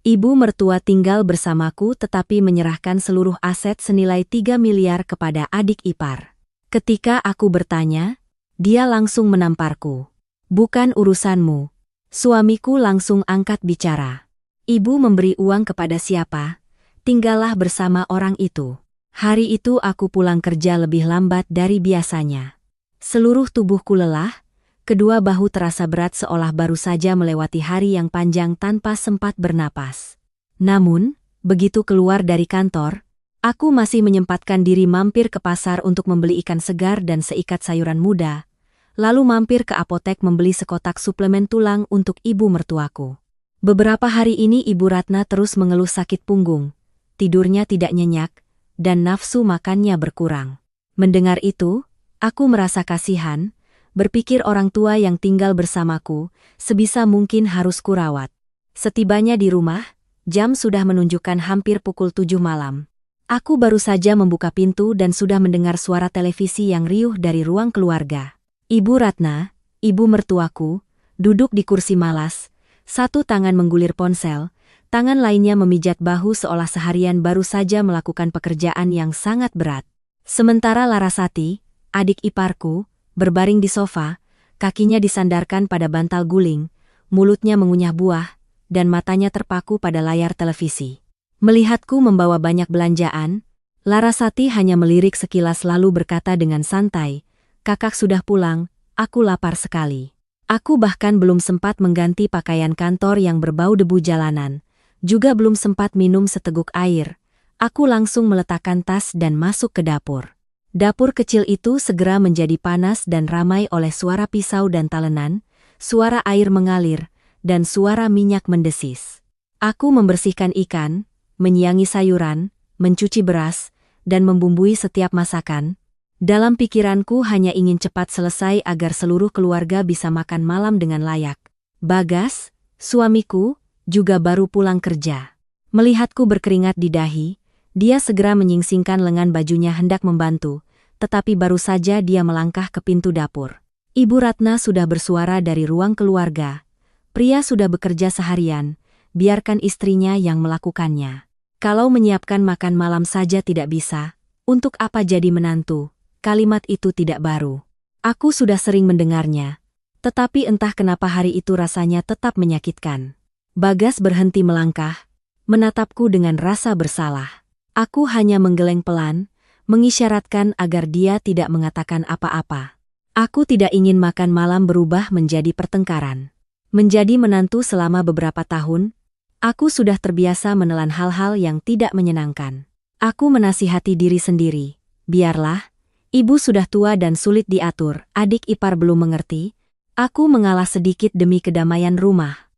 Ibu mertua tinggal bersamaku tetapi menyerahkan seluruh aset senilai 3 miliar kepada adik ipar. Ketika aku bertanya, dia langsung menamparku. Bukan urusanmu. Suamiku langsung angkat bicara. Ibu memberi uang kepada siapa? Tinggallah bersama orang itu. Hari itu aku pulang kerja lebih lambat dari biasanya. Seluruh tubuhku lelah, kedua bahu terasa berat seolah baru saja melewati hari yang panjang tanpa sempat bernapas. Namun, begitu keluar dari kantor, aku masih menyempatkan diri mampir ke pasar untuk membeli ikan segar dan seikat sayuran muda, lalu mampir ke apotek membeli sekotak suplemen tulang untuk ibu mertuaku. Beberapa hari ini Ibu Ratna terus mengeluh sakit punggung, tidurnya tidak nyenyak, dan nafsu makannya berkurang. Mendengar itu, aku merasa kasihan, berpikir orang tua yang tinggal bersamaku, sebisa mungkin harus kurawat. Setibanya di rumah, jam sudah menunjukkan hampir pukul 7 malam. Aku baru saja membuka pintu dan sudah mendengar suara televisi yang riuh dari ruang keluarga. Ibu Ratna, ibu mertuaku, duduk di kursi malas, satu tangan menggulir ponsel, tangan lainnya memijat bahu seolah seharian baru saja melakukan pekerjaan yang sangat berat. Sementara Larasati, adik iparku, berbaring di sofa, kakinya disandarkan pada bantal guling, mulutnya mengunyah buah, dan matanya terpaku pada layar televisi. Melihatku membawa banyak belanjaan, Larasati hanya melirik sekilas lalu berkata dengan santai, "Kakak sudah pulang, aku lapar sekali." Aku bahkan belum sempat mengganti pakaian kantor yang berbau debu jalanan, juga belum sempat minum seteguk air. Aku langsung meletakkan tas dan masuk ke dapur. Dapur kecil itu segera menjadi panas dan ramai oleh suara pisau dan talenan, suara air mengalir, dan suara minyak mendesis. Aku membersihkan ikan, menyiangi sayuran, mencuci beras, dan membumbui setiap masakan. Dalam pikiranku hanya ingin cepat selesai agar seluruh keluarga bisa makan malam dengan layak. Bagas, suamiku, juga baru pulang kerja. Melihatku berkeringat di dahi, dia segera menyingsingkan lengan bajunya hendak membantu, tetapi baru saja dia melangkah ke pintu dapur. Ibu Ratna sudah bersuara dari ruang keluarga. "Pria sudah bekerja seharian, biarkan istrinya yang melakukannya. Kalau menyiapkan makan malam saja tidak bisa, untuk apa jadi menantu?" Kalimat itu tidak baru. Aku sudah sering mendengarnya, tetapi entah kenapa hari itu rasanya tetap menyakitkan. Bagas berhenti melangkah, menatapku dengan rasa bersalah. Aku hanya menggeleng pelan, mengisyaratkan agar dia tidak mengatakan apa-apa. Aku tidak ingin makan malam berubah menjadi pertengkaran. Menjadi menantu selama beberapa tahun, aku sudah terbiasa menelan hal-hal yang tidak menyenangkan. Aku menasihati diri sendiri, biarlah, ibu sudah tua dan sulit diatur, adik ipar belum mengerti. Aku mengalah sedikit demi kedamaian rumah.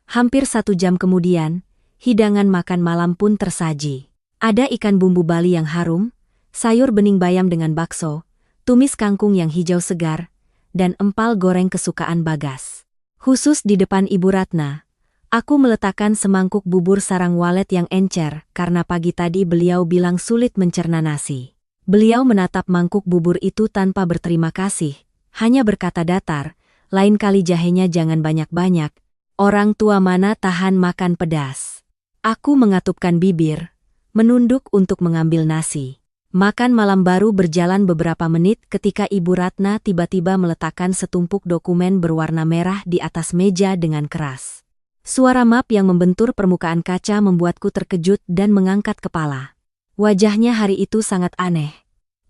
Hampir 1 jam kemudian, hidangan makan malam pun tersaji. Ada ikan bumbu Bali yang harum, sayur bening bayam dengan bakso, tumis kangkung yang hijau segar, dan empal goreng kesukaan Bagas. Khusus di depan Ibu Ratna, aku meletakkan semangkuk bubur sarang walet yang encer karena pagi tadi beliau bilang sulit mencerna nasi. Beliau menatap mangkuk bubur itu tanpa berterima kasih, hanya berkata datar, "Lain kali jahenya jangan banyak-banyak, orang tua mana tahan makan pedas." Aku mengatupkan bibir, menunduk untuk mengambil nasi. Makan malam baru berjalan beberapa menit ketika Ibu Ratna tiba-tiba meletakkan setumpuk dokumen berwarna merah di atas meja dengan keras. Suara map yang membentur permukaan kaca membuatku terkejut dan mengangkat kepala. Wajahnya hari itu sangat aneh.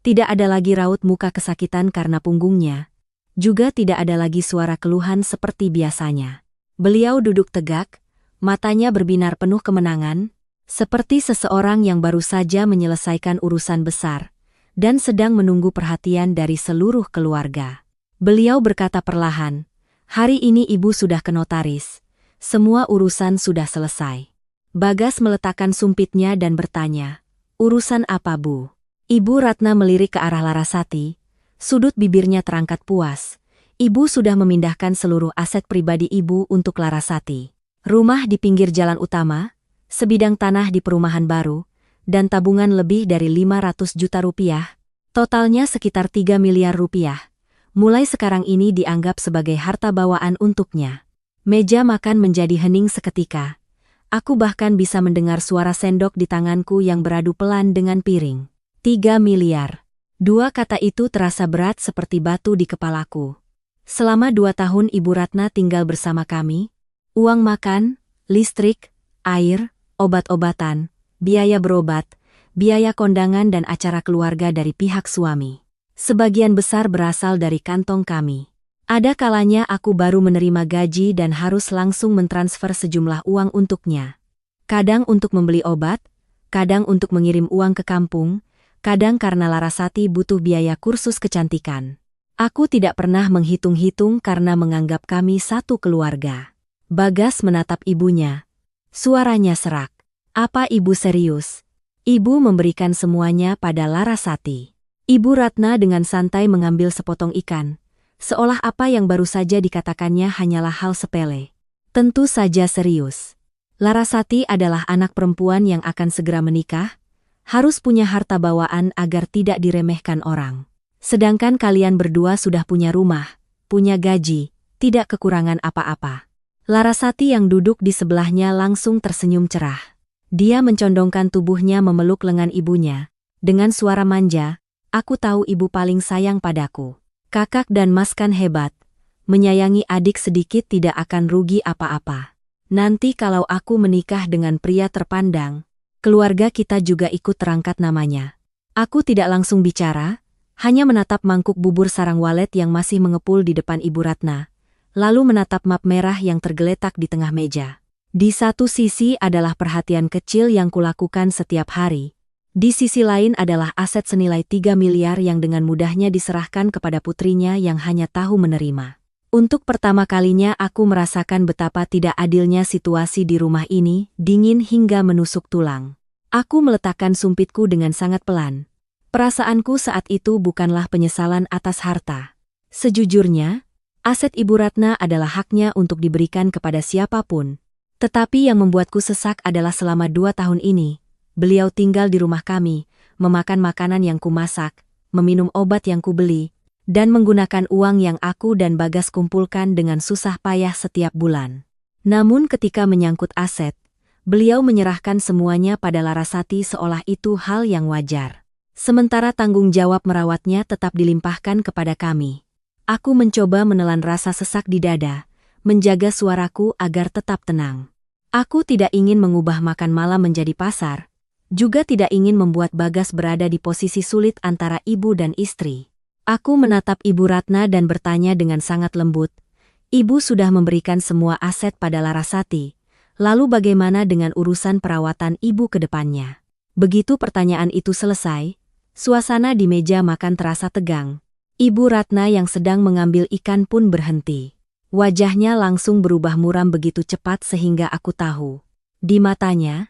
Tidak ada lagi raut muka kesakitan karena punggungnya. Juga tidak ada lagi suara keluhan seperti biasanya. Beliau duduk tegak, matanya berbinar penuh kemenangan, seperti seseorang yang baru saja menyelesaikan urusan besar, dan sedang menunggu perhatian dari seluruh keluarga. Beliau berkata perlahan, "Hari ini ibu sudah ke notaris. Semua urusan sudah selesai." Bagas meletakkan sumpitnya dan bertanya, "Urusan apa, Bu?" Ibu Ratna melirik ke arah Larasati, sudut bibirnya terangkat puas. Ibu sudah memindahkan seluruh aset pribadi ibu untuk Larasati. Rumah di pinggir jalan utama, sebidang tanah di perumahan baru, dan tabungan lebih dari 500 juta rupiah, totalnya sekitar 3 miliar rupiah, mulai sekarang ini dianggap sebagai harta bawaan untuknya. Meja makan menjadi hening seketika. Aku bahkan bisa mendengar suara sendok di tanganku yang beradu pelan dengan piring. 3 miliar. Dua kata itu terasa berat seperti batu di kepalaku. Selama 2 tahun Ibu Ratna tinggal bersama kami, uang makan, listrik, air, obat-obatan, biaya berobat, biaya kondangan dan acara keluarga dari pihak suami. Sebagian besar berasal dari kantong kami. Ada kalanya aku baru menerima gaji dan harus langsung mentransfer sejumlah uang untuknya. Kadang untuk membeli obat, kadang untuk mengirim uang ke kampung, kadang karena Larasati butuh biaya kursus kecantikan. Aku tidak pernah menghitung-hitung karena menganggap kami satu keluarga. Bagas menatap ibunya. Suaranya serak. Apa ibu serius? Ibu memberikan semuanya pada Larasati. Ibu Ratna dengan santai mengambil sepotong ikan. Seolah apa yang baru saja dikatakannya hanyalah hal sepele. Tentu saja serius. Larasati adalah anak perempuan yang akan segera menikah, harus punya harta bawaan agar tidak diremehkan orang. Sedangkan kalian berdua sudah punya rumah, punya gaji, tidak kekurangan apa-apa. Larasati yang duduk di sebelahnya langsung tersenyum cerah. Dia mencondongkan tubuhnya memeluk lengan ibunya. Dengan suara manja, "Aku tahu ibu paling sayang padaku. Kakak dan Mas kan hebat. Menyayangi adik sedikit tidak akan rugi apa-apa. Nanti kalau aku menikah dengan pria terpandang, keluarga kita juga ikut terangkat namanya." Aku tidak langsung bicara, hanya menatap mangkuk bubur sarang walet yang masih mengepul di depan Ibu Ratna, lalu menatap map merah yang tergeletak di tengah meja. Di satu sisi adalah perhatian kecil yang kulakukan setiap hari. Di sisi lain adalah aset senilai 3 miliar yang dengan mudahnya diserahkan kepada putrinya yang hanya tahu menerima. Untuk pertama kalinya aku merasakan betapa tidak adilnya situasi di rumah ini, dingin hingga menusuk tulang. Aku meletakkan sumpitku dengan sangat pelan. Perasaanku saat itu bukanlah penyesalan atas harta. Sejujurnya, aset Ibu Ratna adalah haknya untuk diberikan kepada siapapun. Tetapi yang membuatku sesak adalah selama 2 tahun ini, beliau tinggal di rumah kami, memakan makanan yang kumasak, meminum obat yang kubeli, dan menggunakan uang yang aku dan Bagas kumpulkan dengan susah payah setiap bulan. Namun ketika menyangkut aset, beliau menyerahkan semuanya pada Larasati seolah itu hal yang wajar. Sementara tanggung jawab merawatnya tetap dilimpahkan kepada kami. Aku mencoba menelan rasa sesak di dada, menjaga suaraku agar tetap tenang. Aku tidak ingin mengubah makan malam menjadi pasar, juga tidak ingin membuat Bagas berada di posisi sulit antara ibu dan istri. Aku menatap Ibu Ratna dan bertanya dengan sangat lembut, "Ibu sudah memberikan semua aset pada Larasati, lalu bagaimana dengan urusan perawatan ibu ke depannya?" Begitu pertanyaan itu selesai, suasana di meja makan terasa tegang. Ibu Ratna yang sedang mengambil ikan pun berhenti. Wajahnya langsung berubah muram begitu cepat sehingga aku tahu. Di matanya,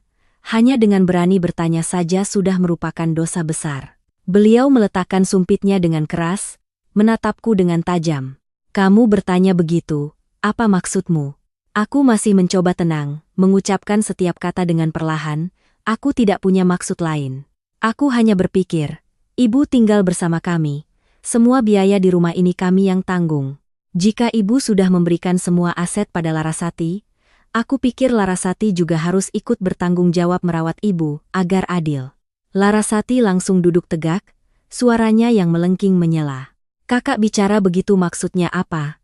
hanya dengan berani bertanya saja sudah merupakan dosa besar. Beliau meletakkan sumpitnya dengan keras, menatapku dengan tajam. "Kamu bertanya begitu, apa maksudmu?" Aku masih mencoba tenang, mengucapkan setiap kata dengan perlahan, "Aku tidak punya maksud lain. Aku hanya berpikir, ibu tinggal bersama kami. Semua biaya di rumah ini kami yang tanggung. Jika ibu sudah memberikan semua aset pada Larasati, aku pikir Larasati juga harus ikut bertanggung jawab merawat ibu, agar adil." Larasati langsung duduk tegak, suaranya yang melengking menyela. "Kakak bicara begitu maksudnya apa?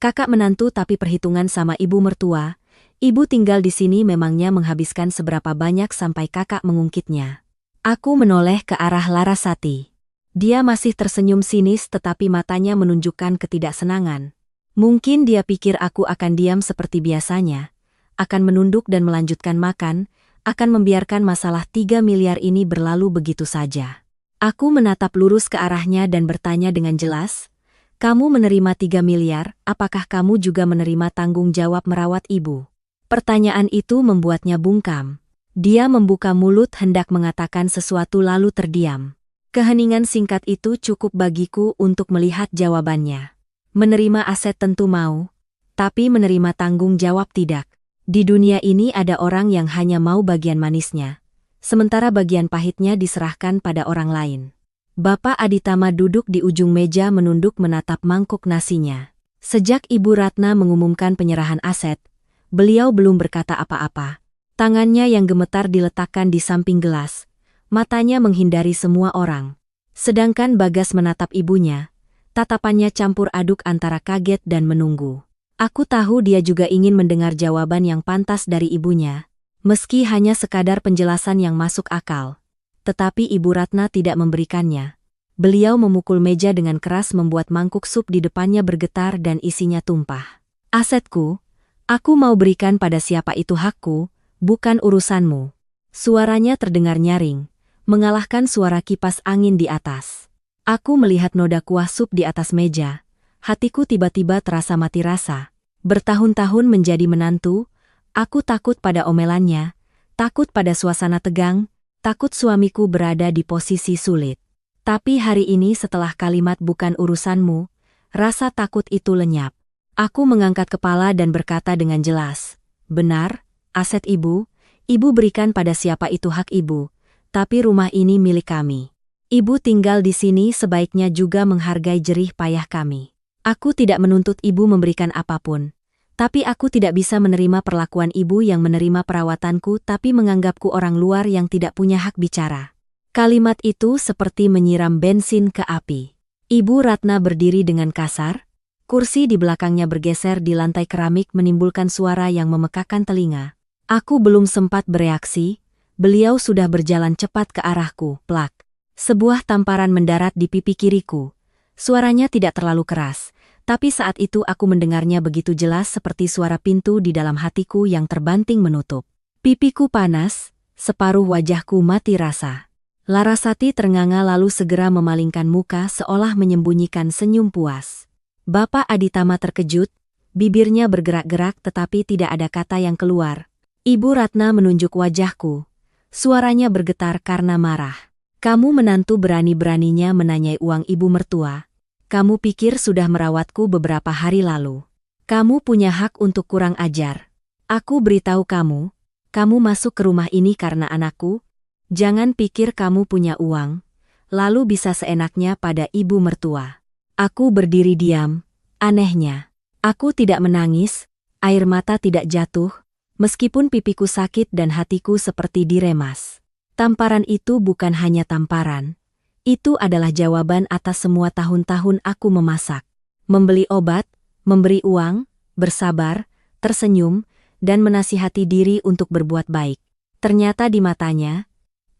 Kakak menantu tapi perhitungan sama ibu mertua. Ibu tinggal di sini memangnya menghabiskan seberapa banyak sampai kakak mengungkitnya?" Aku menoleh ke arah Larasati. Dia masih tersenyum sinis tetapi matanya menunjukkan ketidaksenangan. Mungkin dia pikir aku akan diam seperti biasanya, akan menunduk dan melanjutkan makan, akan membiarkan masalah 3 miliar ini berlalu begitu saja. Aku menatap lurus ke arahnya dan bertanya dengan jelas, "Kamu menerima 3 miliar, apakah kamu juga menerima tanggung jawab merawat ibu?" Pertanyaan itu membuatnya bungkam. Dia membuka mulut hendak mengatakan sesuatu lalu terdiam. Keheningan singkat itu cukup bagiku untuk melihat jawabannya. Menerima aset tentu mau, tapi menerima tanggung jawab tidak. Di dunia ini ada orang yang hanya mau bagian manisnya, sementara bagian pahitnya diserahkan pada orang lain. Bapak Aditama duduk di ujung meja menunduk menatap mangkuk nasinya. Sejak Ibu Ratna mengumumkan penyerahan aset, beliau belum berkata apa-apa. Tangannya yang gemetar diletakkan di samping gelas. Matanya menghindari semua orang. Sedangkan Bagas menatap ibunya. Tatapannya campur aduk antara kaget dan menunggu. Aku tahu dia juga ingin mendengar jawaban yang pantas dari ibunya. Meski hanya sekadar penjelasan yang masuk akal. Tetapi Ibu Ratna tidak memberikannya. Beliau memukul meja dengan keras membuat mangkuk sup di depannya bergetar dan isinya tumpah. Asetku, aku mau berikan pada siapa itu hakku, bukan urusanmu. Suaranya terdengar nyaring, mengalahkan suara kipas angin di atas. Aku melihat noda kuah sup di atas meja. Hatiku tiba-tiba terasa mati rasa. Bertahun-tahun menjadi menantu, aku takut pada omelannya, takut pada suasana tegang, takut suamiku berada di posisi sulit. Tapi hari ini setelah kalimat bukan urusanmu, rasa takut itu lenyap. Aku mengangkat kepala dan berkata dengan jelas, benar, aset ibu berikan pada siapa itu hak ibu, tapi rumah ini milik kami. Ibu tinggal di sini sebaiknya juga menghargai jerih payah kami. Aku tidak menuntut ibu memberikan apapun, tapi aku tidak bisa menerima perlakuan ibu yang menerima perawatanku tapi menganggapku orang luar yang tidak punya hak bicara. Kalimat itu seperti menyiram bensin ke api. Ibu Ratna berdiri dengan kasar, kursi di belakangnya bergeser di lantai keramik menimbulkan suara yang memekakan telinga. Aku belum sempat bereaksi, beliau sudah berjalan cepat ke arahku, plak. Sebuah tamparan mendarat di pipi kiriku. Suaranya tidak terlalu keras, tapi saat itu aku mendengarnya begitu jelas seperti suara pintu di dalam hatiku yang terbanting menutup. Pipiku panas, separuh wajahku mati rasa. Larasati ternganga lalu segera memalingkan muka seolah menyembunyikan senyum puas. Bapak Aditama terkejut, bibirnya bergerak-gerak tetapi tidak ada kata yang keluar. Ibu Ratna menunjuk wajahku. Suaranya bergetar karena marah. Kamu menantu berani-beraninya menanyai uang ibu mertua. Kamu pikir sudah merawatku beberapa hari lalu. Kamu punya hak untuk kurang ajar. Aku beritahu kamu masuk ke rumah ini karena anakku. Jangan pikir kamu punya uang, lalu bisa seenaknya pada ibu mertua. Aku berdiri diam. Anehnya, aku tidak menangis, air mata tidak jatuh, meskipun pipiku sakit dan hatiku seperti diremas. Tamparan itu bukan hanya tamparan. Itu adalah jawaban atas semua tahun-tahun aku memasak. Membeli obat, memberi uang, bersabar, tersenyum, dan menasihati diri untuk berbuat baik. Ternyata di matanya,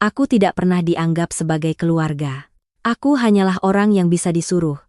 aku tidak pernah dianggap sebagai keluarga. Aku hanyalah orang yang bisa disuruh,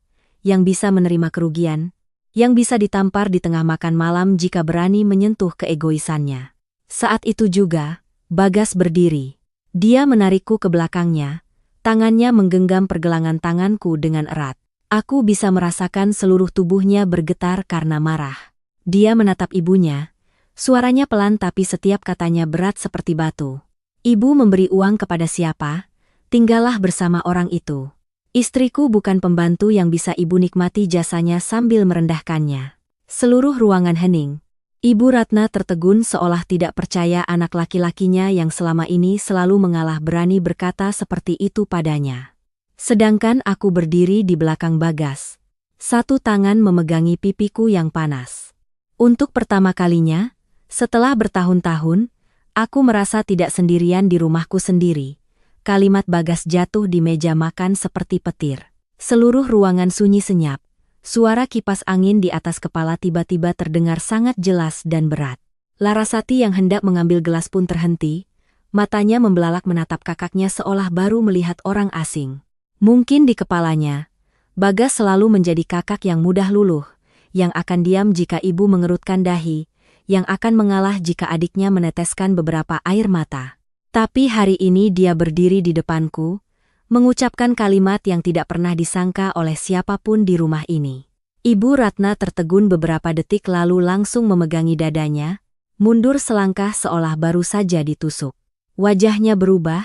yang bisa menerima kerugian, yang bisa ditampar di tengah makan malam jika berani menyentuh keegoisannya. Saat itu juga, Bagas berdiri. Dia menarikku ke belakangnya, tangannya menggenggam pergelangan tanganku dengan erat. Aku bisa merasakan seluruh tubuhnya bergetar karena marah. Dia menatap ibunya, suaranya pelan tapi setiap katanya berat seperti batu. Ibu memberi uang kepada siapa? Tinggallah bersama orang itu. Istriku bukan pembantu yang bisa ibu nikmati jasanya sambil merendahkannya. Seluruh ruangan hening. Ibu Ratna tertegun seolah tidak percaya anak laki-lakinya yang selama ini selalu mengalah berani berkata seperti itu padanya. Sedangkan aku berdiri di belakang Bagas. Satu tangan memegangi pipiku yang panas. Untuk pertama kalinya, setelah bertahun-tahun, aku merasa tidak sendirian di rumahku sendiri. Kalimat Bagas jatuh di meja makan seperti petir. Seluruh ruangan sunyi senyap. Suara kipas angin di atas kepala tiba-tiba terdengar sangat jelas dan berat. Larasati yang hendak mengambil gelas pun terhenti. Matanya membelalak menatap kakaknya seolah baru melihat orang asing. Mungkin di kepalanya, Bagas selalu menjadi kakak yang mudah luluh, yang akan diam jika ibu mengerutkan dahi, yang akan mengalah jika adiknya meneteskan beberapa air mata. Tapi hari ini dia berdiri di depanku, mengucapkan kalimat yang tidak pernah disangka oleh siapapun di rumah ini. Ibu Ratna tertegun beberapa detik lalu langsung memegangi dadanya, mundur selangkah seolah baru saja ditusuk. Wajahnya berubah,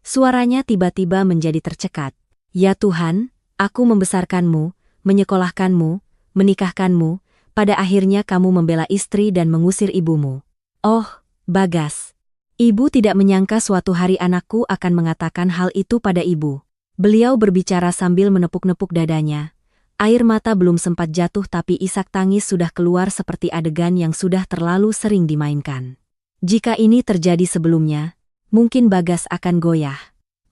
suaranya tiba-tiba menjadi tercekat. Ya Tuhan, aku membesarkanmu, menyekolahkanmu, menikahkanmu, pada akhirnya kamu membela istri dan mengusir ibumu. Oh, Bagas. Ibu tidak menyangka suatu hari anakku akan mengatakan hal itu pada ibu. Beliau berbicara sambil menepuk-nepuk dadanya. Air mata belum sempat jatuh tapi isak tangis sudah keluar seperti adegan yang sudah terlalu sering dimainkan. Jika ini terjadi sebelumnya, mungkin Bagas akan goyah.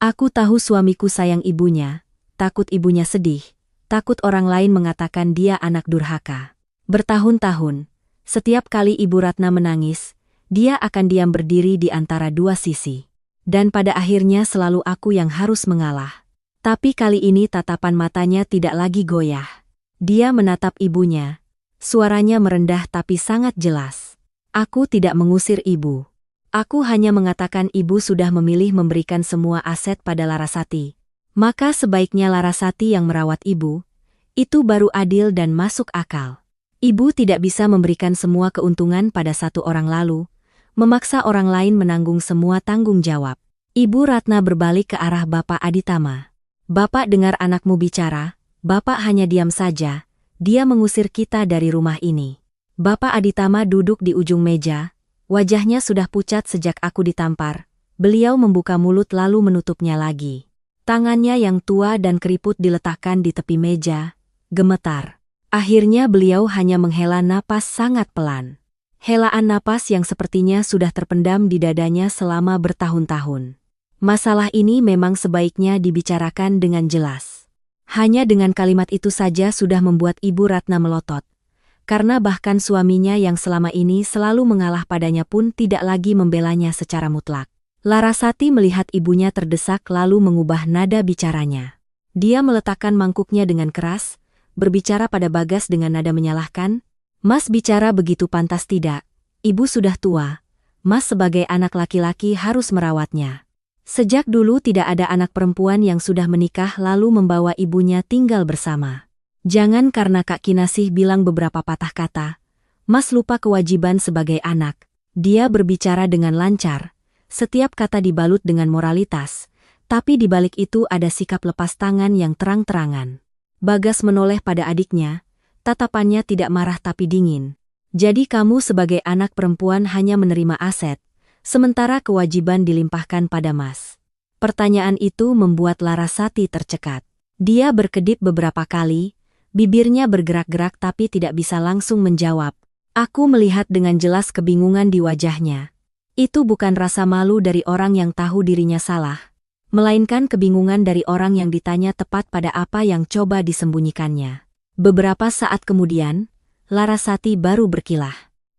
Aku tahu suamiku sayang ibunya, takut ibunya sedih, takut orang lain mengatakan dia anak durhaka. Bertahun-tahun, setiap kali Ibu Ratna menangis, dia akan diam berdiri di antara dua sisi. Dan pada akhirnya selalu aku yang harus mengalah. Tapi kali ini tatapan matanya tidak lagi goyah. Dia menatap ibunya. Suaranya merendah tapi sangat jelas. Aku tidak mengusir ibu. Aku hanya mengatakan ibu sudah memilih memberikan semua aset pada Larasati. Maka sebaiknya Larasati yang merawat ibu. Itu baru adil dan masuk akal. Ibu tidak bisa memberikan semua keuntungan pada satu orang lalu, memaksa orang lain menanggung semua tanggung jawab. Ibu Ratna berbalik ke arah Bapak Aditama. Bapak dengar anakmu bicara, Bapak hanya diam saja, dia mengusir kita dari rumah ini. Bapak Aditama duduk di ujung meja. Wajahnya sudah pucat sejak aku ditampar. Beliau membuka mulut lalu menutupnya lagi. Tangannya yang tua dan keriput diletakkan di tepi meja, gemetar. Akhirnya beliau hanya menghela napas sangat pelan. Helaan napas yang sepertinya sudah terpendam di dadanya selama bertahun-tahun. Masalah ini memang sebaiknya dibicarakan dengan jelas. Hanya dengan kalimat itu saja sudah membuat Ibu Ratna melotot. Karena bahkan suaminya yang selama ini selalu mengalah padanya pun tidak lagi membelanya secara mutlak. Larasati melihat ibunya terdesak lalu mengubah nada bicaranya. Dia meletakkan mangkuknya dengan keras, berbicara pada Bagas dengan nada menyalahkan. Mas bicara begitu pantas tidak? Ibu sudah tua. Mas sebagai anak laki-laki harus merawatnya. Sejak dulu tidak ada anak perempuan yang sudah menikah lalu membawa ibunya tinggal bersama. Jangan karena Kak Kinasih bilang beberapa patah kata, Mas lupa kewajiban sebagai anak. Dia berbicara dengan lancar, setiap kata dibalut dengan moralitas, tapi di balik itu ada sikap lepas tangan yang terang-terangan. Bagas menoleh pada adiknya, tatapannya tidak marah tapi dingin. Jadi kamu sebagai anak perempuan hanya menerima aset, sementara kewajiban dilimpahkan pada Mas. Pertanyaan itu membuat Larasati tercekat. Dia berkedip beberapa kali, bibirnya bergerak-gerak tapi tidak bisa langsung menjawab. Aku melihat dengan jelas kebingungan di wajahnya. Itu bukan rasa malu dari orang yang tahu dirinya salah, melainkan kebingungan dari orang yang ditanya tepat pada apa yang coba disembunyikannya. Beberapa saat kemudian, Larasati baru berkilah.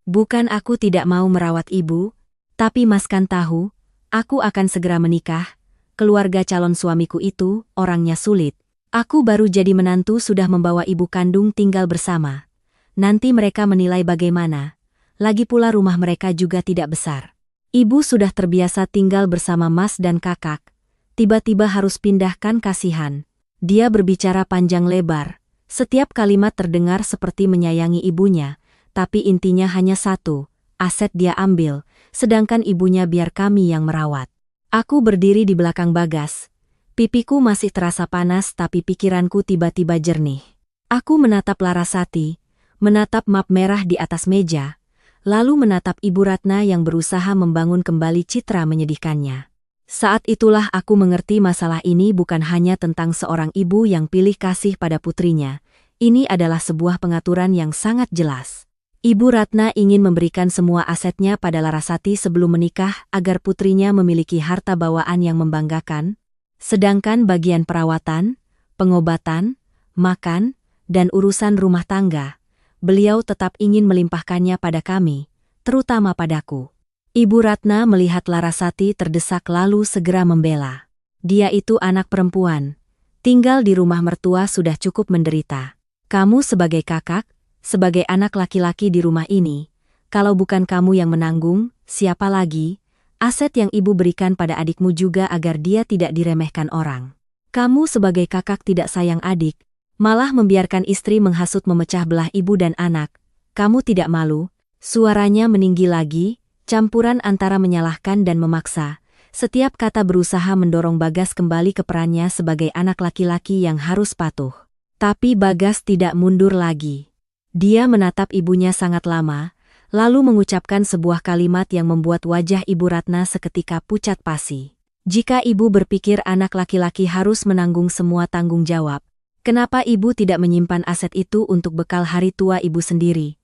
Bukan aku tidak mau merawat ibu, tapi Mas kan tahu, aku akan segera menikah. Keluarga calon suamiku itu, orangnya sulit. Aku baru jadi menantu sudah membawa ibu kandung tinggal bersama. Nanti mereka menilai bagaimana. Lagi pula rumah mereka juga tidak besar. Ibu sudah terbiasa tinggal bersama Mas dan kakak. Tiba-tiba harus pindahkan kasihan. Dia berbicara panjang lebar. Setiap kalimat terdengar seperti menyayangi ibunya. Tapi intinya hanya satu, aset dia ambil, sedangkan ibunya biar kami yang merawat. Aku berdiri di belakang Bagas. Pipiku masih terasa panas tapi pikiranku tiba-tiba jernih. Aku menatap Larasati, menatap map merah di atas meja, lalu menatap Ibu Ratna yang berusaha membangun kembali citra menyedihkannya. Saat itulah aku mengerti masalah ini bukan hanya tentang seorang ibu yang pilih kasih pada putrinya. Ini adalah sebuah pengaturan yang sangat jelas. Ibu Ratna ingin memberikan semua asetnya pada Larasati sebelum menikah agar putrinya memiliki harta bawaan yang membanggakan. Sedangkan bagian perawatan, pengobatan, makan, dan urusan rumah tangga, beliau tetap ingin melimpahkannya pada kami, terutama padaku. Ibu Ratna melihat Larasati terdesak lalu segera membela. Dia itu anak perempuan, tinggal di rumah mertua sudah cukup menderita. Kamu sebagai kakak, sebagai anak laki-laki di rumah ini, kalau bukan kamu yang menanggung, siapa lagi? Aset yang ibu berikan pada adikmu juga agar dia tidak diremehkan orang. Kamu sebagai kakak tidak sayang adik, malah membiarkan istri menghasut memecah belah ibu dan anak. Kamu tidak malu? Suaranya meninggi lagi, campuran antara menyalahkan dan memaksa. Setiap kata berusaha mendorong Bagas kembali ke perannya sebagai anak laki-laki yang harus patuh. Tapi Bagas tidak mundur lagi. Dia menatap ibunya sangat lama, lalu mengucapkan sebuah kalimat yang membuat wajah Ibu Ratna seketika pucat pasi. Jika ibu berpikir anak laki-laki harus menanggung semua tanggung jawab, kenapa ibu tidak menyimpan aset itu untuk bekal hari tua ibu sendiri?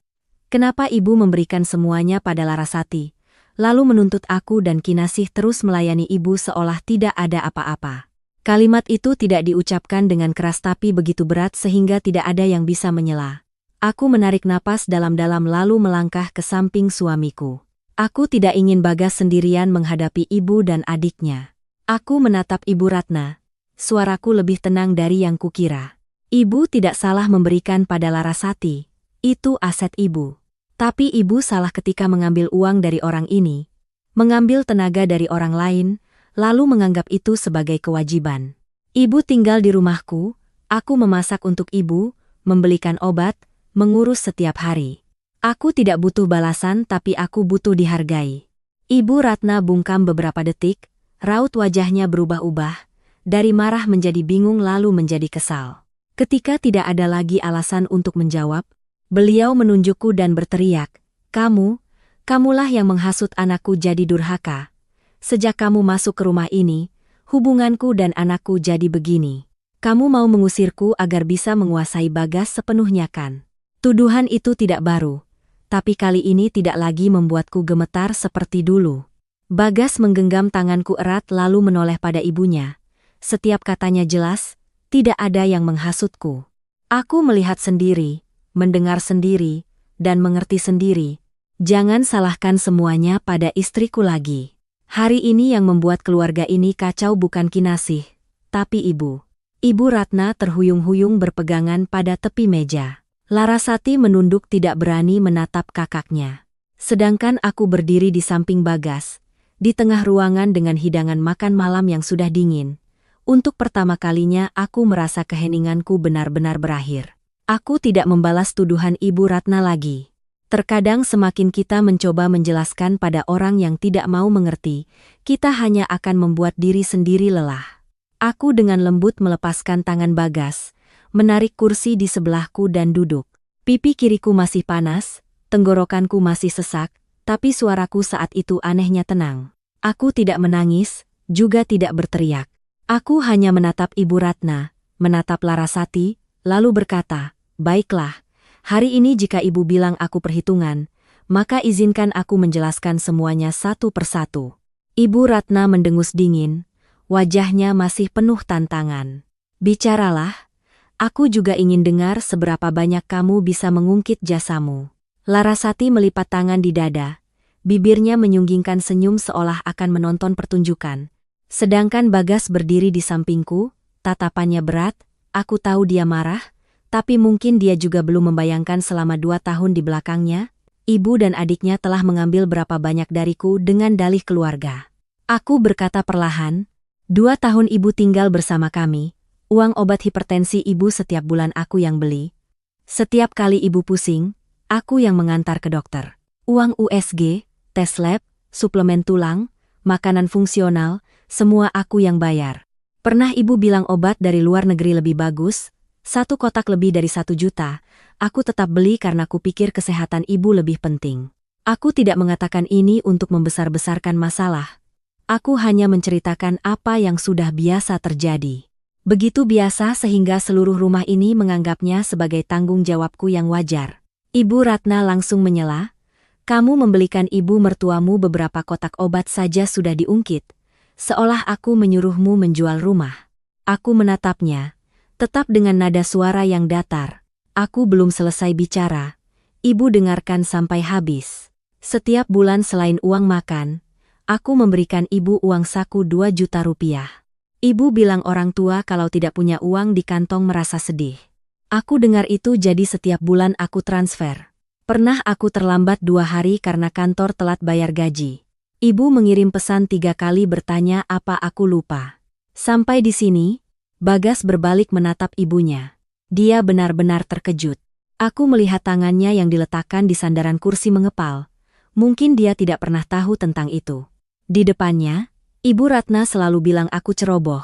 Kenapa ibu memberikan semuanya pada Larasati? lalu menuntut aku dan Kinasih terus melayani ibu seolah tidak ada apa-apa. Kalimat itu tidak diucapkan dengan keras tapi begitu berat sehingga tidak ada yang bisa menyela. Aku menarik napas dalam-dalam lalu melangkah ke samping suamiku. Aku tidak ingin Bagas sendirian menghadapi ibu dan adiknya. Aku menatap Ibu Ratna. Suaraku lebih tenang dari yang kukira. Ibu tidak salah memberikan pada Larasati. Itu aset ibu. Tapi ibu salah ketika mengambil uang dari orang ini, mengambil tenaga dari orang lain, lalu menganggap itu sebagai kewajiban. Ibu tinggal di rumahku, aku memasak untuk ibu, membelikan obat, mengurus setiap hari. Aku tidak butuh balasan tapi aku butuh dihargai. Ibu Ratna bungkam beberapa detik, raut wajahnya berubah-ubah, dari marah menjadi bingung lalu menjadi kesal. Ketika tidak ada lagi alasan untuk menjawab, beliau menunjukku dan berteriak, kamulah yang menghasut anakku jadi durhaka. Sejak kamu masuk ke rumah ini, hubunganku dan anakku jadi begini. Kamu mau mengusirku agar bisa menguasai Bagas sepenuhnya kan? Tuduhan itu tidak baru, tapi kali ini tidak lagi membuatku gemetar seperti dulu. Bagas menggenggam tanganku erat lalu menoleh pada ibunya. Setiap katanya jelas, tidak ada yang menghasutku. Aku melihat sendiri, mendengar sendiri, dan mengerti sendiri. Jangan salahkan semuanya pada istriku lagi. Hari ini yang membuat keluarga ini kacau bukan Kinasih, tapi ibu. Ibu Ratna terhuyung-huyung berpegangan pada tepi meja. Larasati menunduk tidak berani menatap kakaknya. Sedangkan aku berdiri di samping Bagas, di tengah ruangan dengan hidangan makan malam yang sudah dingin. Untuk pertama kalinya aku merasa keheninganku benar-benar berakhir. Aku tidak membalas tuduhan Ibu Ratna lagi. Terkadang semakin kita mencoba menjelaskan pada orang yang tidak mau mengerti, kita hanya akan membuat diri sendiri lelah. Aku dengan lembut melepaskan tangan Bagas, menarik kursi di sebelahku dan duduk. Pipi kiriku masih panas, tenggorokanku masih sesak, tapi suaraku saat itu anehnya tenang. Aku tidak menangis, juga tidak berteriak. Aku hanya menatap Ibu Ratna, menatap Larasati, lalu berkata, baiklah, hari ini jika ibu bilang aku perhitungan, maka izinkan aku menjelaskan semuanya satu persatu. Ibu Ratna mendengus dingin, wajahnya masih penuh tantangan. Bicaralah, aku juga ingin dengar seberapa banyak kamu bisa mengungkit jasamu. Larasati melipat tangan di dada, bibirnya menyunggingkan senyum seolah akan menonton pertunjukan. Sedangkan Bagas berdiri di sampingku, tatapannya berat, aku tahu dia marah, tapi mungkin dia juga belum membayangkan selama 2 tahun di belakangnya, ibu dan adiknya telah mengambil berapa banyak dariku dengan dalih keluarga. Aku berkata perlahan, 2 tahun ibu tinggal bersama kami, uang obat hipertensi ibu setiap bulan aku yang beli. Setiap kali ibu pusing, aku yang mengantar ke dokter. Uang USG, tes lab, suplemen tulang, makanan fungsional, semua aku yang bayar. Pernah ibu bilang obat dari luar negeri lebih bagus, 1 kotak lebih dari 1 juta, aku tetap beli karena kupikir kesehatan ibu lebih penting. Aku tidak mengatakan ini untuk membesar-besarkan masalah. Aku hanya menceritakan apa yang sudah biasa terjadi. Begitu biasa sehingga seluruh rumah ini menganggapnya sebagai tanggung jawabku yang wajar. Ibu Ratna langsung menyela, kamu membelikan ibu mertuamu beberapa kotak obat saja sudah diungkit. Seolah aku menyuruhmu menjual rumah. Aku menatapnya, tetap dengan nada suara yang datar. Aku belum selesai bicara. Ibu dengarkan sampai habis. Setiap bulan selain uang makan, aku memberikan ibu uang saku 2 juta rupiah. Ibu bilang orang tua kalau tidak punya uang di kantong merasa sedih. Aku dengar itu jadi setiap bulan aku transfer. Pernah aku terlambat 2 hari karena kantor telat bayar gaji. Ibu mengirim pesan 3 kali bertanya apa aku lupa. Sampai di sini, Bagas berbalik menatap ibunya. Dia benar-benar terkejut. Aku melihat tangannya yang diletakkan di sandaran kursi mengepal. Mungkin dia tidak pernah tahu tentang itu. Di depannya, Ibu Ratna selalu bilang aku ceroboh,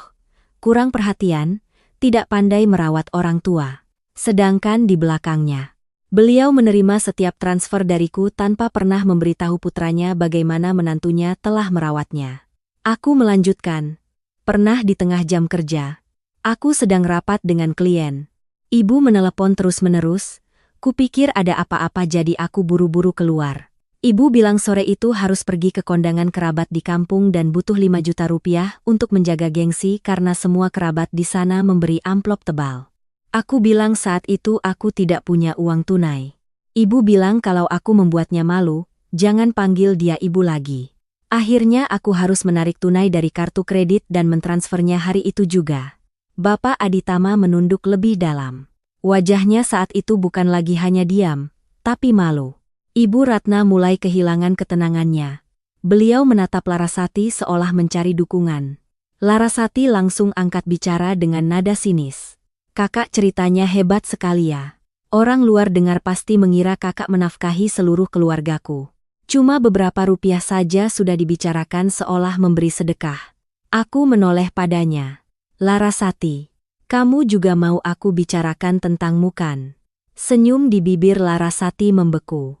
kurang perhatian, tidak pandai merawat orang tua. Sedangkan di belakangnya, beliau menerima setiap transfer dariku tanpa pernah memberitahu putranya bagaimana menantunya telah merawatnya. Aku melanjutkan. Pernah di tengah jam kerja, aku sedang rapat dengan klien. Ibu menelepon terus-menerus, kupikir ada apa-apa jadi aku buru-buru keluar. Ibu bilang sore itu harus pergi ke kondangan kerabat di kampung dan butuh 5 juta rupiah untuk menjaga gengsi karena semua kerabat di sana memberi amplop tebal. Aku bilang saat itu aku tidak punya uang tunai. Ibu bilang kalau aku membuatnya malu, jangan panggil dia ibu lagi. Akhirnya aku harus menarik tunai dari kartu kredit dan mentransfernya hari itu juga. Bapak Aditama menunduk lebih dalam. Wajahnya saat itu bukan lagi hanya diam, tapi malu. Ibu Ratna mulai kehilangan ketenangannya. Beliau menatap Larasati seolah mencari dukungan. Larasati langsung angkat bicara dengan nada sinis. Kakak ceritanya hebat sekali ya. Orang luar dengar pasti mengira kakak menafkahi seluruh keluargaku. Cuma beberapa rupiah saja sudah dibicarakan seolah memberi sedekah. Aku menoleh padanya. Larasati, kamu juga mau aku bicarakan tentangmu kan? Senyum di bibir Larasati membeku.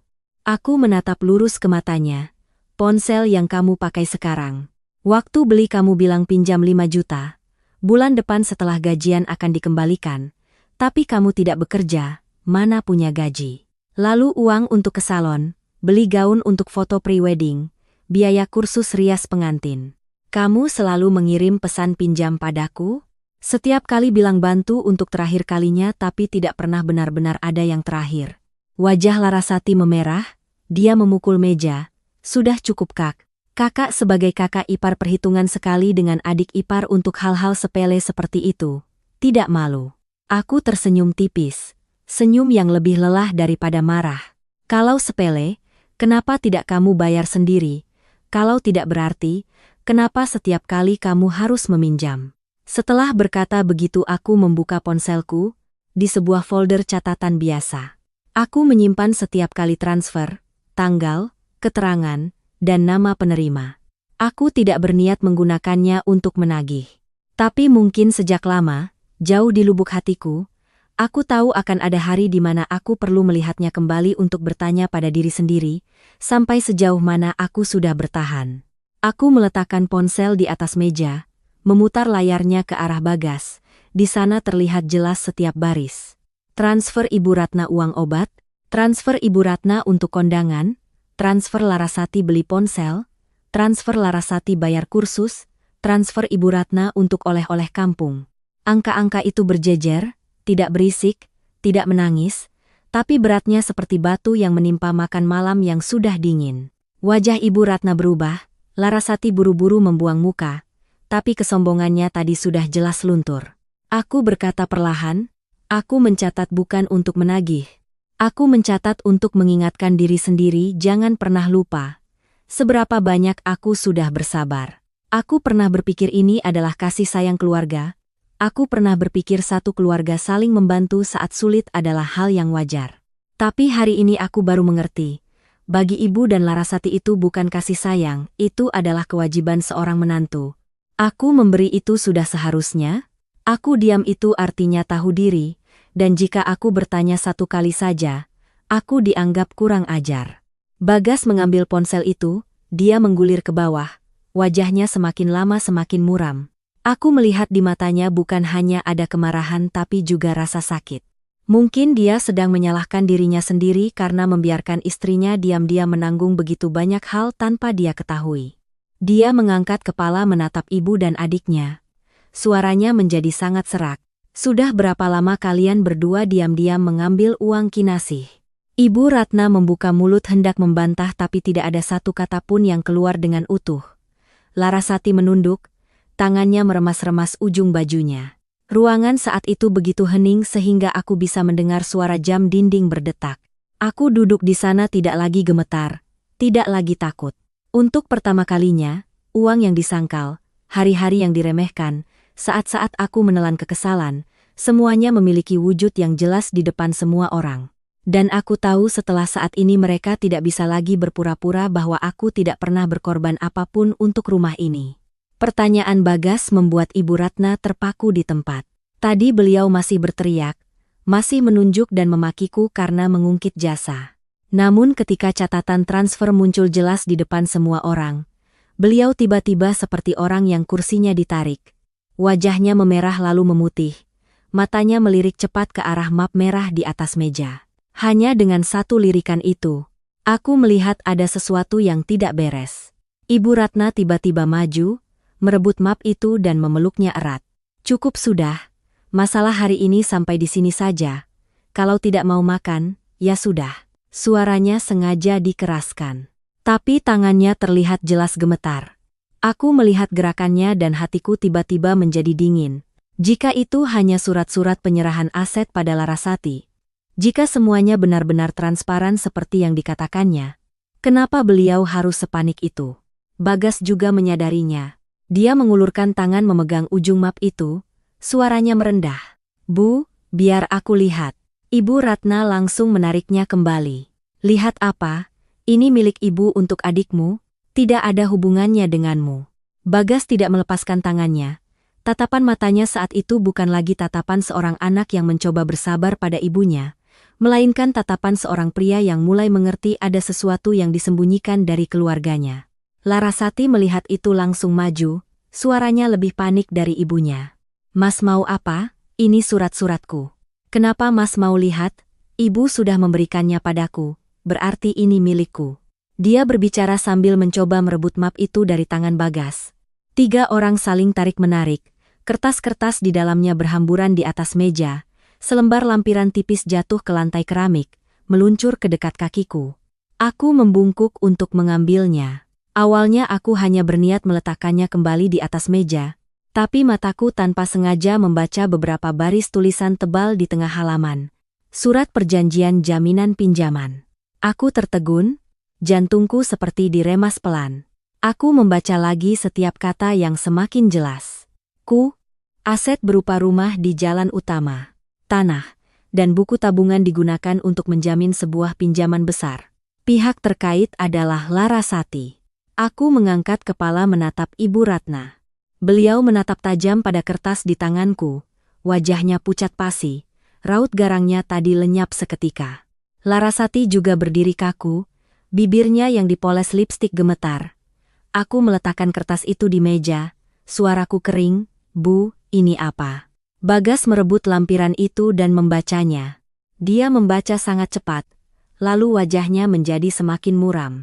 Aku menatap lurus ke matanya. Ponsel yang kamu pakai sekarang. Waktu beli kamu bilang pinjam 5 juta. Bulan depan setelah gajian akan dikembalikan. Tapi kamu tidak bekerja, mana punya gaji. Lalu uang untuk ke salon, beli gaun untuk foto pre-wedding, biaya kursus rias pengantin. Kamu selalu mengirim pesan pinjam padaku? Setiap kali bilang bantu untuk terakhir kalinya tapi tidak pernah benar-benar ada yang terakhir. Wajah Larasati memerah. Dia memukul meja. Sudah cukup kak. Kakak sebagai kakak ipar perhitungan sekali dengan adik ipar untuk hal-hal sepele seperti itu. Tidak malu. Aku tersenyum tipis. Senyum yang lebih lelah daripada marah. Kalau sepele, kenapa tidak kamu bayar sendiri? Kalau tidak berarti, kenapa setiap kali kamu harus meminjam? Setelah berkata begitu aku membuka ponselku, di sebuah folder catatan biasa. Aku menyimpan setiap kali transfer, tanggal, keterangan, dan nama penerima. Aku tidak berniat menggunakannya untuk menagih. Tapi mungkin sejak lama, jauh di lubuk hatiku, aku tahu akan ada hari di mana aku perlu melihatnya kembali untuk bertanya pada diri sendiri, sampai sejauh mana aku sudah bertahan. Aku meletakkan ponsel di atas meja, memutar layarnya ke arah Bagas. Di sana terlihat jelas setiap baris. Transfer Ibu Ratna uang obat, transfer Ibu Ratna untuk kondangan, transfer Larasati beli ponsel, transfer Larasati bayar kursus, transfer Ibu Ratna untuk oleh-oleh kampung. Angka-angka itu berjejer, tidak berisik, tidak menangis, tapi beratnya seperti batu yang menimpa makan malam yang sudah dingin. Wajah Ibu Ratna berubah, Larasati buru-buru membuang muka, tapi kesombongannya tadi sudah jelas luntur. Aku berkata perlahan, aku mencatat bukan untuk menagih. Aku mencatat untuk mengingatkan diri sendiri jangan pernah lupa. Seberapa banyak aku sudah bersabar. Aku pernah berpikir ini adalah kasih sayang keluarga. Aku pernah berpikir satu keluarga saling membantu saat sulit adalah hal yang wajar. Tapi hari ini aku baru mengerti. Bagi ibu dan Larasati itu bukan kasih sayang, itu adalah kewajiban seorang menantu. Aku memberi itu sudah seharusnya. Aku diam itu artinya tahu diri. Dan jika aku bertanya satu kali saja, aku dianggap kurang ajar. Bagas mengambil ponsel itu, dia menggulir ke bawah, wajahnya semakin lama semakin muram. Aku melihat di matanya bukan hanya ada kemarahan tapi juga rasa sakit. Mungkin dia sedang menyalahkan dirinya sendiri karena membiarkan istrinya diam-diam menanggung begitu banyak hal tanpa dia ketahui. Dia mengangkat kepala menatap ibu dan adiknya. Suaranya menjadi sangat serak. Sudah berapa lama kalian berdua diam-diam mengambil uang Kinasih? Ibu Ratna membuka mulut hendak membantah tapi tidak ada satu kata pun yang keluar dengan utuh. Larasati menunduk, tangannya meremas-remas ujung bajunya. Ruangan saat itu begitu hening sehingga aku bisa mendengar suara jam dinding berdetak. Aku duduk di sana tidak lagi gemetar, tidak lagi takut. Untuk pertama kalinya, uang yang disangkal, hari-hari yang diremehkan, saat-saat aku menelan kekesalan, semuanya memiliki wujud yang jelas di depan semua orang. Dan aku tahu setelah saat ini mereka tidak bisa lagi berpura-pura bahwa aku tidak pernah berkorban apapun untuk rumah ini. Pertanyaan Bagas membuat Ibu Ratna terpaku di tempat. Tadi beliau masih berteriak, masih menunjuk dan memakiku karena mengungkit jasa. Namun ketika catatan transfer muncul jelas di depan semua orang, beliau tiba-tiba seperti orang yang kursinya ditarik. Wajahnya memerah lalu memutih. Matanya melirik cepat ke arah map merah di atas meja. Hanya dengan satu lirikan itu, Aku melihat ada sesuatu yang tidak beres. Ibu Ratna tiba-tiba maju, merebut map itu dan memeluknya erat. Cukup sudah, masalah hari ini sampai di sini saja. Kalau tidak mau makan, ya sudah. Suaranya sengaja dikeraskan. Tapi tangannya terlihat jelas gemetar. Aku melihat gerakannya dan hatiku tiba-tiba menjadi dingin. Jika itu hanya surat-surat penyerahan aset pada Larasati, jika semuanya benar-benar transparan seperti yang dikatakannya, kenapa beliau harus sepanik itu? Bagas juga menyadarinya. Dia mengulurkan tangan memegang ujung map itu, suaranya merendah. Bu, biar aku lihat. Ibu Ratna langsung menariknya kembali. Lihat apa? Ini milik ibu untuk adikmu, tidak ada hubungannya denganmu. Bagas tidak melepaskan tangannya. Tatapan matanya saat itu bukan lagi tatapan seorang anak yang mencoba bersabar pada ibunya, melainkan tatapan seorang pria yang mulai mengerti ada sesuatu yang disembunyikan dari keluarganya. Larasati melihat itu langsung maju, suaranya lebih panik dari ibunya. Mas mau apa? Ini surat-suratku. Kenapa Mas mau lihat? Ibu sudah memberikannya padaku, berarti ini milikku. Dia berbicara sambil mencoba merebut map itu dari tangan Bagas. 3 orang saling tarik-menarik, kertas-kertas di dalamnya berhamburan di atas meja. Selembar lampiran tipis jatuh ke lantai keramik, meluncur ke dekat kakiku. Aku membungkuk untuk mengambilnya. Awalnya aku hanya berniat meletakkannya kembali di atas meja, tapi mataku tanpa sengaja membaca beberapa baris tulisan tebal di tengah halaman. Surat perjanjian jaminan pinjaman. Aku tertegun, jantungku seperti diremas pelan. Aku membaca lagi setiap kata yang semakin jelas. Aset berupa rumah di jalan utama, tanah, dan buku tabungan digunakan untuk menjamin sebuah pinjaman besar. Pihak terkait adalah Larasati. Aku mengangkat kepala menatap Ibu Ratna. Beliau menatap tajam pada kertas di tanganku, wajahnya pucat pasi, raut garangnya tadi lenyap seketika. Larasati juga berdiri kaku, bibirnya yang dipoles lipstik gemetar. Aku meletakkan kertas itu di meja, suaraku kering, Bu, ini apa? Bagas merebut lampiran itu dan membacanya. Dia membaca sangat cepat, lalu wajahnya menjadi semakin muram.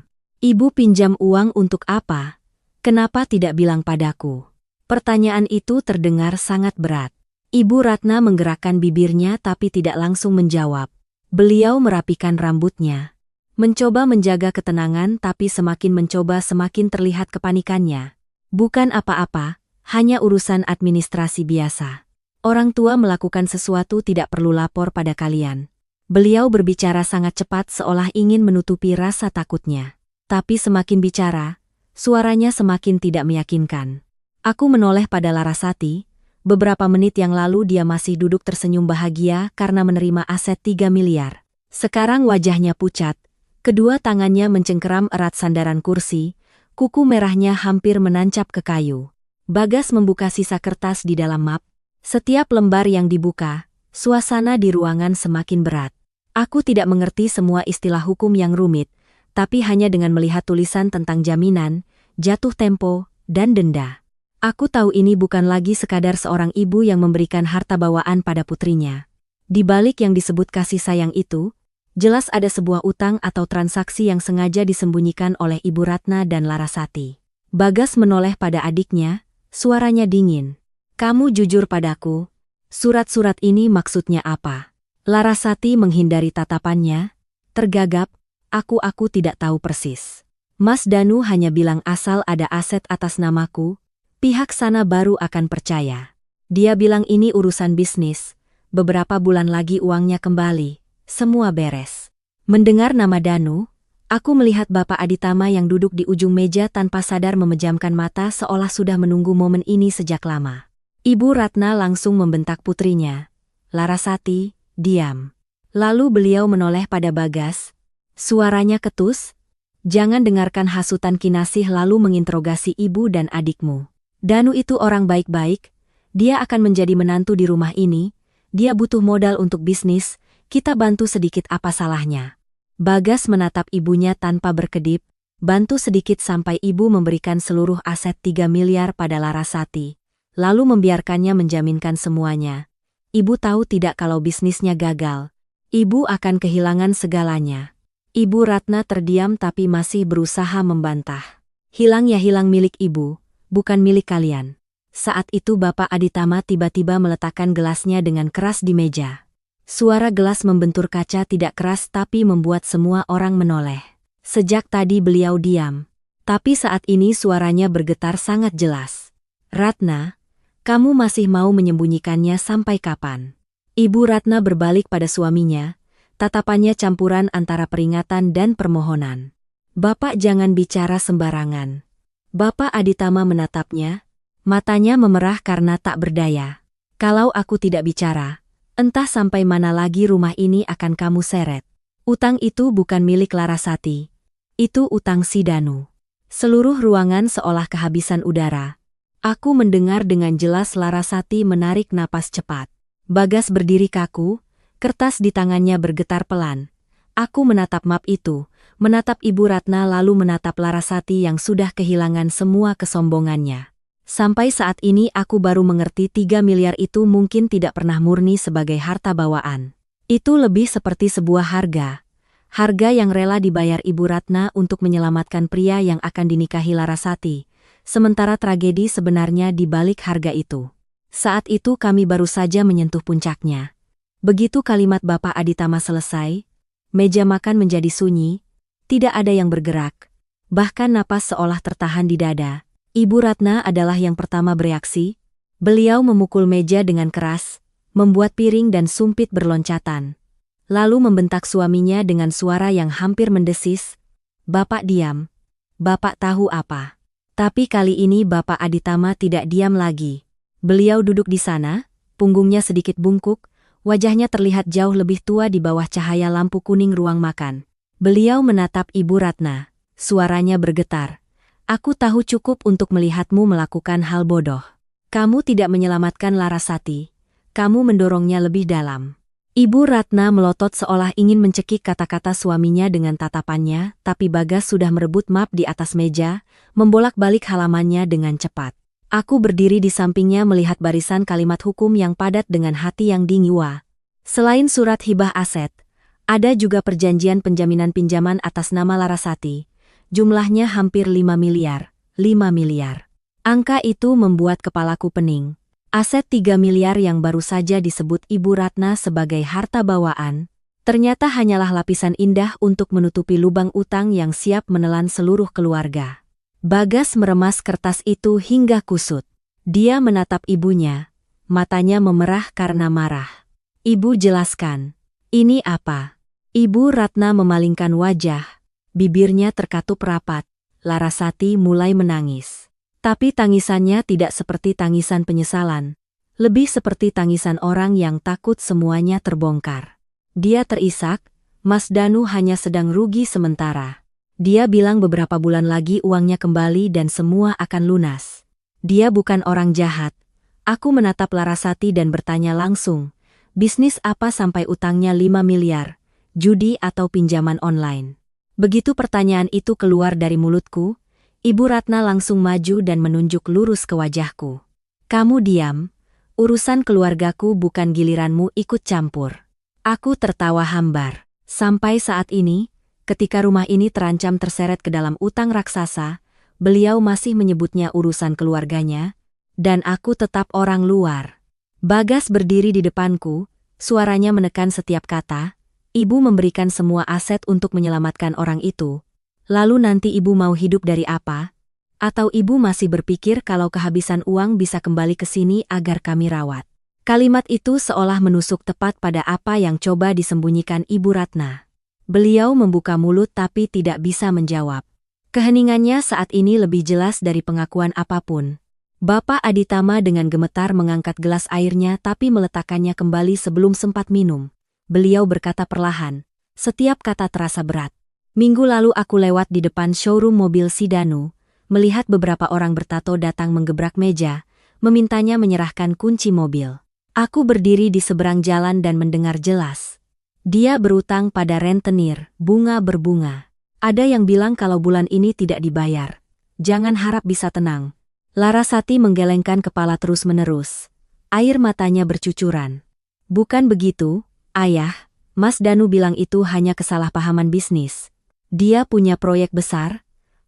Ibu pinjam uang untuk apa? Kenapa tidak bilang padaku? Pertanyaan itu terdengar sangat berat. Ibu Ratna menggerakkan bibirnya tapi tidak langsung menjawab. Beliau merapikan rambutnya. Mencoba menjaga ketenangan tapi semakin mencoba semakin terlihat kepanikannya. Bukan apa-apa, hanya urusan administrasi biasa. Orang tua melakukan sesuatu tidak perlu lapor pada kalian. Beliau berbicara sangat cepat seolah ingin menutupi rasa takutnya. Tapi semakin bicara, suaranya semakin tidak meyakinkan. Aku menoleh pada Larasati. Beberapa menit yang lalu dia masih duduk tersenyum bahagia karena menerima aset 3 miliar. Sekarang wajahnya pucat, kedua tangannya mencengkeram erat sandaran kursi, kuku merahnya hampir menancap ke kayu. Bagas membuka sisa kertas di dalam map. Setiap lembar yang dibuka, suasana di ruangan semakin berat. Aku tidak mengerti semua istilah hukum yang rumit, tapi hanya dengan melihat tulisan tentang jaminan, jatuh tempo, dan denda. Aku tahu ini bukan lagi sekadar seorang ibu yang memberikan harta bawaan pada putrinya. Di balik yang disebut kasih sayang itu, jelas ada sebuah utang atau transaksi yang sengaja disembunyikan oleh Ibu Ratna dan Larasati. Bagas menoleh pada adiknya, suaranya dingin. Kamu jujur padaku, surat-surat ini maksudnya apa? Larasati menghindari tatapannya, tergagap, aku tidak tahu persis. Mas Danu hanya bilang asal ada aset atas namaku, pihak sana baru akan percaya. Dia bilang ini urusan bisnis, beberapa bulan lagi uangnya kembali, semua beres. Mendengar nama Danu, aku melihat Bapak Aditama yang duduk di ujung meja tanpa sadar memejamkan mata seolah sudah menunggu momen ini sejak lama. Ibu Ratna langsung membentak putrinya. Larasati, diam. Lalu beliau menoleh pada Bagas. Suaranya ketus. Jangan dengarkan hasutan Kinasih lalu menginterogasi ibu dan adikmu. Danu itu orang baik-baik. Dia akan menjadi menantu di rumah ini. Dia butuh modal untuk bisnis. Kita bantu sedikit apa salahnya. Bagas menatap ibunya tanpa berkedip. Bantu sedikit sampai ibu memberikan seluruh aset 3 miliar pada Larasati. Lalu membiarkannya menjaminkan semuanya. Ibu tahu tidak kalau bisnisnya gagal. Ibu akan kehilangan segalanya. Ibu Ratna terdiam tapi masih berusaha membantah. Hilang ya hilang milik ibu, bukan milik kalian. Saat itu Bapak Aditama tiba-tiba meletakkan gelasnya dengan keras di meja. Suara gelas membentur kaca tidak keras tapi membuat semua orang menoleh. Sejak tadi beliau diam. Tapi saat ini suaranya bergetar sangat jelas. Ratna, kamu masih mau menyembunyikannya sampai kapan? Ibu Ratna berbalik pada suaminya. Tatapannya campuran antara peringatan dan permohonan. Bapak jangan bicara sembarangan. Bapak Aditama menatapnya, matanya memerah karena tak berdaya. Kalau aku tidak bicara, entah sampai mana lagi rumah ini akan kamu seret. Utang itu bukan milik Larasati. Itu utang si Danu. Seluruh ruangan seolah kehabisan udara. Aku mendengar dengan jelas Larasati menarik napas cepat. Bagas berdiri kaku. Kertas di tangannya bergetar pelan. Aku menatap map itu, menatap Ibu Ratna lalu menatap Larasati yang sudah kehilangan semua kesombongannya. Sampai saat ini aku baru mengerti 3 miliar itu mungkin tidak pernah murni sebagai harta bawaan. Itu lebih seperti sebuah harga. Harga yang rela dibayar Ibu Ratna untuk menyelamatkan pria yang akan dinikahi Larasati. Sementara tragedi sebenarnya di balik harga itu. Saat itu kami baru saja menyentuh puncaknya. Begitu kalimat Bapak Aditama selesai, meja makan menjadi sunyi, tidak ada yang bergerak. Bahkan napas seolah tertahan di dada. Ibu Ratna adalah yang pertama bereaksi. Beliau memukul meja dengan keras, membuat piring dan sumpit berloncatan. Lalu membentak suaminya dengan suara yang hampir mendesis, "Bapak diam. Bapak tahu apa?" Tapi kali ini Bapak Aditama tidak diam lagi. Beliau duduk di sana, punggungnya sedikit bungkuk, wajahnya terlihat jauh lebih tua di bawah cahaya lampu kuning ruang makan. Beliau menatap Ibu Ratna. Suaranya bergetar. "Aku tahu cukup untuk melihatmu melakukan hal bodoh. Kamu tidak menyelamatkan Larasati. Kamu mendorongnya lebih dalam." Ibu Ratna melotot seolah ingin mencekik kata-kata suaminya dengan tatapannya, tapi Bagas sudah merebut map di atas meja, membolak-balik halamannya dengan cepat. Aku berdiri di sampingnya melihat barisan kalimat hukum yang padat dengan hati yang dingin. Selain surat hibah aset, ada juga perjanjian penjaminan pinjaman atas nama Larasati. Jumlahnya hampir 5 miliar. 5 miliar. Angka itu membuat kepalaku pening. Aset 3 miliar yang baru saja disebut Ibu Ratna sebagai harta bawaan, ternyata hanyalah lapisan indah untuk menutupi lubang utang yang siap menelan seluruh keluarga. Bagas meremas kertas itu hingga kusut. Dia menatap ibunya, matanya memerah karena marah. "Ibu jelaskan, ini apa?" Ibu Ratna memalingkan wajah, bibirnya terkatup rapat. Larasati mulai menangis. Tapi tangisannya tidak seperti tangisan penyesalan, lebih seperti tangisan orang yang takut semuanya terbongkar. Dia terisak, "Mas Danu hanya sedang rugi sementara. Dia bilang beberapa bulan lagi uangnya kembali dan semua akan lunas. Dia bukan orang jahat." Aku menatap Larasati dan bertanya langsung, "Bisnis apa sampai utangnya 5 miliar? Judi atau pinjaman online?" Begitu pertanyaan itu keluar dari mulutku, Ibu Ratna langsung maju dan menunjuk lurus ke wajahku. "Kamu diam, urusan keluargaku bukan giliranmu ikut campur." Aku tertawa hambar. Sampai saat ini, ketika rumah ini terancam terseret ke dalam utang raksasa, beliau masih menyebutnya urusan keluarganya, dan aku tetap orang luar. Bagas berdiri di depanku, suaranya menekan setiap kata. "Ibu memberikan semua aset untuk menyelamatkan orang itu. Lalu nanti ibu mau hidup dari apa? Atau ibu masih berpikir kalau kehabisan uang bisa kembali ke sini agar kami rawat?" Kalimat itu seolah menusuk tepat pada apa yang coba disembunyikan Ibu Ratna. Beliau membuka mulut tapi tidak bisa menjawab. Keheningannya saat ini lebih jelas dari pengakuan apapun. Bapak Aditama dengan gemetar mengangkat gelas airnya tapi meletakkannya kembali sebelum sempat minum. Beliau berkata perlahan, setiap kata terasa berat. "Minggu lalu aku lewat di depan showroom mobil si Danu, melihat beberapa orang bertato datang menggebrak meja, memintanya menyerahkan kunci mobil. Aku berdiri di seberang jalan dan mendengar jelas. Dia berutang pada rentenir, bunga berbunga. Ada yang bilang kalau bulan ini tidak dibayar. Jangan harap bisa tenang." Larasati menggelengkan kepala terus-menerus. Air matanya bercucuran. "Bukan begitu, Ayah. Mas Danu bilang itu hanya kesalahpahaman bisnis. Dia punya proyek besar.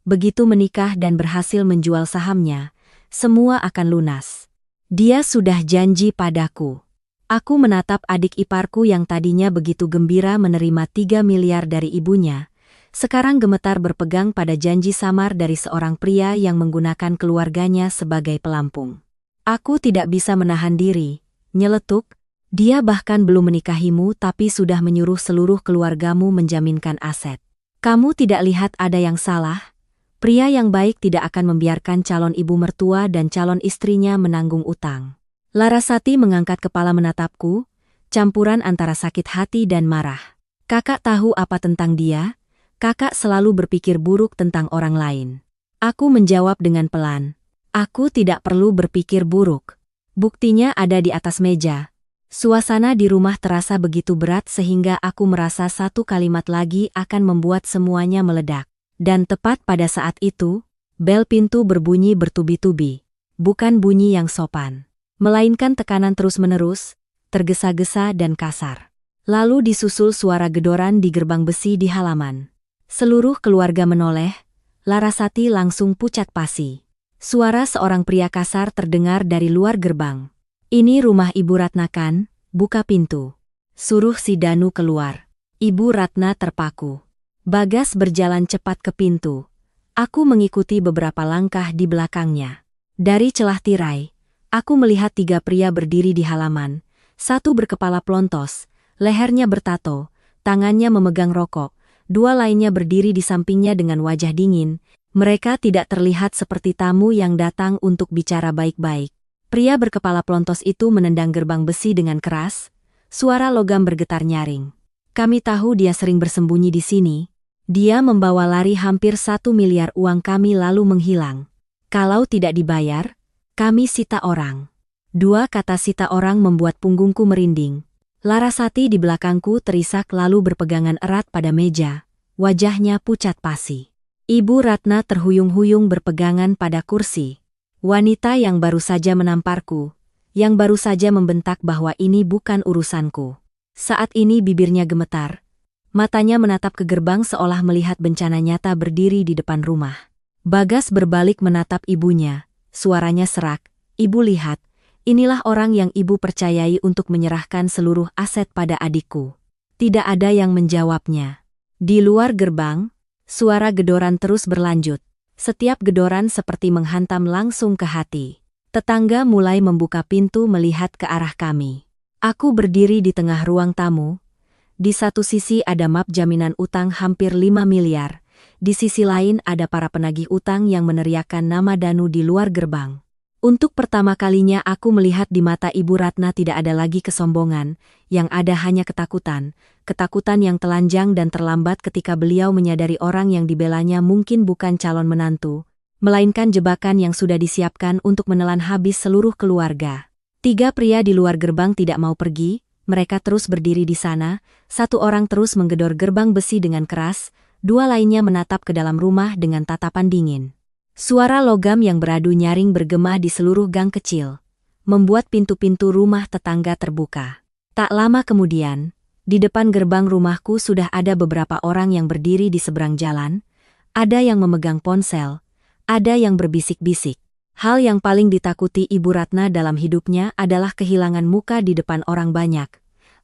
Begitu menikah dan berhasil menjual sahamnya, semua akan lunas. Dia sudah janji padaku. Aku menatap adik iparku yang tadinya begitu gembira menerima 3 miliar dari ibunya. Sekarang gemetar berpegang pada janji samar dari seorang pria yang menggunakan keluarganya sebagai pelampung. Aku tidak bisa menahan diri, nyeletuk. Dia bahkan belum menikahimu tapi sudah menyuruh seluruh keluargamu menjaminkan aset. Kamu tidak lihat ada yang salah? Pria yang baik tidak akan membiarkan calon ibu mertua dan calon istrinya menanggung utang. Larasati mengangkat kepala menatapku, campuran antara sakit hati dan marah. Kakak tahu apa tentang dia? Kakak selalu berpikir buruk tentang orang lain. Aku menjawab dengan pelan. Aku tidak perlu berpikir buruk. Buktinya ada di atas meja. Suasana di rumah terasa begitu berat sehingga aku merasa satu kalimat lagi akan membuat semuanya meledak. Dan tepat pada saat itu, bel pintu berbunyi bertubi-tubi. Bukan bunyi yang sopan, melainkan tekanan terus-menerus, tergesa-gesa dan kasar. Lalu disusul suara gedoran di gerbang besi di halaman. Seluruh keluarga menoleh, Larasati langsung pucat pasi. Suara seorang pria kasar terdengar dari luar gerbang. Ini rumah Ibu Ratna kan? Buka pintu. Suruh si Danu keluar. Ibu Ratna terpaku. Bagas berjalan cepat ke pintu. Aku mengikuti beberapa langkah di belakangnya. Dari celah tirai, aku melihat 3 pria berdiri di halaman. Satu berkepala plontos, lehernya bertato, tangannya memegang rokok. 2 lainnya berdiri di sampingnya dengan wajah dingin. Mereka tidak terlihat seperti tamu yang datang untuk bicara baik-baik. Pria berkepala plontos itu menendang gerbang besi dengan keras. Suara logam bergetar nyaring. Kami tahu dia sering bersembunyi di sini. Dia membawa lari hampir 1 miliar uang kami lalu menghilang. Kalau tidak dibayar, kami sita orang. 2 kata sita orang membuat punggungku merinding. Larasati di belakangku terisak lalu berpegangan erat pada meja. Wajahnya pucat pasi. Ibu Ratna terhuyung-huyung berpegangan pada kursi. Wanita yang baru saja menamparku, yang baru saja membentak bahwa ini bukan urusanku. Saat ini bibirnya gemetar. Matanya menatap ke gerbang seolah melihat bencana nyata berdiri di depan rumah. Bagas berbalik menatap ibunya. Suaranya serak. Ibu lihat, inilah orang yang ibu percayai untuk menyerahkan seluruh aset pada adikku. Tidak ada yang menjawabnya. Di luar gerbang, suara gedoran terus berlanjut. Setiap gedoran seperti menghantam langsung ke hati. Tetangga mulai membuka pintu melihat ke arah kami. Aku berdiri di tengah ruang tamu. Di satu sisi ada map jaminan utang hampir 5 miliar. Di sisi lain ada para penagih utang yang meneriakkan nama Danu di luar gerbang. Untuk pertama kalinya aku melihat di mata Ibu Ratna tidak ada lagi kesombongan, yang ada hanya ketakutan. Ketakutan yang telanjang dan terlambat ketika beliau menyadari orang yang dibelanya mungkin bukan calon menantu, melainkan jebakan yang sudah disiapkan untuk menelan habis seluruh keluarga. 3 pria di luar gerbang tidak mau pergi, mereka terus berdiri di sana. 1 orang terus menggedor gerbang besi dengan keras, 2 lainnya menatap ke dalam rumah dengan tatapan dingin. Suara logam yang beradu nyaring bergema di seluruh gang kecil, membuat pintu-pintu rumah tetangga terbuka. Tak lama kemudian, di depan gerbang rumahku sudah ada beberapa orang yang berdiri di seberang jalan, ada yang memegang ponsel, ada yang berbisik-bisik. Hal yang paling ditakuti Ibu Ratna dalam hidupnya adalah kehilangan muka di depan orang banyak.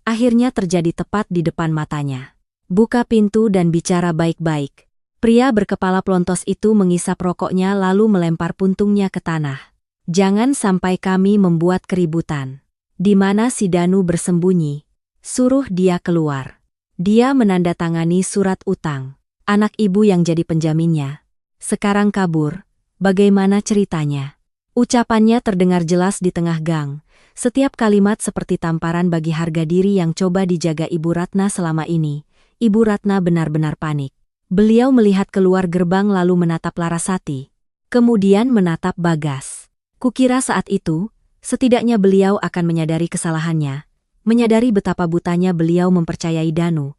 Akhirnya terjadi tepat di depan matanya. Buka pintu dan bicara baik-baik. Pria berkepala plontos itu mengisap rokoknya lalu melempar puntungnya ke tanah. Jangan sampai kami membuat keributan. Di mana si Danu bersembunyi? Suruh dia keluar. Dia menandatangani surat utang. Anak ibu yang jadi penjaminnya. Sekarang kabur. Bagaimana ceritanya? Ucapannya terdengar jelas di tengah gang. Setiap kalimat seperti tamparan bagi harga diri yang coba dijaga Ibu Ratna selama ini. Ibu Ratna benar-benar panik. Beliau melihat keluar gerbang lalu menatap Larasati. Kemudian menatap Bagas. Kukira saat itu, setidaknya beliau akan menyadari kesalahannya. Menyadari betapa butanya beliau mempercayai Danu.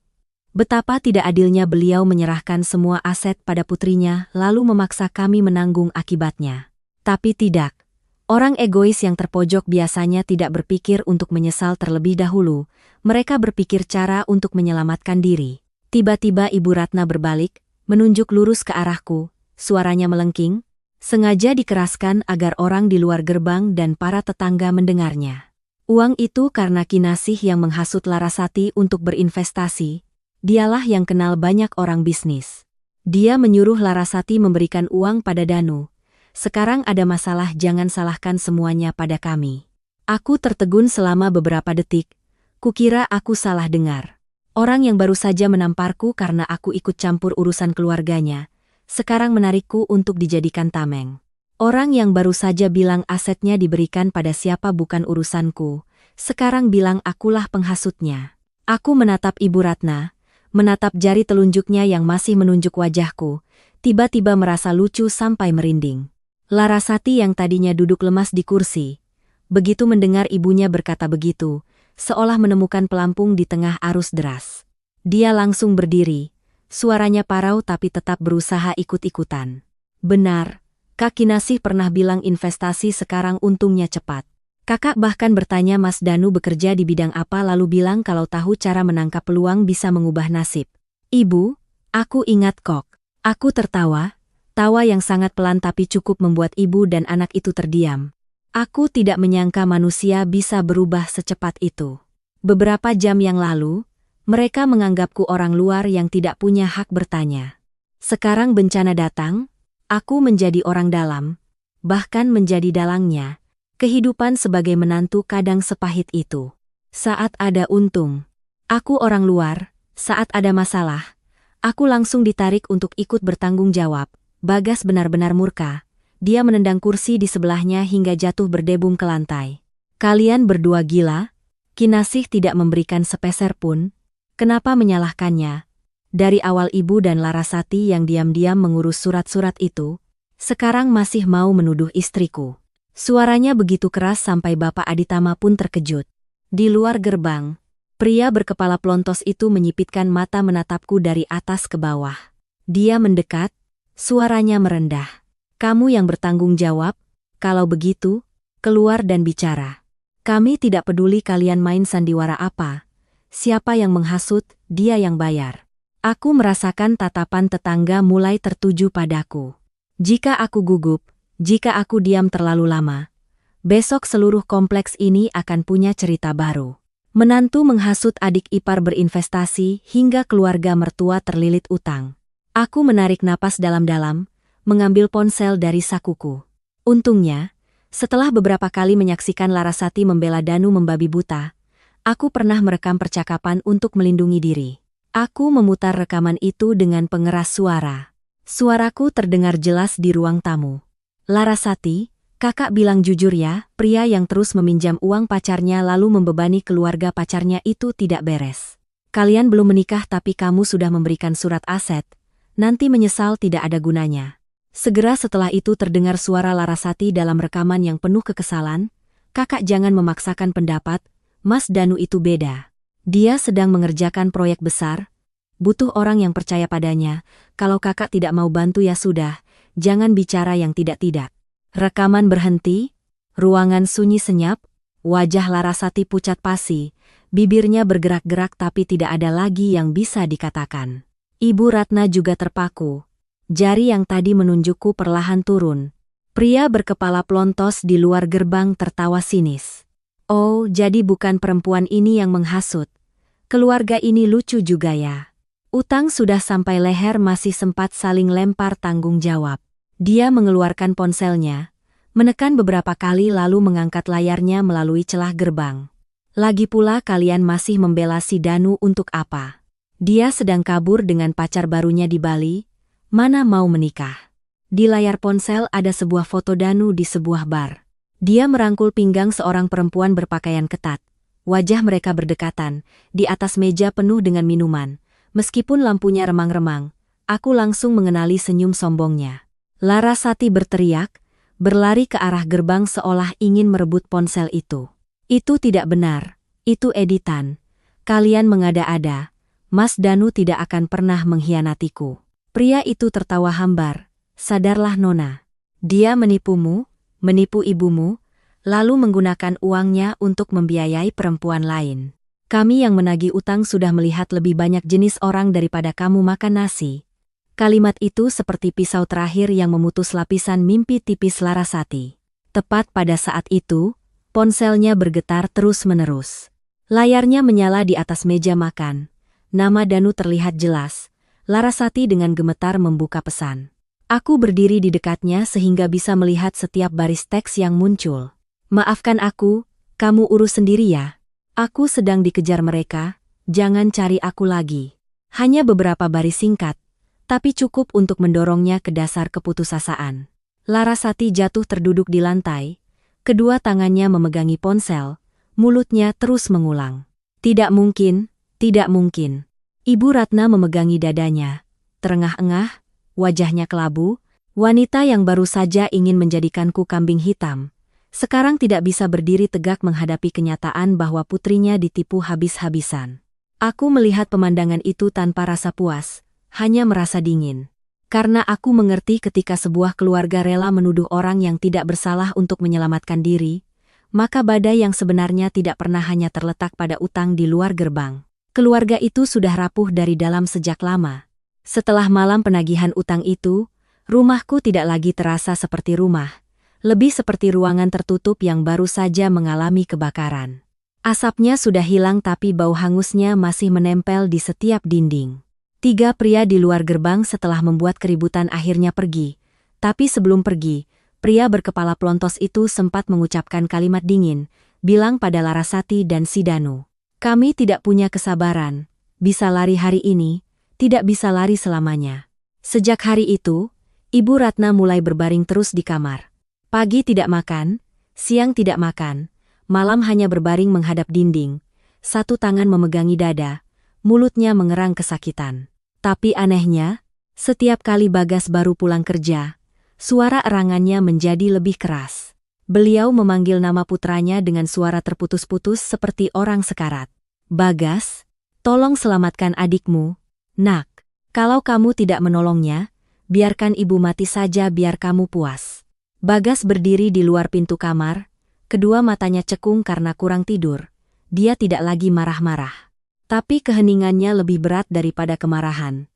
Betapa tidak adilnya beliau menyerahkan semua aset pada putrinya lalu memaksa kami menanggung akibatnya. Tapi tidak. Orang egois yang terpojok biasanya tidak berpikir untuk menyesal terlebih dahulu, mereka berpikir cara untuk menyelamatkan diri. Tiba-tiba Ibu Ratna berbalik, menunjuk lurus ke arahku, suaranya melengking, sengaja dikeraskan agar orang di luar gerbang dan para tetangga mendengarnya. Uang itu karena Kinasih yang menghasut Larasati untuk berinvestasi, dialah yang kenal banyak orang bisnis. Dia menyuruh Larasati memberikan uang pada Danu. Sekarang ada masalah, jangan salahkan semuanya pada kami. Aku tertegun selama beberapa detik, kukira aku salah dengar. Orang yang baru saja menamparku karena aku ikut campur urusan keluarganya, sekarang menarikku untuk dijadikan tameng. Orang yang baru saja bilang asetnya diberikan pada siapa bukan urusanku, sekarang bilang akulah penghasutnya. Aku menatap Ibu Ratna, menatap jari telunjuknya yang masih menunjuk wajahku, tiba-tiba merasa lucu sampai merinding. Larasati yang tadinya duduk lemas di kursi, begitu mendengar ibunya berkata begitu, seolah menemukan pelampung di tengah arus deras. Dia langsung berdiri, suaranya parau tapi tetap berusaha ikut-ikutan. Benar, Kak Kinasih pernah bilang investasi sekarang untungnya cepat. Kakak bahkan bertanya Mas Danu bekerja di bidang apa lalu bilang kalau tahu cara menangkap peluang bisa mengubah nasib. Ibu, aku ingat kok. Aku tertawa. Tawa yang sangat pelan tapi cukup membuat ibu dan anak itu terdiam. Aku tidak menyangka manusia bisa berubah secepat itu. Beberapa jam yang lalu, mereka menganggapku orang luar yang tidak punya hak bertanya. Sekarang bencana datang, aku menjadi orang dalam, bahkan menjadi dalangnya. Kehidupan sebagai menantu kadang sepahit itu. Saat ada untung, aku orang luar, saat ada masalah, aku langsung ditarik untuk ikut bertanggung jawab. Bagas benar-benar murka. Dia menendang kursi di sebelahnya hingga jatuh berdebum ke lantai. Kalian berdua gila? Kinasih tidak memberikan sepeser pun. Kenapa menyalahkannya? Dari awal ibu dan Larasati yang diam-diam mengurus surat-surat itu, sekarang masih mau menuduh istriku. Suaranya begitu keras sampai Bapak Aditama pun terkejut. Di luar gerbang, pria berkepala pelontos itu menyipitkan mata menatapku dari atas ke bawah. Dia mendekat. Suaranya merendah. Kamu yang bertanggung jawab, kalau begitu, keluar dan bicara. Kami tidak peduli kalian main sandiwara apa. Siapa yang menghasut, dia yang bayar. Aku merasakan tatapan tetangga mulai tertuju padaku. Jika aku gugup, jika aku diam terlalu lama, besok seluruh kompleks ini akan punya cerita baru. Menantu menghasut adik ipar berinvestasi hingga keluarga mertua terlilit utang. Aku menarik napas dalam-dalam, mengambil ponsel dari sakuku. Untungnya, setelah beberapa kali menyaksikan Larasati membela Danu membabi buta, aku pernah merekam percakapan untuk melindungi diri. Aku memutar rekaman itu dengan pengeras suara. Suaraku terdengar jelas di ruang tamu. Larasati, kakak bilang jujur ya, pria yang terus meminjam uang pacarnya lalu membebani keluarga pacarnya itu tidak beres. Kalian belum menikah tapi kamu sudah memberikan surat aset. Nanti menyesal tidak ada gunanya. Segera setelah itu terdengar suara Larasati dalam rekaman yang penuh kekesalan. Kakak jangan memaksakan pendapat, Mas Danu itu beda. Dia sedang mengerjakan proyek besar, butuh orang yang percaya padanya. Kalau kakak tidak mau bantu ya sudah, jangan bicara yang tidak-tidak. Rekaman berhenti, ruangan sunyi senyap, wajah Larasati pucat pasi, bibirnya bergerak-gerak tapi tidak ada lagi yang bisa dikatakan. Ibu Ratna juga terpaku. Jari yang tadi menunjukku perlahan turun. Pria berkepala pelontos di luar gerbang tertawa sinis. Oh, jadi bukan perempuan ini yang menghasut. Keluarga ini lucu juga ya. Utang sudah sampai leher masih sempat saling lempar tanggung jawab. Dia mengeluarkan ponselnya, menekan beberapa kali lalu mengangkat layarnya melalui celah gerbang. Lagi pula kalian masih membela si Danu untuk apa? Dia sedang kabur dengan pacar barunya di Bali, mana mau menikah. Di layar ponsel ada sebuah foto Danu di sebuah bar. Dia merangkul pinggang seorang perempuan berpakaian ketat. Wajah mereka berdekatan, di atas meja penuh dengan minuman. Meskipun lampunya remang-remang, aku langsung mengenali senyum sombongnya. Larasati berteriak, berlari ke arah gerbang seolah ingin merebut ponsel itu. Itu tidak benar, itu editan. Kalian mengada-ada. Mas Danu tidak akan pernah mengkhianatiku. Pria itu tertawa hambar. Sadarlah Nona. Dia menipumu, menipu ibumu, lalu menggunakan uangnya untuk membiayai perempuan lain. Kami yang menagih utang sudah melihat lebih banyak jenis orang daripada kamu makan nasi. Kalimat itu seperti pisau terakhir yang memutus lapisan mimpi tipis Larasati. Tepat pada saat itu, ponselnya bergetar terus-menerus. Layarnya menyala di atas meja makan. Nama Danu terlihat jelas. Larasati dengan gemetar membuka pesan. Aku berdiri di dekatnya sehingga bisa melihat setiap baris teks yang muncul. Maafkan aku, kamu urus sendiri ya. Aku sedang dikejar mereka, jangan cari aku lagi. Hanya beberapa baris singkat, tapi cukup untuk mendorongnya ke dasar keputusasaan. Larasati jatuh terduduk di lantai, kedua tangannya memegangi ponsel, mulutnya terus mengulang. Tidak mungkin, tidak mungkin. Ibu Ratna memegangi dadanya, terengah-engah, wajahnya kelabu, wanita yang baru saja ingin menjadikanku kambing hitam. Sekarang tidak bisa berdiri tegak menghadapi kenyataan bahwa putrinya ditipu habis-habisan. Aku melihat pemandangan itu tanpa rasa puas, hanya merasa dingin. Karena aku mengerti ketika sebuah keluarga rela menuduh orang yang tidak bersalah untuk menyelamatkan diri, maka badai yang sebenarnya tidak pernah hanya terletak pada utang di luar gerbang. Keluarga itu sudah rapuh dari dalam sejak lama. Setelah malam penagihan utang itu, rumahku tidak lagi terasa seperti rumah. Lebih seperti ruangan tertutup yang baru saja mengalami kebakaran. Asapnya sudah hilang tapi bau hangusnya masih menempel di setiap dinding. 3 pria di luar gerbang setelah membuat keributan akhirnya pergi. Tapi sebelum pergi, pria berkepala plontos itu sempat mengucapkan kalimat dingin, bilang pada Larasati dan si Danu. Kami tidak punya kesabaran, bisa lari hari ini, tidak bisa lari selamanya. Sejak hari itu, Ibu Ratna mulai berbaring terus di kamar. Pagi tidak makan, siang tidak makan, malam hanya berbaring menghadap dinding, satu tangan memegangi dada, mulutnya mengerang kesakitan. Tapi anehnya, setiap kali Bagas baru pulang kerja, suara erangannya menjadi lebih keras. Beliau memanggil nama putranya dengan suara terputus-putus seperti orang sekarat. Bagas, tolong selamatkan adikmu, nak. Kalau kamu tidak menolongnya, biarkan ibu mati saja biar kamu puas. Bagas berdiri di luar pintu kamar, kedua matanya cekung karena kurang tidur. Dia tidak lagi marah-marah. Tapi keheningannya lebih berat daripada kemarahan.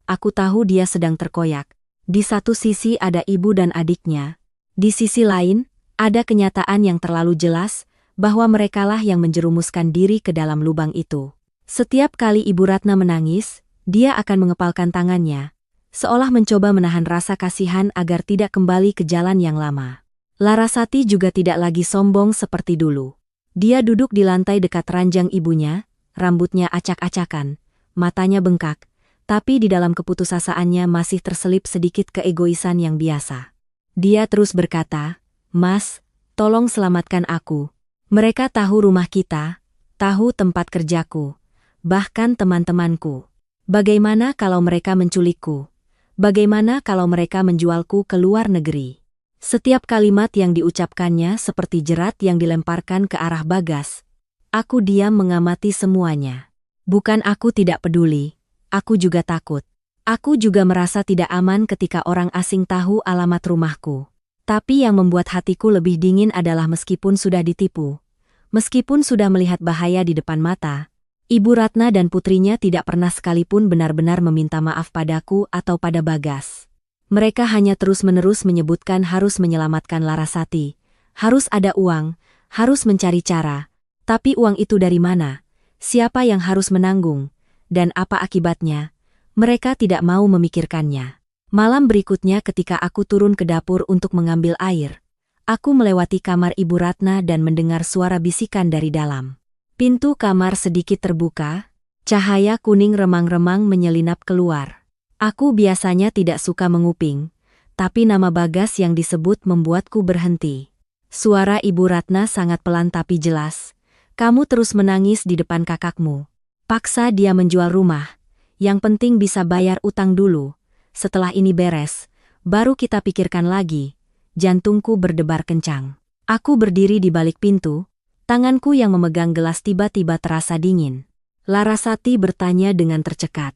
Aku tahu dia sedang terkoyak. Di satu sisi ada ibu dan adiknya. Di sisi lain, ada kenyataan yang terlalu jelas, bahwa merekalah yang menjerumuskan diri ke dalam lubang itu. Setiap kali Ibu Ratna menangis, dia akan mengepalkan tangannya, seolah mencoba menahan rasa kasihan agar tidak kembali ke jalan yang lama. Larasati juga tidak lagi sombong seperti dulu. Dia duduk di lantai dekat ranjang ibunya, rambutnya acak-acakan, matanya bengkak, tapi di dalam keputusasaannya masih terselip sedikit keegoisan yang biasa. Dia terus berkata, "Mas, tolong selamatkan aku. Mereka tahu rumah kita, tahu tempat kerjaku, bahkan teman-temanku. Bagaimana kalau mereka menculikku? Bagaimana kalau mereka menjualku ke luar negeri?" Setiap kalimat yang diucapkannya seperti jerat yang dilemparkan ke arah Bagas. Aku diam mengamati semuanya. Bukan aku tidak peduli, aku juga takut. Aku juga merasa tidak aman ketika orang asing tahu alamat rumahku. Tapi yang membuat hatiku lebih dingin adalah meskipun sudah ditipu, meskipun sudah melihat bahaya di depan mata, Ibu Ratna dan putrinya tidak pernah sekalipun benar-benar meminta maaf padaku atau pada Bagas. Mereka hanya terus-menerus menyebutkan harus menyelamatkan Larasati, harus ada uang, harus mencari cara. Tapi uang itu dari mana? Siapa yang harus menanggung? Dan apa akibatnya? Mereka tidak mau memikirkannya. Malam berikutnya ketika aku turun ke dapur untuk mengambil air, aku melewati kamar Ibu Ratna dan mendengar suara bisikan dari dalam. Pintu kamar sedikit terbuka, cahaya kuning remang-remang menyelinap keluar. Aku biasanya tidak suka menguping, tapi nama Bagas yang disebut membuatku berhenti. Suara Ibu Ratna sangat pelan tapi jelas. Kamu terus menangis di depan kakakmu. Paksa dia menjual rumah. Yang penting bisa bayar utang dulu. Setelah ini beres, baru kita pikirkan lagi. Jantungku berdebar kencang. Aku berdiri di balik pintu, tanganku yang memegang gelas tiba-tiba terasa dingin. Larasati bertanya dengan tercekat.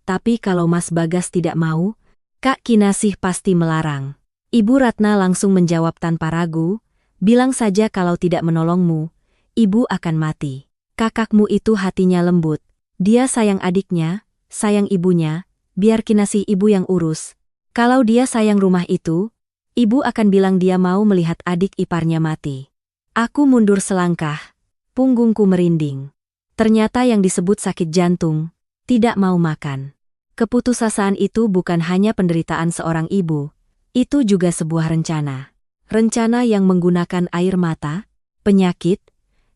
Tapi kalau Mas Bagas tidak mau, Kak Kinasih pasti melarang. Ibu Ratna langsung menjawab tanpa ragu, bilang saja kalau tidak menolongmu, ibu akan mati. Kakakmu itu hatinya lembut. Dia sayang adiknya, sayang ibunya, biar kinasih ibu yang urus. Kalau dia sayang rumah itu, ibu akan bilang dia mau melihat adik iparnya mati. Aku mundur selangkah, punggungku merinding. Ternyata yang disebut sakit jantung, tidak mau makan. Keputusasaan itu bukan hanya penderitaan seorang ibu, itu juga sebuah rencana. Rencana yang menggunakan air mata, penyakit,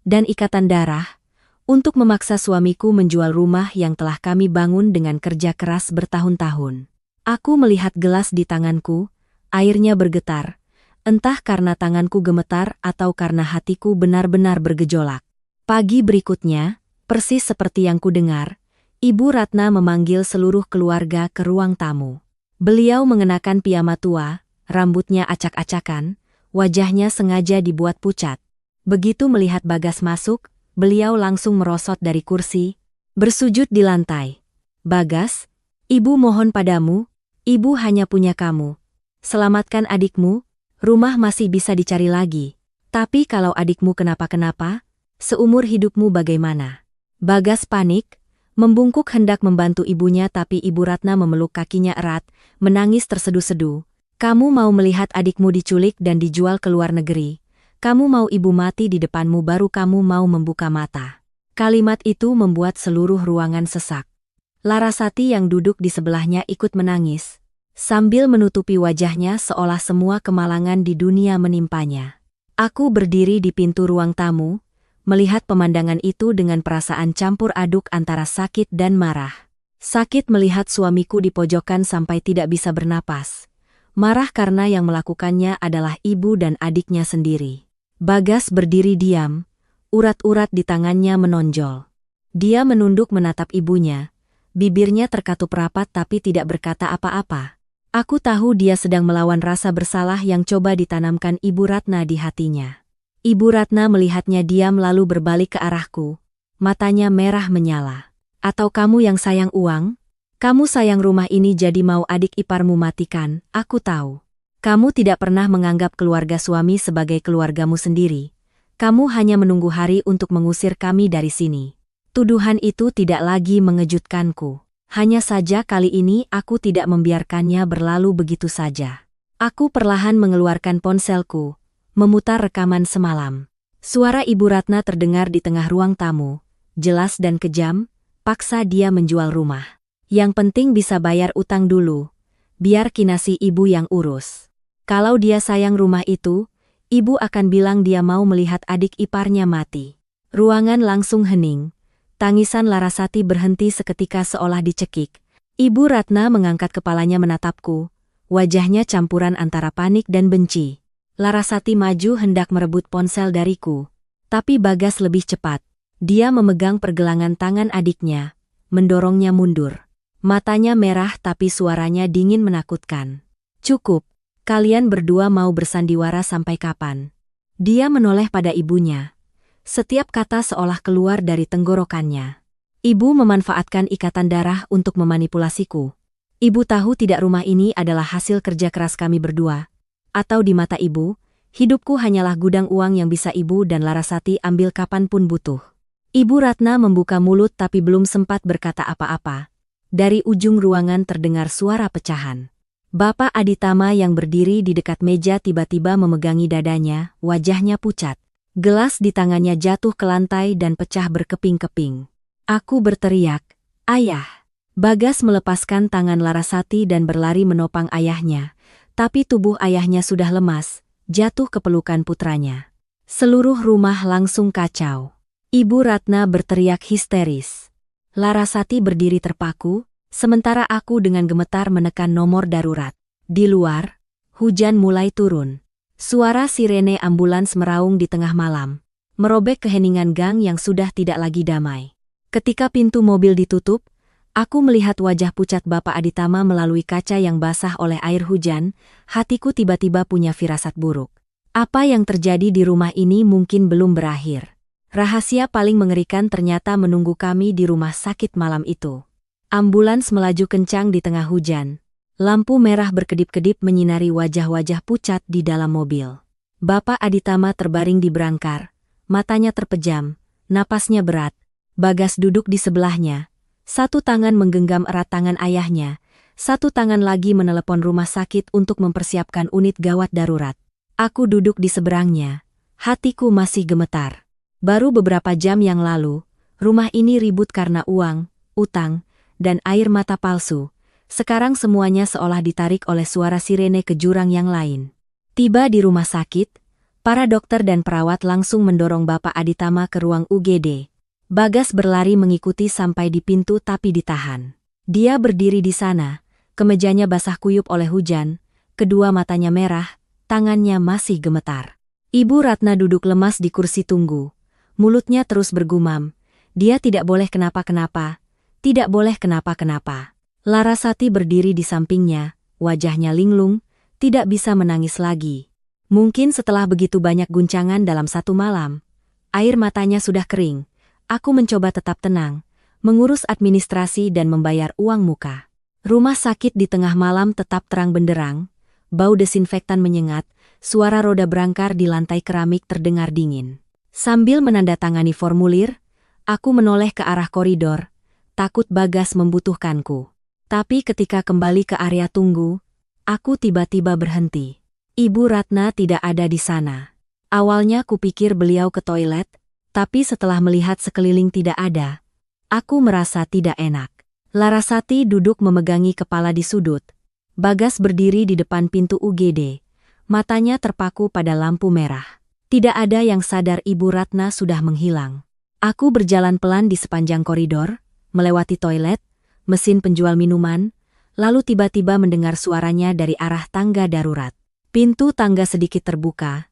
dan ikatan darah, untuk memaksa suamiku menjual rumah yang telah kami bangun dengan kerja keras bertahun-tahun. Aku melihat gelas di tanganku, airnya bergetar, entah karena tanganku gemetar atau karena hatiku benar-benar bergejolak. Pagi berikutnya, persis seperti yang kudengar, Ibu Ratna memanggil seluruh keluarga ke ruang tamu. Beliau mengenakan piyama tua, rambutnya acak-acakan, wajahnya sengaja dibuat pucat. Begitu melihat Bagas masuk, beliau langsung merosot dari kursi, bersujud di lantai. "Bagas, ibu mohon padamu, ibu hanya punya kamu. Selamatkan adikmu, rumah masih bisa dicari lagi. Tapi kalau adikmu kenapa-kenapa, seumur hidupmu bagaimana?" Bagas panik, membungkuk hendak membantu ibunya tapi Ibu Ratna memeluk kakinya erat, menangis tersedu-sedu. "Kamu mau melihat adikmu diculik dan dijual ke luar negeri. Kamu mau ibu mati di depanmu baru kamu mau membuka mata." Kalimat itu membuat seluruh ruangan sesak. Larasati yang duduk di sebelahnya ikut menangis, sambil menutupi wajahnya seolah semua kemalangan di dunia menimpanya. Aku berdiri di pintu ruang tamu, melihat pemandangan itu dengan perasaan campur aduk antara sakit dan marah. Sakit melihat suamiku dipojokkan sampai tidak bisa bernapas. Marah karena yang melakukannya adalah ibu dan adiknya sendiri. Bagas berdiri diam, urat-urat di tangannya menonjol. Dia menunduk menatap ibunya, bibirnya terkatup rapat tapi tidak berkata apa-apa. Aku tahu dia sedang melawan rasa bersalah yang coba ditanamkan Ibu Ratna di hatinya. Ibu Ratna melihatnya diam lalu berbalik ke arahku. Matanya merah menyala. "Atau kamu yang sayang uang? Kamu sayang rumah ini jadi mau adik iparmu matikan, aku tahu. Kamu tidak pernah menganggap keluarga suami sebagai keluargamu sendiri. Kamu hanya menunggu hari untuk mengusir kami dari sini." Tuduhan itu tidak lagi mengejutkanku. Hanya saja kali ini aku tidak membiarkannya berlalu begitu saja. Aku perlahan mengeluarkan ponselku, memutar rekaman semalam. Suara Ibu Ratna terdengar di tengah ruang tamu, jelas dan kejam, paksa dia menjual rumah. "Yang penting bisa bayar utang dulu, biar kinasi ibu yang urus. Kalau dia sayang rumah itu, ibu akan bilang dia mau melihat adik iparnya mati." Ruangan langsung hening. Tangisan Larasati berhenti seketika seolah dicekik. Ibu Ratna mengangkat kepalanya menatapku, wajahnya campuran antara panik dan benci. Larasati maju hendak merebut ponsel dariku, tapi Bagas lebih cepat. Dia memegang pergelangan tangan adiknya, mendorongnya mundur. Matanya merah tapi suaranya dingin menakutkan. "Cukup, kalian berdua mau bersandiwara sampai kapan?" Dia menoleh pada ibunya. Setiap kata seolah keluar dari tenggorokannya. "Ibu memanfaatkan ikatan darah untuk memanipulasiku. Ibu tahu tidak rumah ini adalah hasil kerja keras kami berdua. Atau di mata ibu, hidupku hanyalah gudang uang yang bisa ibu dan Larasati ambil kapanpun butuh." Ibu Ratna membuka mulut tapi belum sempat berkata apa-apa. Dari ujung ruangan terdengar suara pecahan. Bapak Aditama yang berdiri di dekat meja tiba-tiba memegangi dadanya, wajahnya pucat. Gelas di tangannya jatuh ke lantai dan pecah berkeping-keping. Aku berteriak, "Ayah!" Bagas melepaskan tangan Larasati dan berlari menopang ayahnya, tapi tubuh ayahnya sudah lemas, jatuh ke pelukan putranya. Seluruh rumah langsung kacau. Ibu Ratna berteriak histeris. Larasati berdiri terpaku, sementara aku dengan gemetar menekan nomor darurat. Di luar, hujan mulai turun. Suara sirene ambulans meraung di tengah malam, merobek keheningan gang yang sudah tidak lagi damai. Ketika pintu mobil ditutup, aku melihat wajah pucat Bapak Aditama melalui kaca yang basah oleh air hujan, hatiku tiba-tiba punya firasat buruk. Apa yang terjadi di rumah ini mungkin belum berakhir. Rahasia paling mengerikan ternyata menunggu kami di rumah sakit malam itu. Ambulans melaju kencang di tengah hujan. Lampu merah berkedip-kedip menyinari wajah-wajah pucat di dalam mobil. Bapak Aditama terbaring di berangkar, matanya terpejam, napasnya berat. Bagas duduk di sebelahnya. Satu tangan menggenggam erat tangan ayahnya, satu tangan lagi menelepon rumah sakit untuk mempersiapkan unit gawat darurat. Aku duduk di seberangnya. Hatiku masih gemetar. Baru beberapa jam yang lalu, rumah ini ribut karena uang, utang, dan air mata palsu. Sekarang semuanya seolah ditarik oleh suara sirene ke jurang yang lain. Tiba di rumah sakit, para dokter dan perawat langsung mendorong Bapak Aditama ke ruang UGD. Bagas berlari mengikuti sampai di pintu tapi ditahan. Dia berdiri di sana, kemejanya basah kuyup oleh hujan, kedua matanya merah, tangannya masih gemetar. Ibu Ratna duduk lemas di kursi tunggu. Mulutnya terus bergumam, dia tidak boleh kenapa-kenapa, tidak boleh kenapa-kenapa. Larasati berdiri di sampingnya, wajahnya linglung, tidak bisa menangis lagi. Mungkin setelah begitu banyak guncangan dalam satu malam, air matanya sudah kering. Aku mencoba tetap tenang, mengurus administrasi dan membayar uang muka. Rumah sakit di tengah malam tetap terang benderang, bau desinfektan menyengat, suara roda berangkar di lantai keramik terdengar dingin. Sambil menandatangani formulir, aku menoleh ke arah koridor, takut Bagas membutuhkanku. Tapi ketika kembali ke area tunggu, aku tiba-tiba berhenti. Ibu Ratna tidak ada di sana. Awalnya kupikir beliau ke toilet, tapi setelah melihat sekeliling tidak ada, aku merasa tidak enak. Larasati duduk memegangi kepala di sudut. Bagas berdiri di depan pintu UGD. Matanya terpaku pada lampu merah. Tidak ada yang sadar Ibu Ratna sudah menghilang. Aku berjalan pelan di sepanjang koridor, melewati toilet, mesin penjual minuman, lalu tiba-tiba mendengar suaranya dari arah tangga darurat. Pintu tangga sedikit terbuka.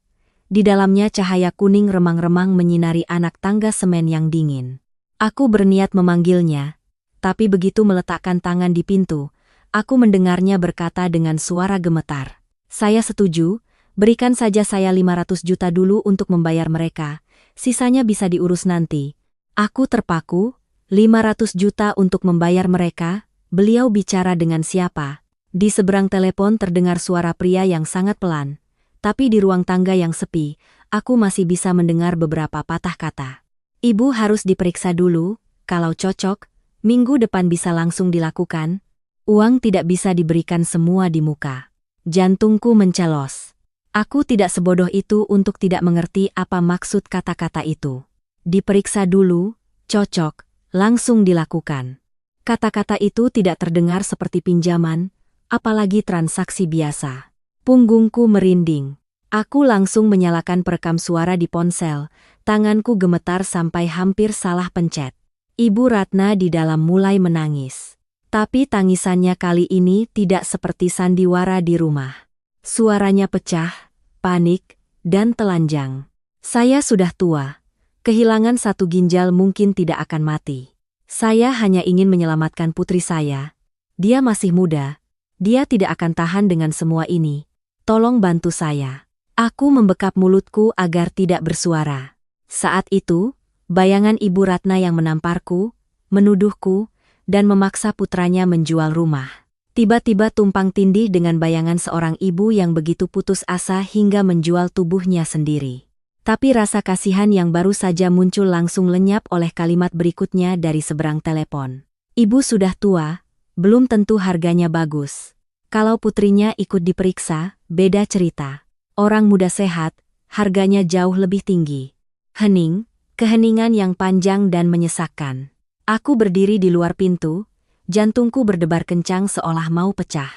Di dalamnya cahaya kuning remang-remang menyinari anak tangga semen yang dingin. Aku berniat memanggilnya, tapi begitu meletakkan tangan di pintu, aku mendengarnya berkata dengan suara gemetar. Saya setuju, berikan saja saya 500 juta dulu untuk membayar mereka, sisanya bisa diurus nanti. Aku terpaku, 500 juta untuk membayar mereka, beliau bicara dengan siapa? Di seberang telepon terdengar suara pria yang sangat pelan, tapi di ruang tangga yang sepi, aku masih bisa mendengar beberapa patah kata. Ibu harus diperiksa dulu, kalau cocok, minggu depan bisa langsung dilakukan. Uang tidak bisa diberikan semua di muka. Jantungku mencelos. Aku tidak sebodoh itu untuk tidak mengerti apa maksud kata-kata itu. Diperiksa dulu, cocok, langsung dilakukan. Kata-kata itu tidak terdengar seperti pinjaman, apalagi transaksi biasa. Punggungku merinding. Aku langsung menyalakan perekam suara di ponsel, tanganku gemetar sampai hampir salah pencet. Ibu Ratna di dalam mulai menangis. Tapi tangisannya kali ini tidak seperti sandiwara di rumah. Suaranya pecah, panik, dan telanjang. Saya sudah tua. Kehilangan satu ginjal mungkin tidak akan mati. Saya hanya ingin menyelamatkan putri saya. Dia masih muda. Dia tidak akan tahan dengan semua ini. Tolong bantu saya. Aku membekap mulutku agar tidak bersuara. Saat itu, bayangan Ibu Ratna yang menamparku, menuduhku, dan memaksa putranya menjual rumah. Tiba-tiba tumpang tindih dengan bayangan seorang ibu yang begitu putus asa hingga menjual tubuhnya sendiri. Tapi rasa kasihan yang baru saja muncul langsung lenyap oleh kalimat berikutnya dari seberang telepon. Ibu sudah tua, belum tentu harganya bagus. Kalau putrinya ikut diperiksa, beda cerita. Orang muda sehat, harganya jauh lebih tinggi. Hening, keheningan yang panjang dan menyesakkan. Aku berdiri di luar pintu, jantungku berdebar kencang seolah mau pecah.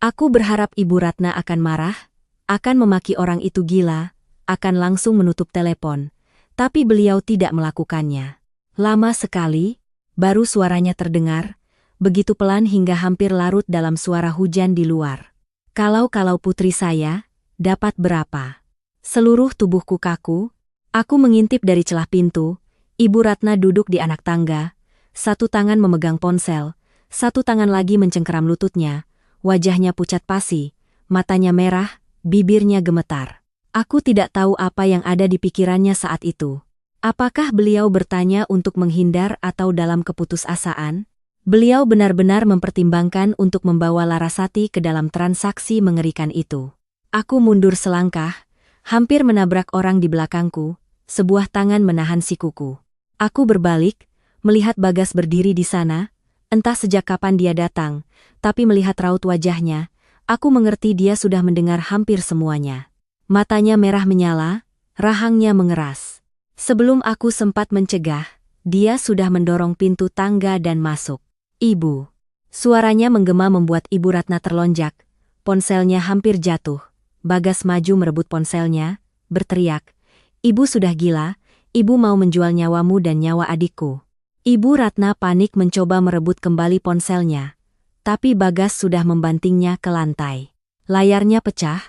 Aku berharap Ibu Ratna akan marah, akan memaki orang itu gila, akan langsung menutup telepon, tapi beliau tidak melakukannya. Lama sekali, baru suaranya terdengar, begitu pelan hingga hampir larut dalam suara hujan di luar. Kalau putri saya, dapat berapa? Seluruh tubuhku kaku, aku mengintip dari celah pintu, Ibu Ratna duduk di anak tangga, satu tangan memegang ponsel, satu tangan lagi mencengkeram lututnya, wajahnya pucat pasi, matanya merah, bibirnya gemetar. Aku tidak tahu apa yang ada di pikirannya saat itu. Apakah beliau bertanya untuk menghindar atau dalam keputusasaan? Beliau benar-benar mempertimbangkan untuk membawa Larasati ke dalam transaksi mengerikan itu. Aku mundur selangkah, hampir menabrak orang di belakangku, sebuah tangan menahan sikuku. Aku berbalik, melihat Bagas berdiri di sana, entah sejak kapan dia datang, tapi melihat raut wajahnya, aku mengerti dia sudah mendengar hampir semuanya. Matanya merah menyala, rahangnya mengeras. Sebelum aku sempat mencegah, dia sudah mendorong pintu tangga dan masuk. "Ibu." Suaranya menggema membuat Ibu Ratna terlonjak. Ponselnya hampir jatuh. Bagas maju merebut ponselnya, berteriak, "Ibu sudah gila, ibu mau menjual nyawamu dan nyawa adikku." Ibu Ratna panik mencoba merebut kembali ponselnya, tapi Bagas sudah membantingnya ke lantai. Layarnya pecah,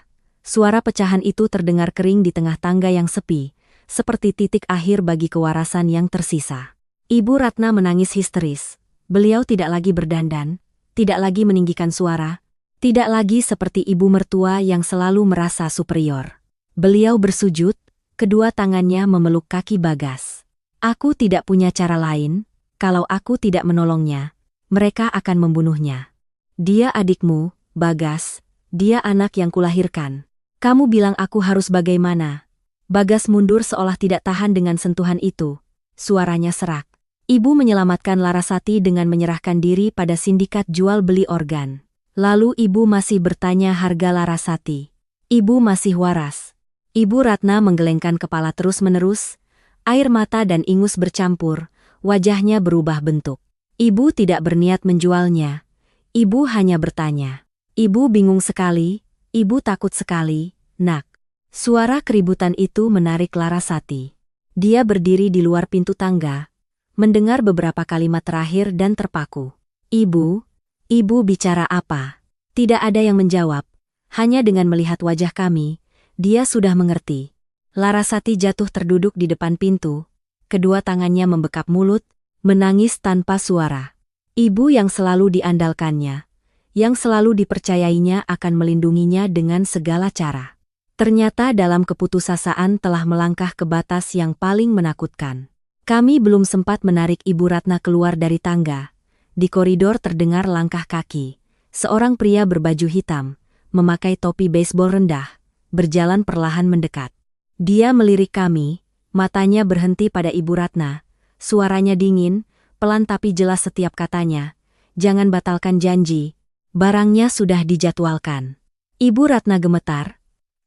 suara pecahan itu terdengar kering di tengah tangga yang sepi, seperti titik akhir bagi kewarasan yang tersisa. Ibu Ratna menangis histeris. Beliau tidak lagi berdandan, tidak lagi meninggikan suara, tidak lagi seperti ibu mertua yang selalu merasa superior. Beliau bersujud, kedua tangannya memeluk kaki Bagas. "Aku tidak punya cara lain, kalau aku tidak menolongnya, mereka akan membunuhnya. Dia adikmu, Bagas, dia anak yang kulahirkan. Kamu bilang aku harus bagaimana?" Bagas mundur seolah tidak tahan dengan sentuhan itu. Suaranya serak. "Ibu menyelamatkan Larasati dengan menyerahkan diri pada sindikat jual beli organ. Lalu ibu masih bertanya harga Larasati. Ibu masih waras." Ibu Ratna menggelengkan kepala terus-menerus, air mata dan ingus bercampur, wajahnya berubah bentuk. Ibu tidak berniat menjualnya. Ibu hanya bertanya. Ibu bingung sekali, ibu takut sekali, nak. Suara keributan itu menarik Larasati. Dia berdiri di luar pintu tangga, mendengar beberapa kalimat terakhir dan terpaku. "Ibu, ibu bicara apa?" Tidak ada yang menjawab. Hanya dengan melihat wajah kami, dia sudah mengerti. Larasati jatuh terduduk di depan pintu, kedua tangannya membekap mulut, menangis tanpa suara. Ibu yang selalu diandalkannya, yang selalu dipercayainya akan melindunginya dengan segala cara. Ternyata dalam keputusasaan telah melangkah ke batas yang paling menakutkan. Kami belum sempat menarik Ibu Ratna keluar dari tangga. Di koridor terdengar langkah kaki. Seorang pria berbaju hitam, memakai topi baseball rendah, berjalan perlahan mendekat. Dia melirik kami, matanya berhenti pada Ibu Ratna. Suaranya dingin, pelan tapi jelas setiap katanya. "Jangan batalkan janji, barangnya sudah dijadwalkan." Ibu Ratna gemetar.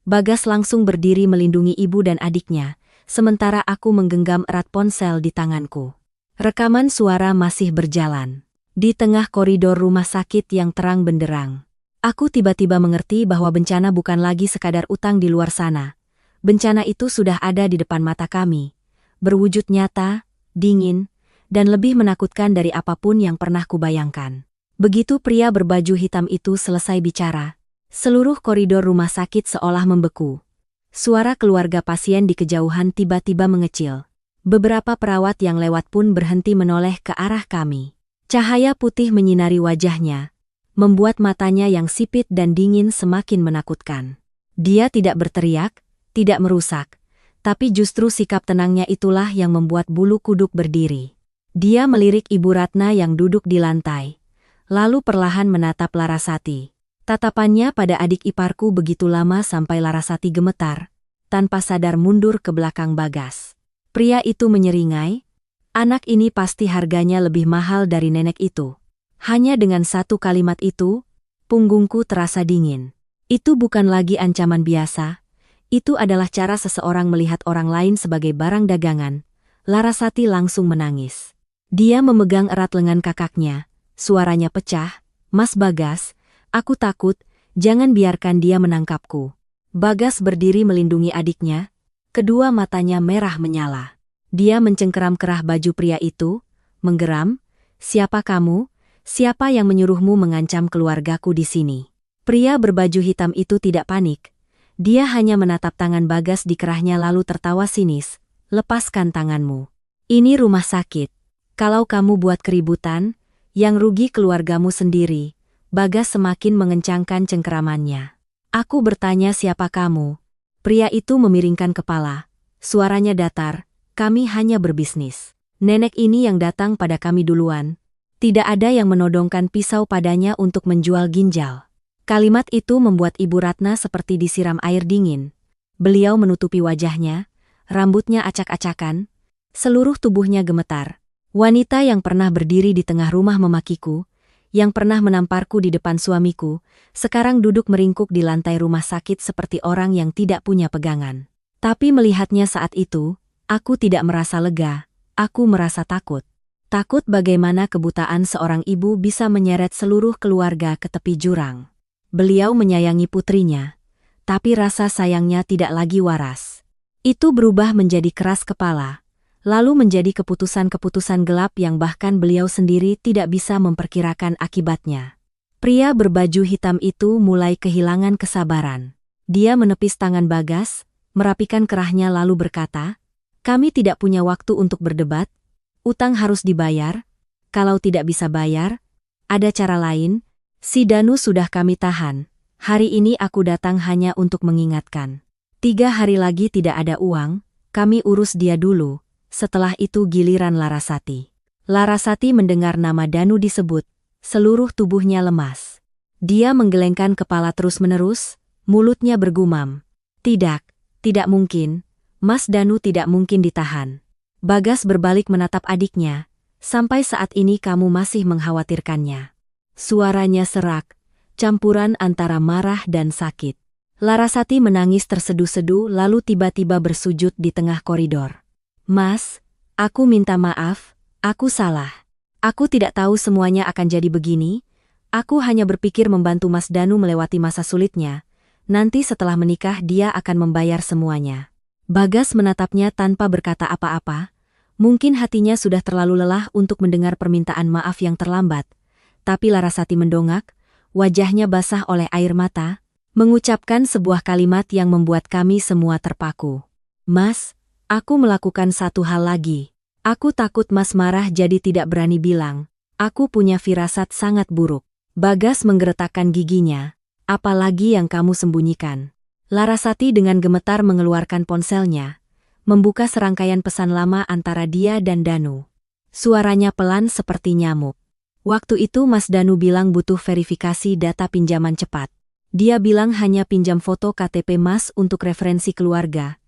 Bagas langsung berdiri melindungi ibu dan adiknya, sementara aku menggenggam erat ponsel di tanganku. Rekaman suara masih berjalan. Di tengah koridor rumah sakit yang terang benderang, aku tiba-tiba mengerti bahwa bencana bukan lagi sekadar utang di luar sana. Bencana itu sudah ada di depan mata kami, berwujud nyata, dingin, dan lebih menakutkan dari apapun yang pernah kubayangkan. Begitu pria berbaju hitam itu selesai bicara, seluruh koridor rumah sakit seolah membeku. Suara keluarga pasien di kejauhan tiba-tiba mengecil. Beberapa perawat yang lewat pun berhenti menoleh ke arah kami. Cahaya putih menyinari wajahnya, membuat matanya yang sipit dan dingin semakin menakutkan. Dia tidak berteriak, tidak merusak, tapi justru sikap tenangnya itulah yang membuat bulu kuduk berdiri. Dia melirik Ibu Ratna yang duduk di lantai, lalu perlahan menatap Larasati. Tatapannya pada adik iparku begitu lama sampai Larasati gemetar, tanpa sadar mundur ke belakang Bagas. Pria itu menyeringai, "Anak ini pasti harganya lebih mahal dari nenek itu." Hanya dengan satu kalimat itu, punggungku terasa dingin. Itu bukan lagi ancaman biasa, itu adalah cara seseorang melihat orang lain sebagai barang dagangan. Larasati langsung menangis. Dia memegang erat lengan kakaknya, suaranya pecah, "Mas Bagas, aku takut, jangan biarkan dia menangkapku." Bagas berdiri melindungi adiknya, kedua matanya merah menyala. Dia mencengkeram kerah baju pria itu, menggeram, "Siapa kamu? Siapa yang menyuruhmu mengancam keluargaku di sini?" Pria berbaju hitam itu tidak panik. Dia hanya menatap tangan Bagas di kerahnya lalu tertawa sinis, "Lepaskan tanganmu. Ini rumah sakit. Kalau kamu buat keributan, yang rugi keluargamu sendiri." Bagas semakin mengencangkan cengkeramannya. "Aku bertanya siapa kamu?" Pria itu memiringkan kepala. Suaranya datar, "Kami hanya berbisnis. Nenek ini yang datang pada kami duluan. Tidak ada yang menodongkan pisau padanya untuk menjual ginjal. Kalimat itu membuat Ibu Ratna seperti disiram air dingin. Beliau menutupi wajahnya, rambutnya acak-acakan, seluruh tubuhnya gemetar. Wanita yang pernah berdiri di tengah rumah memakiku, yang pernah menamparku di depan suamiku, sekarang duduk meringkuk di lantai rumah sakit seperti orang yang tidak punya pegangan. Tapi melihatnya saat itu, aku tidak merasa lega, aku merasa takut. Takut bagaimana kebutaan seorang ibu bisa menyeret seluruh keluarga ke tepi jurang. Beliau menyayangi putrinya, tapi rasa sayangnya tidak lagi waras. Itu berubah menjadi keras kepala, lalu menjadi keputusan-keputusan gelap yang bahkan beliau sendiri tidak bisa memperkirakan akibatnya. Pria berbaju hitam itu mulai kehilangan kesabaran. Dia menepis tangan Bagas, merapikan kerahnya lalu berkata, "Kami tidak punya waktu untuk berdebat, utang harus dibayar, kalau tidak bisa bayar, ada cara lain. Si Danu sudah kami tahan, hari ini aku datang hanya untuk mengingatkan. 3 hari lagi tidak ada uang, kami urus dia dulu, setelah itu giliran Larasati." Larasati mendengar nama Danu disebut, seluruh tubuhnya lemas. Dia menggelengkan kepala terus-menerus, mulutnya bergumam, "Tidak, tidak mungkin, Mas Danu tidak mungkin ditahan." Bagas berbalik menatap adiknya, "Sampai saat ini kamu masih mengkhawatirkannya." Suaranya serak, campuran antara marah dan sakit. Larasati menangis terseduh-seduh lalu tiba-tiba bersujud di tengah koridor. "Mas, aku minta maaf, aku salah. Aku tidak tahu semuanya akan jadi begini. Aku hanya berpikir membantu Mas Danu melewati masa sulitnya. Nanti setelah menikah dia akan membayar semuanya." Bagas menatapnya tanpa berkata apa-apa. Mungkin hatinya sudah terlalu lelah untuk mendengar permintaan maaf yang terlambat. Tapi Larasati mendongak, wajahnya basah oleh air mata, mengucapkan sebuah kalimat yang membuat kami semua terpaku. "Mas, aku melakukan satu hal lagi. Aku takut Mas marah jadi tidak berani bilang. Aku punya firasat sangat buruk." Bagas menggeretakkan giginya. "Apalagi yang kamu sembunyikan?" Larasati dengan gemetar mengeluarkan ponselnya, membuka serangkaian pesan lama antara dia dan Danu. Suaranya pelan seperti nyamuk. "Waktu itu Mas Danu bilang butuh verifikasi data pinjaman cepat. Dia bilang hanya pinjam foto KTP Mas untuk referensi keluarga.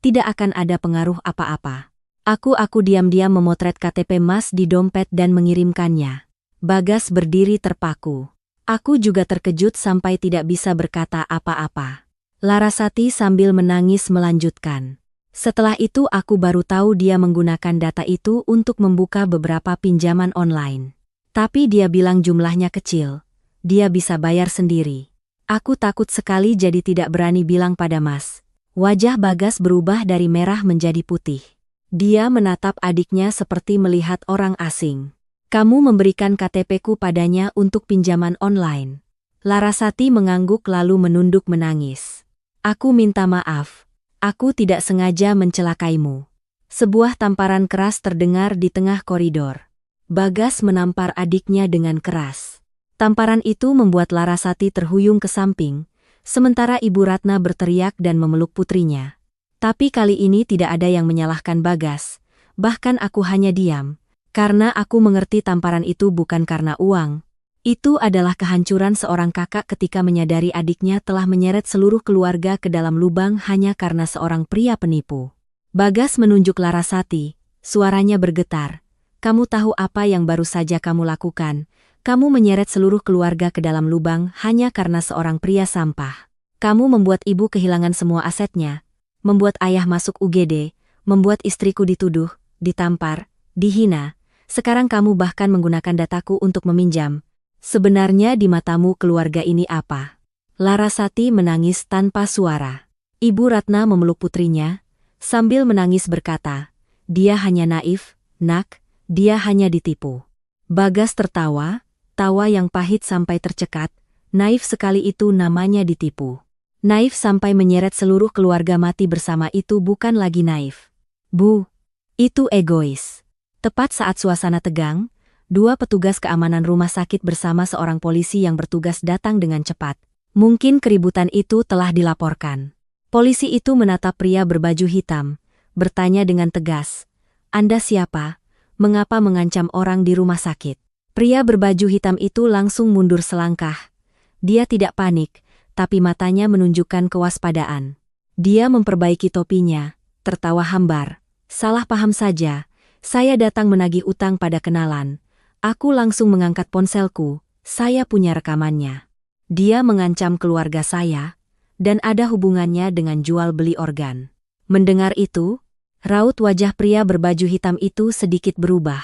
Tidak akan ada pengaruh apa-apa. Aku diam-diam memotret KTP Mas di dompet dan mengirimkannya." Bagas berdiri terpaku. Aku juga terkejut sampai tidak bisa berkata apa-apa. Larasati sambil menangis melanjutkan. "Setelah itu aku baru tahu dia menggunakan data itu untuk membuka beberapa pinjaman online. Tapi dia bilang jumlahnya kecil. Dia bisa bayar sendiri. Aku takut sekali jadi tidak berani bilang pada Mas." Wajah Bagas berubah dari merah menjadi putih. Dia menatap adiknya seperti melihat orang asing. "Kamu memberikan KTP-ku padanya untuk pinjaman online." Larasati mengangguk lalu menunduk menangis. "Aku minta maaf. Aku tidak sengaja mencelakaimu." Sebuah tamparan keras terdengar di tengah koridor. Bagas menampar adiknya dengan keras. Tamparan itu membuat Larasati terhuyung ke samping, sementara Ibu Ratna berteriak dan memeluk putrinya. Tapi kali ini tidak ada yang menyalahkan Bagas, bahkan aku hanya diam, karena aku mengerti tamparan itu bukan karena uang. Itu adalah kehancuran seorang kakak ketika menyadari adiknya telah menyeret seluruh keluarga ke dalam lubang hanya karena seorang pria penipu. Bagas menunjuk Larasati, suaranya bergetar. "Kamu tahu apa yang baru saja kamu lakukan? Kamu menyeret seluruh keluarga ke dalam lubang hanya karena seorang pria sampah. Kamu membuat ibu kehilangan semua asetnya, membuat ayah masuk UGD, membuat istriku dituduh, ditampar, dihina. Sekarang kamu bahkan menggunakan dataku untuk meminjam. Sebenarnya di matamu keluarga ini apa?" Larasati menangis tanpa suara. Ibu Ratna memeluk putrinya, sambil menangis berkata, "Dia hanya naif, Nak. Dia hanya ditipu." Bagas tertawa, tawa yang pahit sampai tercekat. Naif sekali itu namanya ditipu. Naif sampai menyeret seluruh keluarga mati bersama itu bukan lagi naif. Bu, itu egois. Tepat saat suasana tegang, 2 petugas keamanan rumah sakit bersama seorang polisi yang bertugas datang dengan cepat. Mungkin keributan itu telah dilaporkan. Polisi itu menatap pria berbaju hitam, bertanya dengan tegas, "Anda siapa? Mengapa mengancam orang di rumah sakit?" Pria berbaju hitam itu langsung mundur selangkah. Dia tidak panik, tapi matanya menunjukkan kewaspadaan. Dia memperbaiki topinya, tertawa hambar. Salah paham saja, saya datang menagih utang pada kenalan. Aku langsung mengangkat ponselku, saya punya rekamannya. Dia mengancam keluarga saya, dan ada hubungannya dengan jual beli organ. Mendengar itu, raut wajah pria berbaju hitam itu sedikit berubah.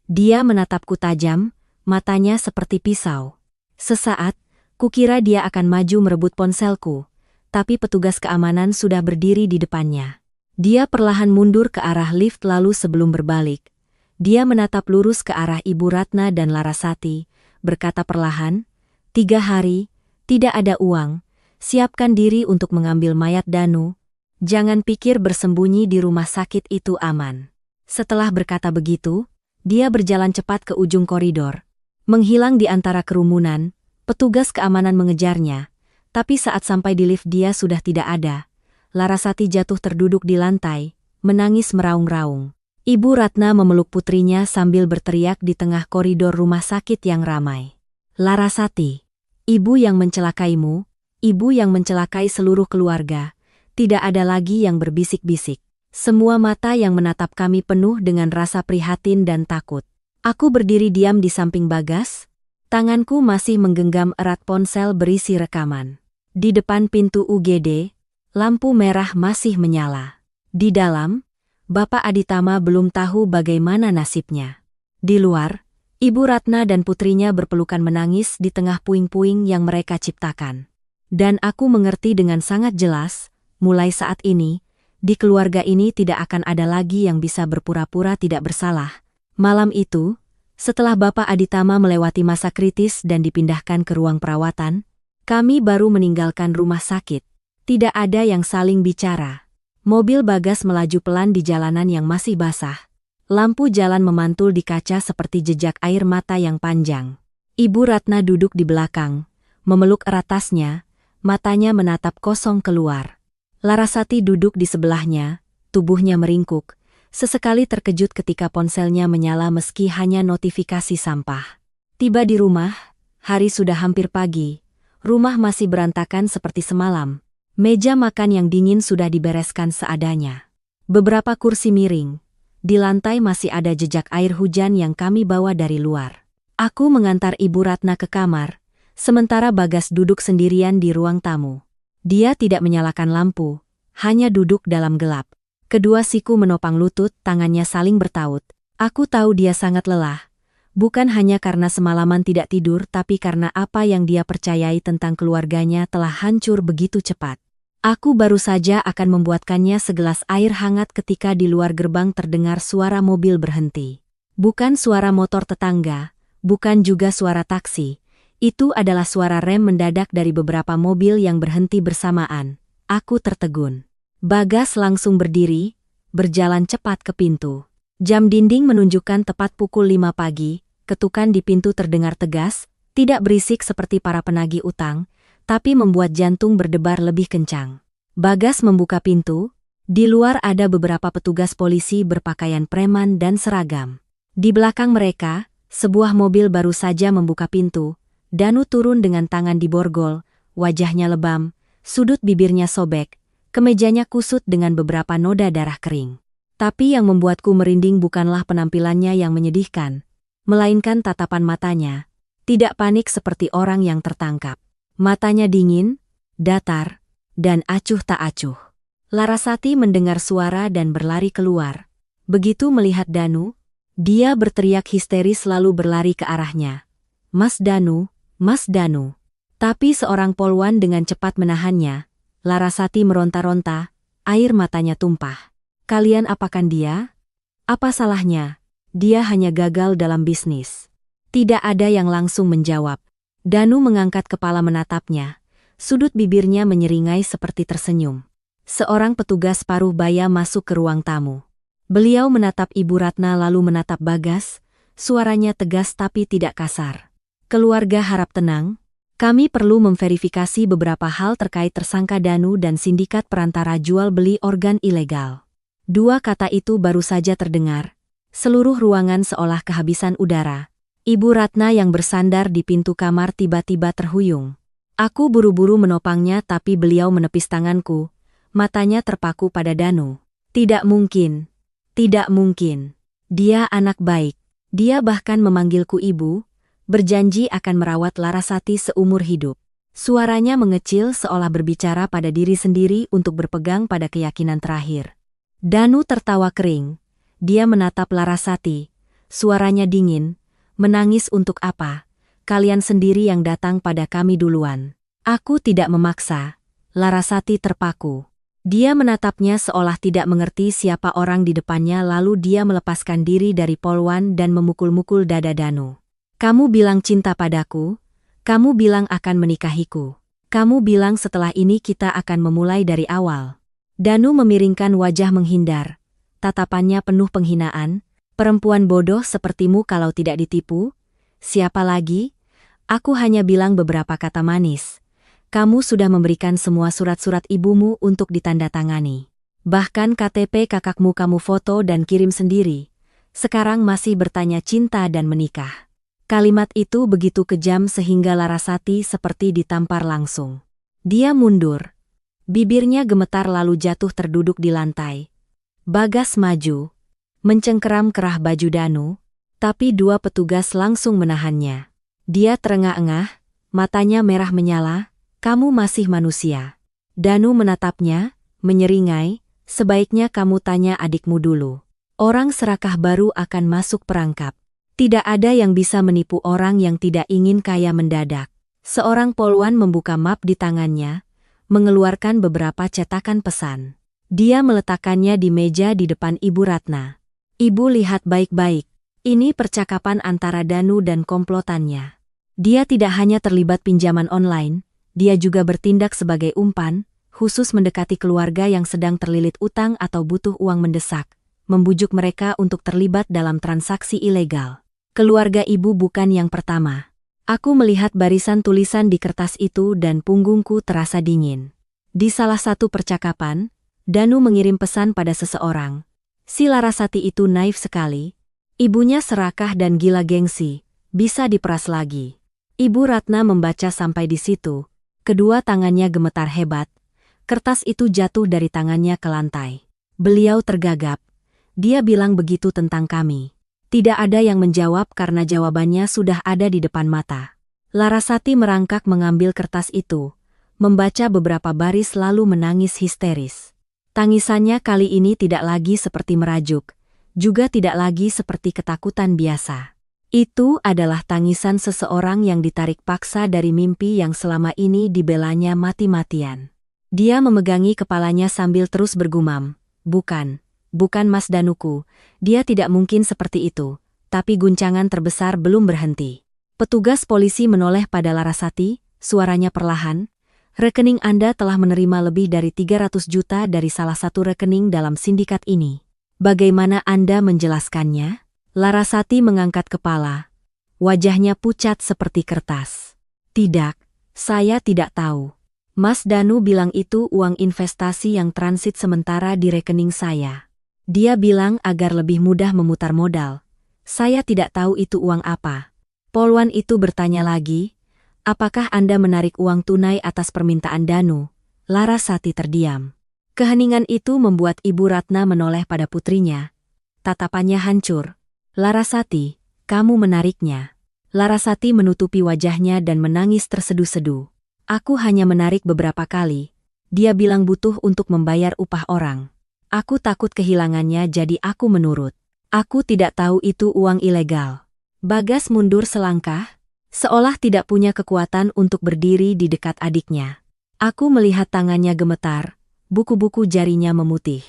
Dia menatapku tajam, matanya seperti pisau. Sesaat, kukira dia akan maju merebut ponselku, tapi petugas keamanan sudah berdiri di depannya. Dia perlahan mundur ke arah lift lalu sebelum berbalik, dia menatap lurus ke arah Ibu Ratna dan Larasati, berkata perlahan, 3 hari, tidak ada uang, siapkan diri untuk mengambil mayat Danu. Jangan pikir bersembunyi di rumah sakit itu aman. Setelah berkata begitu, dia berjalan cepat ke ujung koridor. Menghilang di antara kerumunan, petugas keamanan mengejarnya, tapi saat sampai di lift dia sudah tidak ada. Larasati jatuh terduduk di lantai, menangis meraung-raung. Ibu Ratna memeluk putrinya sambil berteriak di tengah koridor rumah sakit yang ramai. Larasati, ibu yang mencelakaimu, ibu yang mencelakai seluruh keluarga. Tidak ada lagi yang berbisik-bisik. Semua mata yang menatap kami penuh dengan rasa prihatin dan takut. Aku berdiri diam di samping Bagas. Tanganku masih menggenggam erat ponsel berisi rekaman. Di depan pintu UGD, lampu merah masih menyala. Di dalam, Bapak Aditama belum tahu bagaimana nasibnya. Di luar, Ibu Ratna dan putrinya berpelukan menangis di tengah puing-puing yang mereka ciptakan. Dan aku mengerti dengan sangat jelas, mulai saat ini, di keluarga ini tidak akan ada lagi yang bisa berpura-pura tidak bersalah. Malam itu, setelah Bapak Aditama melewati masa kritis dan dipindahkan ke ruang perawatan, kami baru meninggalkan rumah sakit. Tidak ada yang saling bicara. Mobil Bagas melaju pelan di jalanan yang masih basah. Lampu jalan memantul di kaca seperti jejak air mata yang panjang. Ibu Ratna duduk di belakang, memeluk erat tasnya, matanya menatap kosong keluar. Larasati duduk di sebelahnya, tubuhnya meringkuk, sesekali terkejut ketika ponselnya menyala meski hanya notifikasi sampah. Tiba di rumah, hari sudah hampir pagi, rumah masih berantakan seperti semalam. Meja makan yang dingin sudah dibereskan seadanya. Beberapa kursi miring, di lantai masih ada jejak air hujan yang kami bawa dari luar. Aku mengantar Ibu Ratna ke kamar, sementara Bagas duduk sendirian di ruang tamu. Dia tidak menyalakan lampu, hanya duduk dalam gelap. Kedua siku menopang lutut, tangannya saling bertaut. Aku tahu dia sangat lelah. Bukan hanya karena semalaman tidak tidur tapi karena apa yang dia percayai tentang keluarganya telah hancur begitu cepat. Aku baru saja akan membuatkannya segelas air hangat ketika di luar gerbang terdengar suara mobil berhenti. Bukan suara motor tetangga, bukan juga suara taksi. Itu adalah suara rem mendadak dari beberapa mobil yang berhenti bersamaan. Aku tertegun. Bagas langsung berdiri, berjalan cepat ke pintu. Jam dinding menunjukkan tepat pukul 5 pagi, ketukan di pintu terdengar tegas, tidak berisik seperti para penagih utang, tapi membuat jantung berdebar lebih kencang. Bagas membuka pintu, di luar ada beberapa petugas polisi berpakaian preman dan seragam. Di belakang mereka, sebuah mobil baru saja membuka pintu. Danu turun dengan tangan di borgol, wajahnya lebam, sudut bibirnya sobek, kemejanya kusut dengan beberapa noda darah kering. Tapi yang membuatku merinding bukanlah penampilannya yang menyedihkan, melainkan tatapan matanya, tidak panik seperti orang yang tertangkap. Matanya dingin, datar, dan acuh tak acuh. Larasati mendengar suara dan berlari keluar. Begitu melihat Danu, dia berteriak histeris lalu berlari ke arahnya. Mas Danu, Mas Danu. Tapi seorang polwan dengan cepat menahannya. Larasati meronta-ronta, air matanya tumpah. Kalian apakan dia? Apa salahnya? Dia hanya gagal dalam bisnis. Tidak ada yang langsung menjawab. Danu mengangkat kepala menatapnya. Sudut bibirnya menyeringai seperti tersenyum. Seorang petugas paruh baya masuk ke ruang tamu. Beliau menatap Ibu Ratna lalu menatap Bagas, suaranya tegas tapi tidak kasar. Keluarga harap tenang. Kami perlu memverifikasi beberapa hal terkait tersangka Danu dan sindikat perantara jual beli organ ilegal. 2 kata itu baru saja terdengar. Seluruh ruangan seolah kehabisan udara. Ibu Ratna yang bersandar di pintu kamar tiba-tiba terhuyung. Aku buru-buru menopangnya tapi beliau menepis tanganku, matanya terpaku pada Danu. Tidak mungkin. Tidak mungkin. Dia anak baik. Dia bahkan memanggilku ibu, berjanji akan merawat Larasati seumur hidup. Suaranya mengecil seolah berbicara pada diri sendiri untuk berpegang pada keyakinan terakhir. Danu tertawa kering. Dia menatap Larasati. Suaranya dingin. Menangis untuk apa? Kalian sendiri yang datang pada kami duluan. Aku tidak memaksa. Larasati terpaku. Dia menatapnya seolah tidak mengerti siapa orang di depannya lalu dia melepaskan diri dari Polwan dan memukul-mukul dada Danu. Kamu bilang cinta padaku? Kamu bilang akan menikahiku. Kamu bilang setelah ini kita akan memulai dari awal. Danu memiringkan wajah menghindar. Tatapannya penuh penghinaan. Perempuan bodoh sepertimu kalau tidak ditipu? Siapa lagi? Aku hanya bilang beberapa kata manis. Kamu sudah memberikan semua surat-surat ibumu untuk ditandatangani. Bahkan KTP kakakmu kamu foto dan kirim sendiri. Sekarang masih bertanya cinta dan menikah. Kalimat itu begitu kejam sehingga Larasati seperti ditampar langsung. Dia mundur. Bibirnya gemetar lalu jatuh terduduk di lantai. Bagas maju, mencengkeram kerah baju Danu, tapi dua petugas langsung menahannya. Dia terengah-engah, matanya merah menyala, kamu masih manusia. Danu menatapnya, menyeringai, sebaiknya kamu tanya adikmu dulu. Orang serakah baru akan masuk perangkap. Tidak ada yang bisa menipu orang yang tidak ingin kaya mendadak. Seorang Polwan membuka map di tangannya, mengeluarkan beberapa cetakan pesan. Dia meletakkannya di meja di depan Ibu Ratna. Ibu lihat baik-baik. Ini percakapan antara Danu dan komplotannya. Dia tidak hanya terlibat pinjaman online, dia juga bertindak sebagai umpan, khusus mendekati keluarga yang sedang terlilit utang atau butuh uang mendesak, membujuk mereka untuk terlibat dalam transaksi ilegal. Keluarga ibu bukan yang pertama. Aku melihat barisan tulisan di kertas itu dan punggungku terasa dingin. Di salah satu percakapan, Danu mengirim pesan pada seseorang. Si Larasati itu naif sekali. Ibunya serakah dan gila gengsi, bisa diperas lagi. Ibu Ratna membaca sampai di situ. Kedua tangannya gemetar hebat. Kertas itu jatuh dari tangannya ke lantai. Beliau tergagap. Dia bilang begitu tentang kami. Tidak ada yang menjawab karena jawabannya sudah ada di depan mata. Larasati merangkak mengambil kertas itu, membaca beberapa baris lalu menangis histeris. Tangisannya kali ini tidak lagi seperti merajuk, juga tidak lagi seperti ketakutan biasa. Itu adalah tangisan seseorang yang ditarik paksa dari mimpi yang selama ini dibelanya mati-matian. Dia memegangi kepalanya sambil terus bergumam, bukan Mas Danuku, dia tidak mungkin seperti itu, tapi guncangan terbesar belum berhenti. Petugas polisi menoleh pada Larasati, suaranya perlahan, rekening Anda telah menerima lebih dari 300 juta dari salah satu rekening dalam sindikat ini. Bagaimana Anda menjelaskannya? Larasati mengangkat kepala. Wajahnya pucat seperti kertas. Tidak, saya tidak tahu. Mas Danu bilang itu uang investasi yang transit sementara di rekening saya. Dia bilang agar lebih mudah memutar modal. Saya tidak tahu itu uang apa. Polwan itu bertanya lagi, apakah Anda menarik uang tunai atas permintaan Danu? Larasati terdiam. Keheningan itu membuat Ibu Ratna menoleh pada putrinya. Tatapannya hancur. Larasati, kamu menariknya. Larasati menutupi wajahnya dan menangis terseduh-seduh. Aku hanya menarik beberapa kali. Dia bilang butuh untuk membayar upah orang. Aku takut kehilangannya jadi aku menurut. Aku tidak tahu itu uang ilegal. Bagas mundur selangkah, seolah tidak punya kekuatan untuk berdiri di dekat adiknya. Aku melihat tangannya gemetar, buku-buku jarinya memutih.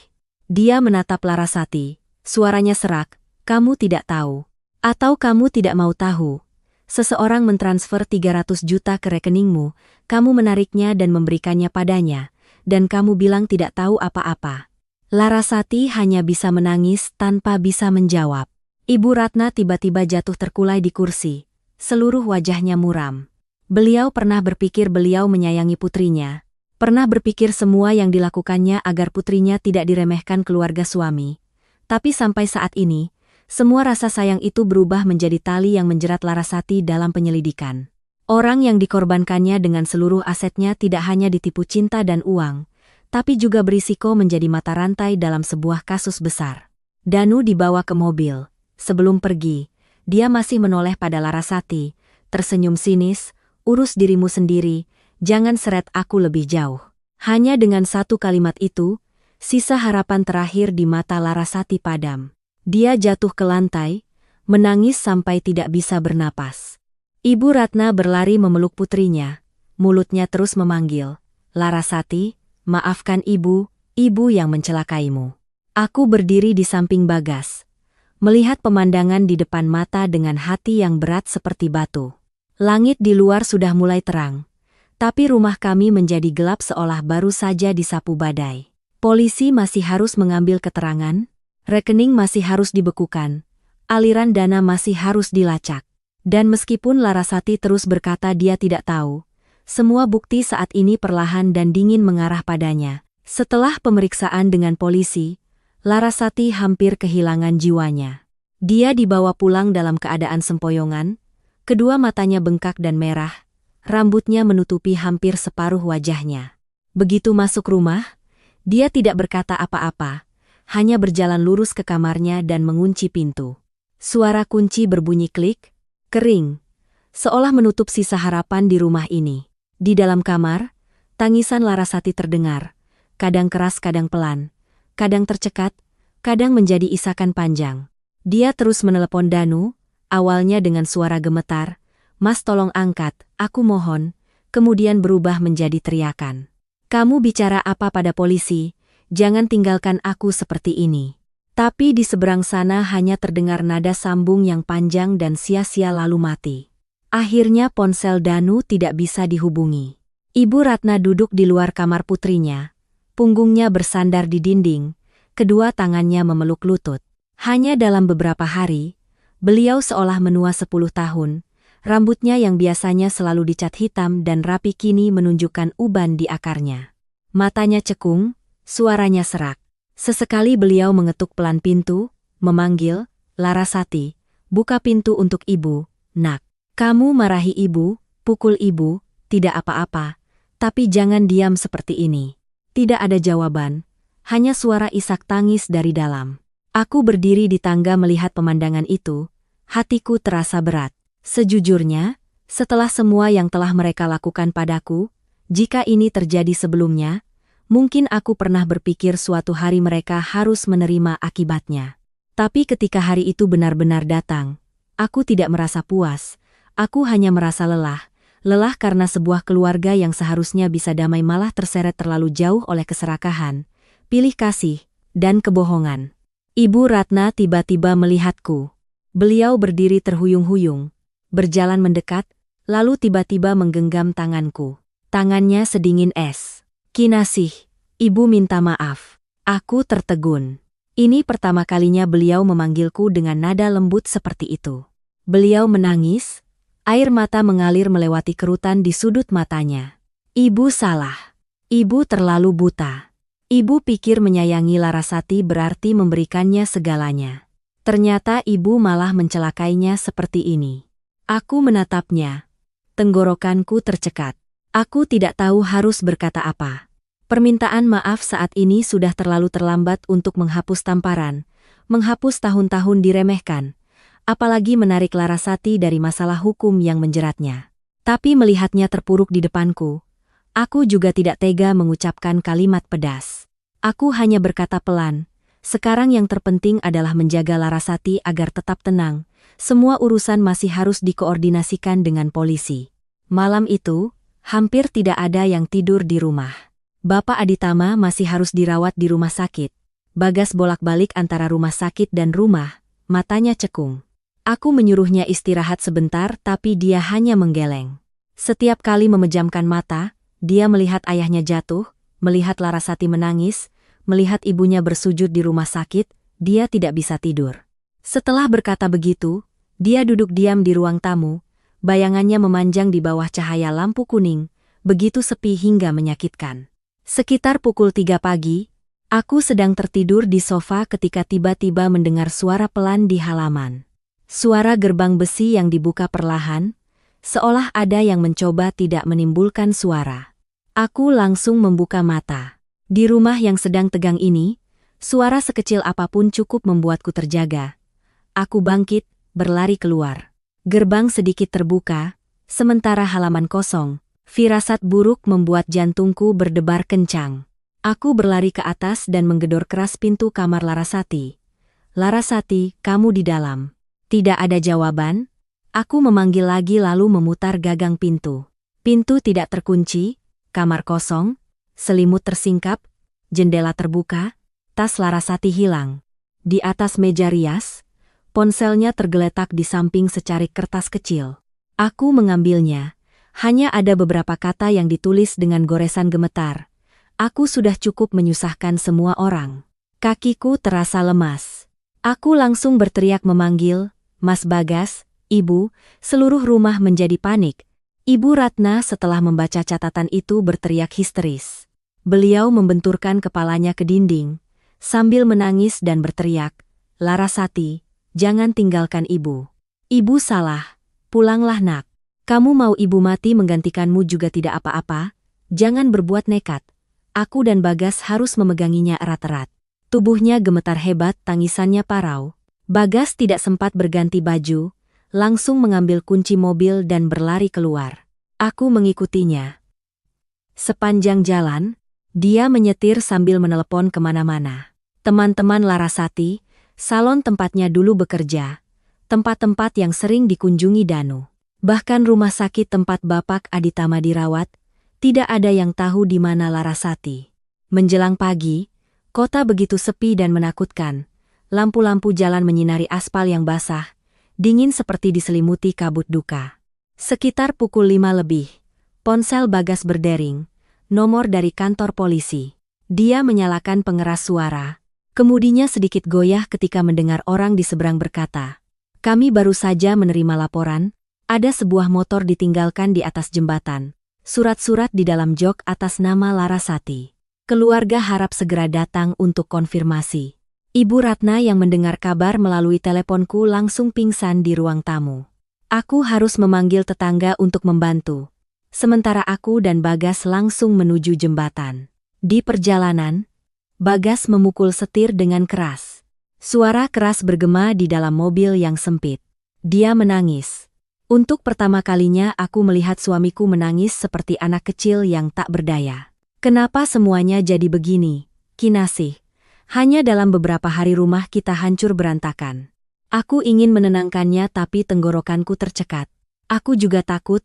Dia menatap Larasati, suaranya serak, kamu tidak tahu. Atau kamu tidak mau tahu. Seseorang mentransfer 300 juta ke rekeningmu, kamu menariknya dan memberikannya padanya, dan kamu bilang tidak tahu apa-apa. Larasati hanya bisa menangis tanpa bisa menjawab. Ibu Ratna tiba-tiba jatuh terkulai di kursi. Seluruh wajahnya muram. Beliau pernah berpikir beliau menyayangi putrinya. Pernah berpikir semua yang dilakukannya agar putrinya tidak diremehkan keluarga suami. Tapi sampai saat ini, Semua rasa sayang itu berubah menjadi tali yang menjerat Larasati dalam penyelidikan. Orang yang dikorbankannya dengan seluruh asetnya tidak hanya ditipu cinta dan uang, tapi juga berisiko menjadi mata rantai dalam sebuah kasus besar. Danu dibawa ke mobil. Sebelum pergi, dia masih menoleh pada Larasati, tersenyum sinis, "Urus dirimu sendiri, jangan seret aku lebih jauh." Hanya dengan satu kalimat itu, sisa harapan terakhir di mata Larasati padam. Dia jatuh ke lantai, menangis sampai tidak bisa bernapas. Ibu Ratna berlari memeluk putrinya, mulutnya terus memanggil, "Larasati, maafkan ibu yang mencelakaimu." Aku berdiri di samping Bagas, melihat pemandangan di depan mata dengan hati yang berat seperti batu. Langit di luar sudah mulai terang, tapi rumah kami menjadi gelap seolah baru saja disapu badai. Polisi masih harus mengambil keterangan, rekening masih harus dibekukan, aliran dana masih harus dilacak. Dan meskipun Larasati terus berkata dia tidak tahu, semua bukti saat ini perlahan dan dingin mengarah padanya. Setelah pemeriksaan dengan polisi, Larasati hampir kehilangan jiwanya. Dia dibawa pulang dalam keadaan sempoyongan, kedua matanya bengkak dan merah, rambutnya menutupi hampir separuh wajahnya. Begitu masuk rumah, dia tidak berkata apa-apa, hanya berjalan lurus ke kamarnya dan mengunci pintu. Suara kunci berbunyi klik, kering, seolah menutup sisa harapan di rumah ini. Di dalam kamar, tangisan Larasati terdengar, kadang keras kadang pelan, kadang tercekat, kadang menjadi isakan panjang. Dia terus menelepon Danu, awalnya dengan suara gemetar, "Mas tolong angkat, aku mohon," kemudian berubah menjadi teriakan. "Kamu bicara apa pada polisi? Jangan tinggalkan aku seperti ini." Tapi di seberang sana hanya terdengar nada sambung yang panjang dan sia-sia lalu mati. Akhirnya ponsel Danu tidak bisa dihubungi. Ibu Ratna duduk di luar kamar putrinya, punggungnya bersandar di dinding, kedua tangannya memeluk lutut. Hanya dalam beberapa hari, beliau seolah menua 10 tahun, rambutnya yang biasanya selalu dicat hitam dan rapi kini menunjukkan uban di akarnya. Matanya cekung, suaranya serak. Sesekali beliau mengetuk pelan pintu, memanggil, "Larasati, buka pintu untuk ibu, nak. Kamu marahi ibu, pukul ibu, tidak apa-apa, tapi jangan diam seperti ini." Tidak ada jawaban, hanya suara isak tangis dari dalam. Aku berdiri di tangga melihat pemandangan itu, hatiku terasa berat. Sejujurnya, setelah semua yang telah mereka lakukan padaku, jika ini terjadi sebelumnya, mungkin aku pernah berpikir suatu hari mereka harus menerima akibatnya. Tapi ketika hari itu benar-benar datang, aku tidak merasa puas, aku hanya merasa lelah. Lelah karena sebuah keluarga yang seharusnya bisa damai malah terseret terlalu jauh oleh keserakahan, pilih kasih, dan kebohongan. Ibu Ratna tiba-tiba melihatku. Beliau berdiri terhuyung-huyung, berjalan mendekat, lalu tiba-tiba menggenggam tanganku. Tangannya sedingin es. "Kinasih, ibu minta maaf." Aku tertegun. Ini pertama kalinya beliau memanggilku dengan nada lembut seperti itu. Beliau menangis, air mata mengalir melewati kerutan di sudut matanya. "Ibu salah. Ibu terlalu buta. Ibu pikir menyayangi Larasati berarti memberikannya segalanya. Ternyata ibu malah mencelakainya seperti ini." Aku menatapnya. Tenggorokanku tercekat. Aku tidak tahu harus berkata apa. Permintaan maaf saat ini sudah terlalu terlambat untuk menghapus tamparan, menghapus tahun-tahun diremehkan, apalagi menarik Larasati dari masalah hukum yang menjeratnya. Tapi melihatnya terpuruk di depanku, aku juga tidak tega mengucapkan kalimat pedas. Aku hanya berkata pelan, "Sekarang yang terpenting adalah menjaga Larasati agar tetap tenang. Semua urusan masih harus dikoordinasikan dengan polisi." Malam itu, hampir tidak ada yang tidur di rumah. Bapak Aditama masih harus dirawat di rumah sakit. Bagas bolak-balik antara rumah sakit dan rumah, matanya cekung. Aku menyuruhnya istirahat sebentar tapi dia hanya menggeleng. Setiap kali memejamkan mata, dia melihat ayahnya jatuh, melihat Larasati menangis, melihat ibunya bersujud di rumah sakit, dia tidak bisa tidur. Setelah berkata begitu, dia duduk diam di ruang tamu, bayangannya memanjang di bawah cahaya lampu kuning, begitu sepi hingga menyakitkan. Sekitar pukul 3 pagi, Aku sedang tertidur di sofa ketika tiba-tiba mendengar suara pelan di halaman. Suara gerbang besi yang dibuka perlahan, seolah ada yang mencoba tidak menimbulkan suara. Aku langsung membuka mata. Di rumah yang sedang tegang ini, suara sekecil apapun cukup membuatku terjaga. Aku bangkit, berlari keluar. Gerbang sedikit terbuka, sementara halaman kosong. Firasat buruk membuat jantungku berdebar kencang. Aku berlari ke atas dan menggedor keras pintu kamar Larasati. Larasati, kamu di dalam. Tidak ada jawaban. Aku memanggil lagi lalu memutar gagang pintu. Pintu tidak terkunci, kamar kosong, selimut tersingkap, jendela terbuka, tas Larasati hilang. Di atas meja rias, ponselnya tergeletak di samping secarik kertas kecil. Aku mengambilnya. Hanya ada beberapa kata yang ditulis dengan goresan gemetar. Aku sudah cukup menyusahkan semua orang. Kakiku terasa lemas. Aku langsung berteriak memanggil, Mas Bagas, Ibu, seluruh rumah menjadi panik. Ibu Ratna setelah membaca catatan itu berteriak histeris. Beliau membenturkan kepalanya ke dinding, sambil menangis dan berteriak, Larasati, jangan tinggalkan ibu. Ibu salah, pulanglah nak. Kamu mau ibu mati menggantikanmu juga tidak apa-apa, jangan berbuat nekat. Aku dan Bagas harus memeganginya erat-erat. Tubuhnya gemetar hebat, tangisannya parau. Bagas tidak sempat berganti baju, langsung mengambil kunci mobil dan berlari keluar. Aku mengikutinya. Sepanjang jalan, dia menyetir sambil menelepon kemana-mana. Teman-teman Larasati, salon tempatnya dulu bekerja, tempat-tempat yang sering dikunjungi Danu. Bahkan rumah sakit tempat Bapak Aditama dirawat, tidak ada yang tahu di mana Larasati. Menjelang pagi, kota begitu sepi dan menakutkan. Lampu-lampu jalan menyinari aspal yang basah, dingin seperti diselimuti kabut duka. Sekitar pukul 5 lebih, ponsel Bagas berdering, nomor dari kantor polisi. Dia menyalakan pengeras suara. Kemudinya sedikit goyah ketika mendengar orang di seberang berkata, kami baru saja menerima laporan, ada sebuah motor ditinggalkan di atas jembatan. Surat-surat di dalam jok atas nama Larasati. Keluarga harap segera datang untuk konfirmasi. Ibu Ratna yang mendengar kabar melalui teleponku langsung pingsan di ruang tamu. Aku harus memanggil tetangga untuk membantu. Sementara aku dan Bagas langsung menuju jembatan. Di perjalanan, Bagas memukul setir dengan keras. Suara keras bergema di dalam mobil yang sempit. Dia menangis. Untuk pertama kalinya aku melihat suamiku menangis seperti anak kecil yang tak berdaya. Kenapa semuanya jadi begini, Kinasih? Hanya dalam beberapa hari rumah kita hancur berantakan. Aku ingin menenangkannya tapi tenggorokanku tercekat. Aku juga takut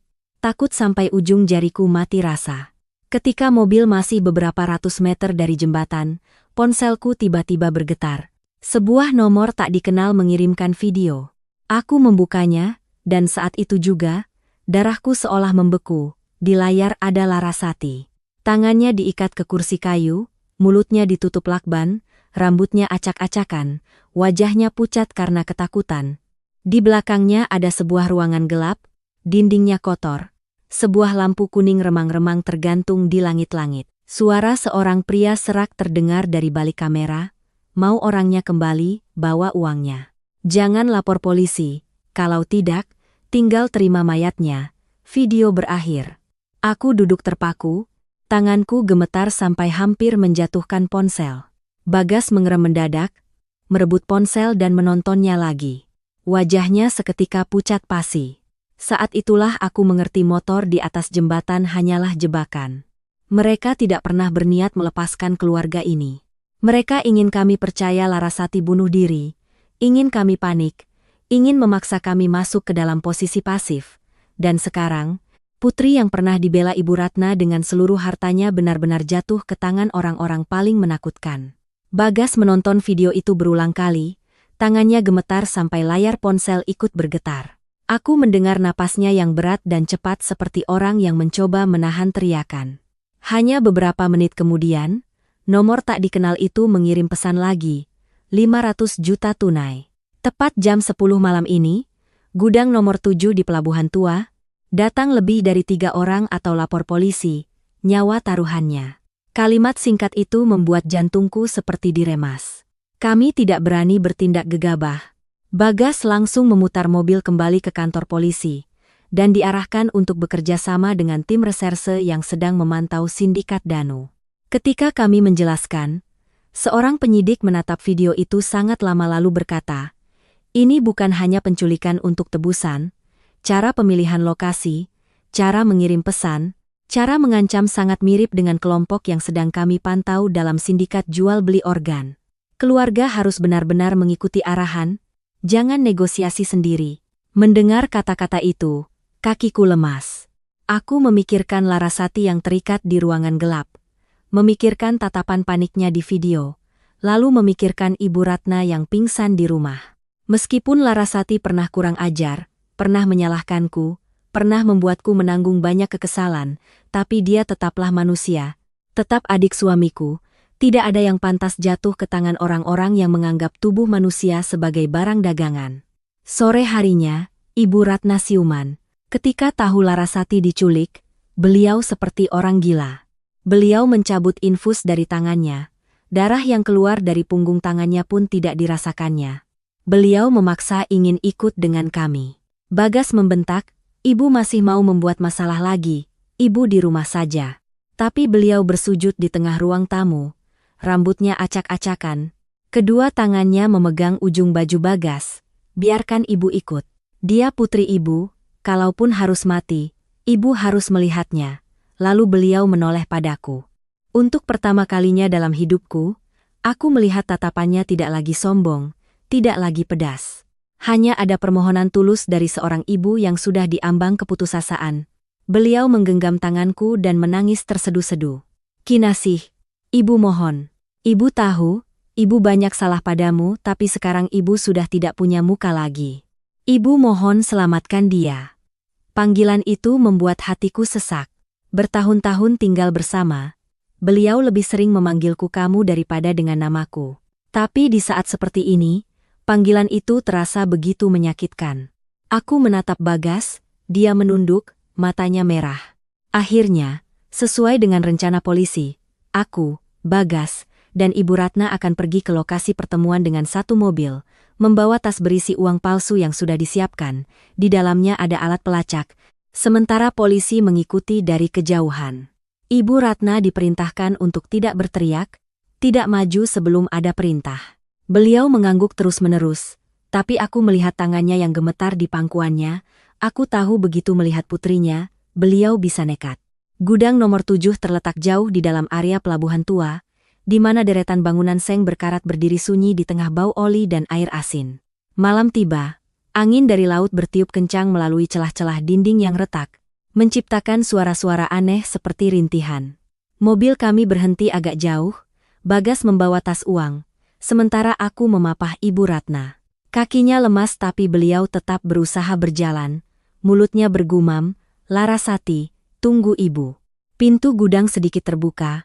sampai ujung jariku mati rasa. Ketika mobil masih beberapa ratus meter dari jembatan, ponselku tiba-tiba bergetar. Sebuah nomor tak dikenal mengirimkan video. Aku membukanya, dan saat itu juga, darahku seolah membeku. Di layar ada Larasati. Tangannya diikat ke kursi kayu, mulutnya ditutup lakban, rambutnya acak-acakan, wajahnya pucat karena ketakutan. Di belakangnya ada sebuah ruangan gelap, dindingnya kotor. Sebuah lampu kuning remang-remang tergantung di langit-langit. Suara seorang pria serak terdengar dari balik kamera, mau orangnya kembali, bawa uangnya. Jangan lapor polisi, kalau tidak, tinggal terima mayatnya. Video berakhir. Aku duduk terpaku, tanganku gemetar sampai hampir menjatuhkan ponsel. Bagas mengerem mendadak, merebut ponsel dan menontonnya lagi. Wajahnya seketika pucat pasi. Saat itulah aku mengerti motor di atas jembatan hanyalah jebakan. Mereka tidak pernah berniat melepaskan keluarga ini. Mereka ingin kami percaya Larasati bunuh diri, ingin kami panik, ingin memaksa kami masuk ke dalam posisi pasif. Dan sekarang, putri yang pernah dibela Ibu Ratna dengan seluruh hartanya benar-benar jatuh ke tangan orang-orang paling menakutkan. Bagas menonton video itu berulang kali, tangannya gemetar sampai layar ponsel ikut bergetar. Aku mendengar napasnya yang berat dan cepat seperti orang yang mencoba menahan teriakan. Hanya beberapa menit kemudian, nomor tak dikenal itu mengirim pesan lagi, 500 juta tunai. Tepat jam 10 malam ini, gudang nomor 7 di Pelabuhan Tua, datang lebih dari 3 orang atau lapor polisi, nyawa taruhannya. Kalimat singkat itu membuat jantungku seperti diremas. Kami tidak berani bertindak gegabah. Bagas langsung memutar mobil kembali ke kantor polisi dan diarahkan untuk bekerja sama dengan tim reserse yang sedang memantau sindikat Danu. Ketika kami menjelaskan, seorang penyidik menatap video itu sangat lama lalu berkata, "Ini bukan hanya penculikan untuk tebusan, cara pemilihan lokasi, cara mengirim pesan, cara mengancam sangat mirip dengan kelompok yang sedang kami pantau dalam sindikat jual-beli organ. Keluarga harus benar-benar mengikuti arahan, jangan negosiasi sendiri." Mendengar kata-kata itu, kakiku lemas. Aku memikirkan Larasati yang terikat di ruangan gelap, memikirkan tatapan paniknya di video, lalu memikirkan Ibu Ratna yang pingsan di rumah. Meskipun Larasati pernah kurang ajar, pernah menyalahkanku, pernah membuatku menanggung banyak kekesalan, tapi dia tetaplah manusia, tetap adik suamiku. Tidak ada yang pantas jatuh ke tangan orang-orang yang menganggap tubuh manusia sebagai barang dagangan. Sore harinya, Ibu Ratna siuman. Ketika tahu Larasati diculik, beliau seperti orang gila. Beliau mencabut infus dari tangannya. Darah yang keluar dari punggung tangannya pun tidak dirasakannya. Beliau memaksa ingin ikut dengan kami. Bagas membentak, "Ibu masih mau membuat masalah lagi, ibu di rumah saja." Tapi beliau bersujud di tengah ruang tamu. Rambutnya acak-acakan. Kedua tangannya memegang ujung baju Bagas. "Biarkan ibu ikut. Dia putri ibu, kalaupun harus mati, ibu harus melihatnya." Lalu beliau menoleh padaku. Untuk pertama kalinya dalam hidupku, aku melihat tatapannya tidak lagi sombong, tidak lagi pedas. Hanya ada permohonan tulus dari seorang ibu yang sudah diambang keputusasaan. Beliau menggenggam tanganku dan menangis terseduh-seduh. "Kinasih, ibu mohon. Ibu tahu, ibu banyak salah padamu, tapi sekarang ibu sudah tidak punya muka lagi. Ibu mohon selamatkan dia." Panggilan itu membuat hatiku sesak. Bertahun-tahun tinggal bersama, beliau lebih sering memanggilku kamu daripada dengan namaku. Tapi di saat seperti ini, panggilan itu terasa begitu menyakitkan. Aku menatap Bagas, dia menunduk, matanya merah. Akhirnya, sesuai dengan rencana polisi, aku, Bagas, dan Ibu Ratna akan pergi ke lokasi pertemuan dengan satu mobil, membawa tas berisi uang palsu yang sudah disiapkan. Di dalamnya ada alat pelacak, sementara polisi mengikuti dari kejauhan. Ibu Ratna diperintahkan untuk tidak berteriak, tidak maju sebelum ada perintah. Beliau mengangguk terus-menerus, tapi aku melihat tangannya yang gemetar di pangkuannya. Aku tahu begitu melihat putrinya, beliau bisa nekat. Gudang nomor 7 terletak jauh di dalam area pelabuhan tua, di mana deretan bangunan seng berkarat berdiri sunyi di tengah bau oli dan air asin. Malam tiba, angin dari laut bertiup kencang melalui celah-celah dinding yang retak, menciptakan suara-suara aneh seperti rintihan. Mobil kami berhenti agak jauh, Bagas membawa tas uang, sementara aku memapah Ibu Ratna. Kakinya lemas tapi beliau tetap berusaha berjalan, mulutnya bergumam, "Larasati, tunggu ibu." Pintu gudang sedikit terbuka.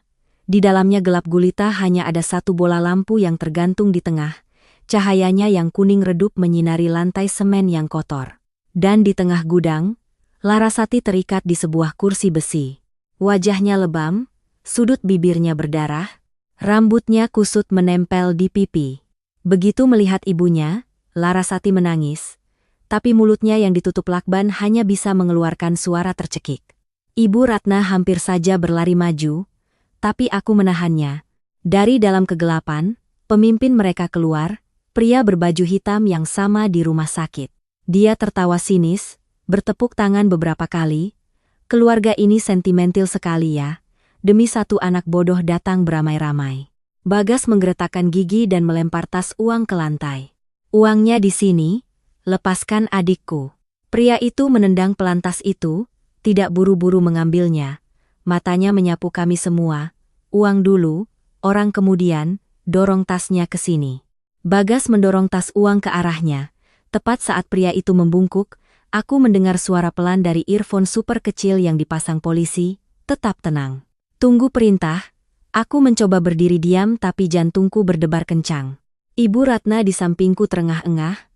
Di dalamnya gelap gulita, hanya ada satu bola lampu yang tergantung di tengah. Cahayanya yang kuning redup menyinari lantai semen yang kotor. Dan di tengah gudang, Larasati terikat di sebuah kursi besi. Wajahnya lebam, sudut bibirnya berdarah, rambutnya kusut menempel di pipi. Begitu melihat ibunya, Larasati menangis. Tapi mulutnya yang ditutup lakban hanya bisa mengeluarkan suara tercekik. Ibu Ratna hampir saja berlari maju, tapi aku menahannya. Dari dalam kegelapan, pemimpin mereka keluar, pria berbaju hitam yang sama di rumah sakit. Dia tertawa sinis, bertepuk tangan beberapa kali. "Keluarga ini sentimental sekali ya, demi satu anak bodoh datang beramai-ramai." Bagas menggeretakkan gigi dan melempar tas uang ke lantai. "Uangnya di sini, lepaskan adikku." Pria itu menendang pelan tas itu, tidak buru-buru mengambilnya. Matanya menyapu kami semua. "Uang dulu," orang kemudian dorong tasnya ke sini. Bagas mendorong tas uang ke arahnya. Tepat saat pria itu membungkuk, aku mendengar suara pelan dari earphone super kecil yang dipasang polisi, "Tetap tenang. Tunggu perintah." Aku mencoba berdiri diam tapi jantungku berdebar kencang. Ibu Ratna di sampingku terengah-engah,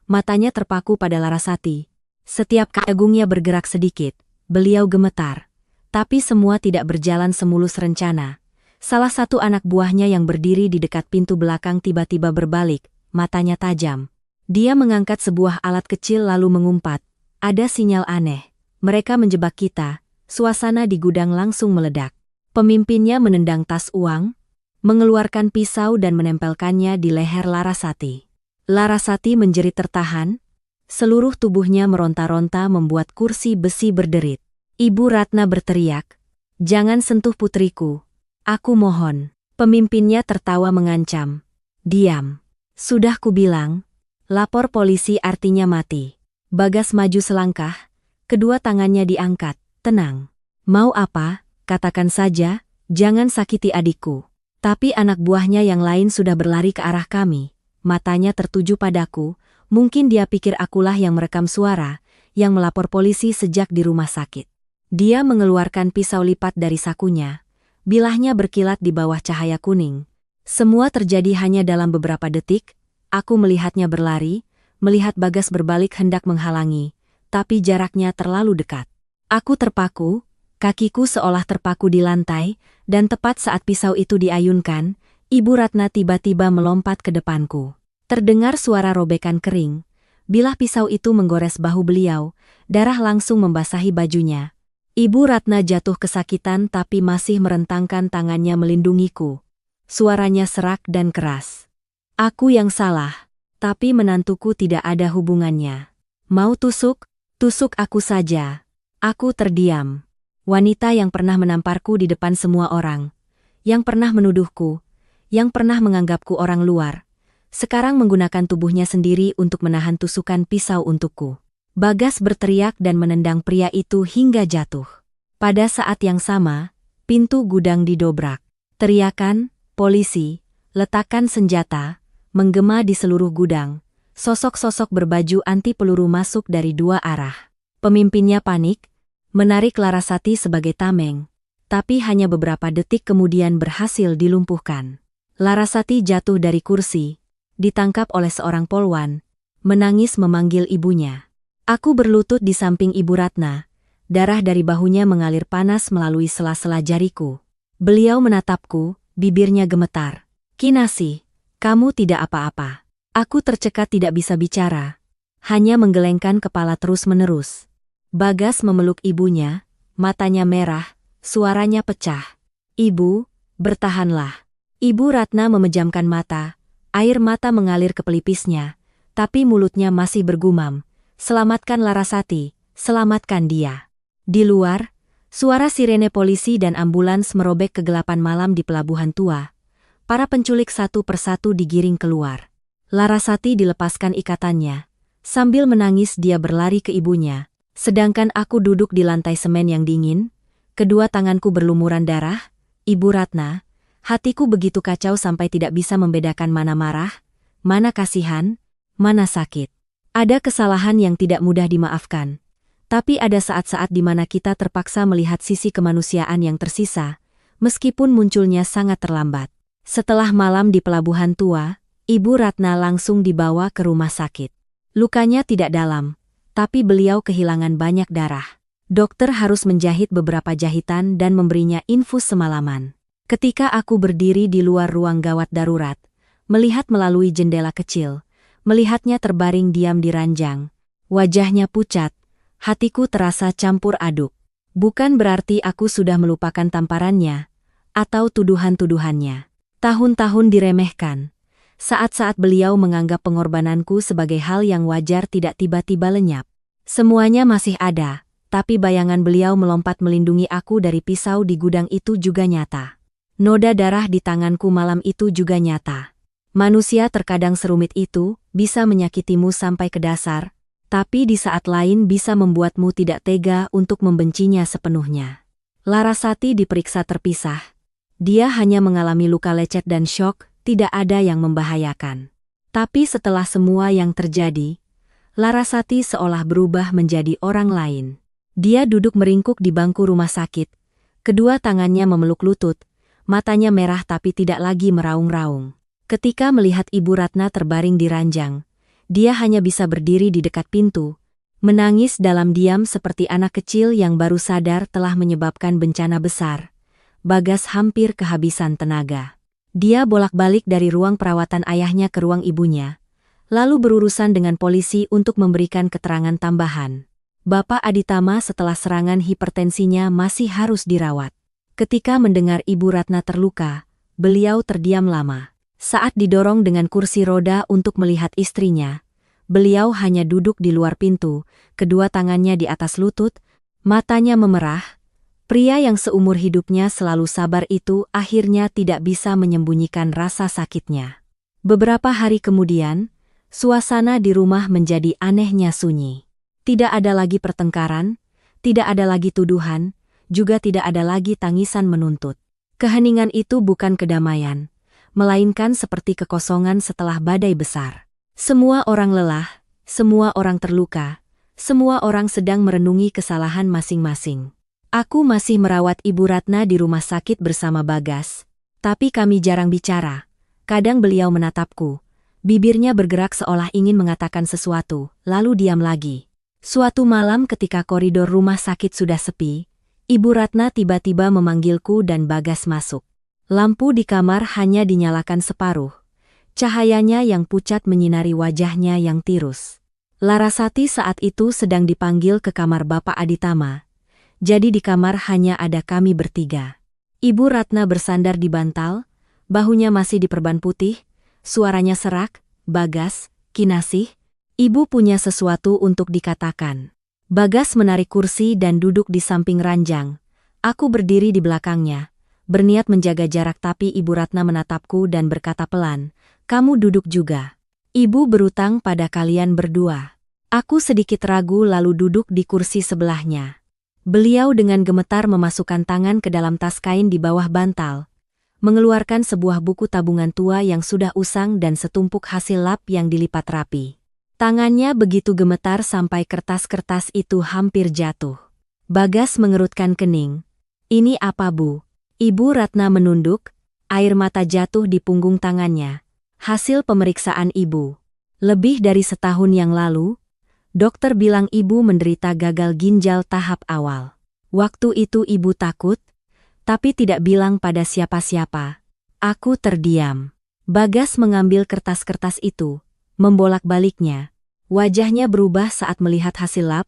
matanya terpaku pada Larasati. Setiap kagungnya bergerak sedikit, beliau gemetar. Tapi semua tidak berjalan semulus rencana. Salah satu anak buahnya yang berdiri di dekat pintu belakang tiba-tiba berbalik, matanya tajam. Dia mengangkat sebuah alat kecil lalu mengumpat. Ada sinyal aneh. Mereka menjebak kita. Suasana di gudang langsung meledak. Pemimpinnya menendang tas uang, mengeluarkan pisau dan menempelkannya di leher Larasati. Larasati menjerit tertahan. Seluruh tubuhnya meronta-ronta membuat kursi besi berderit. Ibu Ratna berteriak, "Jangan sentuh putriku. Aku mohon." Pemimpinnya tertawa mengancam. "Diam. Sudah kubilang, lapor polisi artinya mati." Bagas maju selangkah, kedua tangannya diangkat. "Tenang. Mau apa, katakan saja, jangan sakiti adikku." Tapi anak buahnya yang lain sudah berlari ke arah kami. Matanya tertuju padaku, mungkin dia pikir akulah yang merekam suara, yang melapor polisi sejak di rumah sakit. Dia mengeluarkan pisau lipat dari sakunya. Bilahnya berkilat di bawah cahaya kuning. Semua terjadi hanya dalam beberapa detik. Aku melihatnya berlari, melihat Bagas berbalik hendak menghalangi, tapi jaraknya terlalu dekat. Aku terpaku, kakiku seolah terpaku di lantai, dan tepat saat pisau itu diayunkan, Ibu Ratna tiba-tiba melompat ke depanku. Terdengar suara robekan kering. Bilah pisau itu menggores bahu beliau, darah langsung membasahi bajunya. Ibu Ratna jatuh kesakitan tapi masih merentangkan tangannya melindungiku. Suaranya serak dan keras. "Aku yang salah, tapi menantuku tidak ada hubungannya. Mau tusuk? Tusuk aku saja." Aku terdiam. Wanita yang pernah menamparku di depan semua orang, yang pernah menuduhku, yang pernah menganggapku orang luar, sekarang menggunakan tubuhnya sendiri untuk menahan tusukan pisau untukku. Bagas berteriak dan menendang pria itu hingga jatuh. Pada saat yang sama, pintu gudang didobrak. Teriakan, "Polisi, letakkan senjata," menggema di seluruh gudang. Sosok-sosok berbaju anti peluru masuk dari dua arah. Pemimpinnya panik, menarik Larasati sebagai tameng, tapi hanya beberapa detik kemudian berhasil dilumpuhkan. Larasati jatuh dari kursi, ditangkap oleh seorang polwan, menangis memanggil ibunya. Aku berlutut di samping Ibu Ratna, darah dari bahunya mengalir panas melalui sela-sela jariku. Beliau menatapku, bibirnya gemetar. "Kinasih, kamu tidak apa-apa." Aku tercekat tidak bisa bicara, hanya menggelengkan kepala terus-menerus. Bagas memeluk ibunya, matanya merah, suaranya pecah. "Ibu, bertahanlah." Ibu Ratna memejamkan mata, air mata mengalir ke pelipisnya, tapi mulutnya masih bergumam, "Selamatkan Larasati, selamatkan dia." Di luar, suara sirene polisi dan ambulans merobek kegelapan malam di pelabuhan tua. Para penculik satu persatu digiring keluar. Larasati dilepaskan ikatannya. Sambil menangis dia berlari ke ibunya, sedangkan aku duduk di lantai semen yang dingin, kedua tanganku berlumuran darah. "Ibu Ratna," hatiku begitu kacau sampai tidak bisa membedakan mana marah, mana kasihan, mana sakit. Ada kesalahan yang tidak mudah dimaafkan. Tapi ada saat-saat di mana kita terpaksa melihat sisi kemanusiaan yang tersisa, meskipun munculnya sangat terlambat. Setelah malam di pelabuhan tua, Ibu Ratna langsung dibawa ke rumah sakit. Lukanya tidak dalam, tapi beliau kehilangan banyak darah. Dokter harus menjahit beberapa jahitan dan memberinya infus semalaman. Ketika aku berdiri di luar ruang gawat darurat, melihat melalui jendela kecil, melihatnya terbaring diam di ranjang, wajahnya pucat, hatiku terasa campur aduk. Bukan berarti aku sudah melupakan tamparannya, atau tuduhan-tuduhannya. Tahun-tahun diremehkan. Saat-saat beliau menganggap pengorbananku sebagai hal yang wajar tidak tiba-tiba lenyap. Semuanya masih ada, tapi bayangan beliau melompat melindungi aku dari pisau di gudang itu juga nyata. Noda darah di tanganku malam itu juga nyata. Manusia terkadang serumit itu, bisa menyakitimu sampai ke dasar, tapi di saat lain bisa membuatmu tidak tega untuk membencinya sepenuhnya. Larasati diperiksa terpisah. Dia hanya mengalami luka lecet dan syok, tidak ada yang membahayakan. Tapi setelah semua yang terjadi, Larasati seolah berubah menjadi orang lain. Dia duduk meringkuk di bangku rumah sakit, kedua tangannya memeluk lutut, matanya merah tapi tidak lagi meraung-raung. Ketika melihat Ibu Ratna terbaring di ranjang, dia hanya bisa berdiri di dekat pintu, menangis dalam diam seperti anak kecil yang baru sadar telah menyebabkan bencana besar. Bagas hampir kehabisan tenaga. Dia bolak-balik dari ruang perawatan ayahnya ke ruang ibunya, lalu berurusan dengan polisi untuk memberikan keterangan tambahan. Bapak Aditama setelah serangan hipertensinya masih harus dirawat. Ketika mendengar Ibu Ratna terluka, beliau terdiam lama. Saat didorong dengan kursi roda untuk melihat istrinya, beliau hanya duduk di luar pintu, kedua tangannya di atas lutut, matanya memerah. Pria yang seumur hidupnya selalu sabar itu akhirnya tidak bisa menyembunyikan rasa sakitnya. Beberapa hari kemudian, suasana di rumah menjadi anehnya sunyi. Tidak ada lagi pertengkaran, tidak ada lagi tuduhan, juga tidak ada lagi tangisan menuntut. Keheningan itu bukan kedamaian, melainkan seperti kekosongan setelah badai besar. Semua orang lelah, semua orang terluka, semua orang sedang merenungi kesalahan masing-masing. Aku masih merawat Ibu Ratna di rumah sakit bersama Bagas, tapi kami jarang bicara. Kadang beliau menatapku, bibirnya bergerak seolah ingin mengatakan sesuatu, lalu diam lagi. Suatu malam ketika koridor rumah sakit sudah sepi, Ibu Ratna tiba-tiba memanggilku dan Bagas masuk. Lampu di kamar hanya dinyalakan separuh. Cahayanya yang pucat menyinari wajahnya yang tirus. Larasati saat itu sedang dipanggil ke kamar Bapak Aditama. Jadi di kamar hanya ada kami bertiga. Ibu Ratna bersandar di bantal, bahunya masih diperban putih, suaranya serak. Bagas, Kinasih, Ibu punya sesuatu untuk dikatakan. Bagas menarik kursi dan duduk di samping ranjang. Aku berdiri di belakangnya, berniat menjaga jarak tapi Ibu Ratna menatapku dan berkata pelan, "Kamu duduk juga. Ibu berutang pada kalian berdua." Aku sedikit ragu lalu duduk di kursi sebelahnya. Beliau dengan gemetar memasukkan tangan ke dalam tas kain di bawah bantal, mengeluarkan sebuah buku tabungan tua yang sudah usang dan setumpuk hasil lap yang dilipat rapi. Tangannya begitu gemetar sampai kertas-kertas itu hampir jatuh. Bagas mengerutkan kening. "Ini apa, Bu?" Ibu Ratna menunduk, air mata jatuh di punggung tangannya. "Hasil pemeriksaan Ibu. Lebih dari setahun yang lalu, dokter bilang Ibu menderita gagal ginjal tahap awal. Waktu itu Ibu takut, tapi tidak bilang pada siapa-siapa." Aku terdiam. Bagas mengambil kertas-kertas itu, membolak-baliknya. Wajahnya berubah saat melihat hasil lab,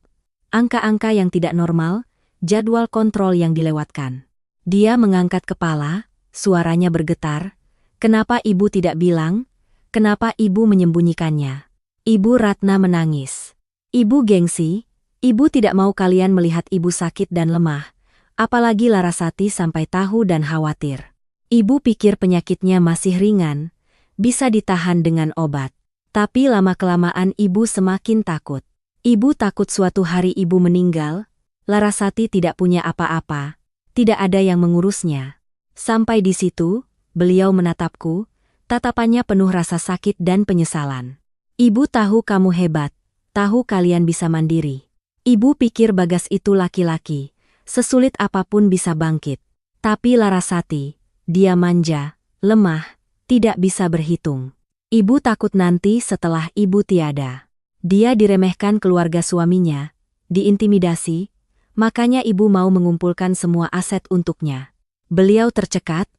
angka-angka yang tidak normal, jadwal kontrol yang dilewatkan. Dia mengangkat kepala, suaranya bergetar. "Kenapa Ibu tidak bilang? Kenapa Ibu menyembunyikannya?" Ibu Ratna menangis. "Ibu gengsi, Ibu tidak mau kalian melihat Ibu sakit dan lemah, apalagi Larasati sampai tahu dan khawatir. Ibu pikir penyakitnya masih ringan, bisa ditahan dengan obat. Tapi lama-kelamaan Ibu semakin takut. Ibu takut suatu hari Ibu meninggal, Larasati tidak punya apa-apa, tidak ada yang mengurusnya." Sampai di situ, beliau menatapku, tatapannya penuh rasa sakit dan penyesalan. "Ibu tahu kamu hebat, tahu kalian bisa mandiri. Ibu pikir Bagas itu laki-laki, sesulit apapun bisa bangkit. Tapi Larasati, dia manja, lemah, tidak bisa berhitung. Ibu takut nanti setelah Ibu tiada, dia diremehkan keluarga suaminya, diintimidasi, makanya Ibu mau mengumpulkan semua aset untuknya." Beliau tercekat,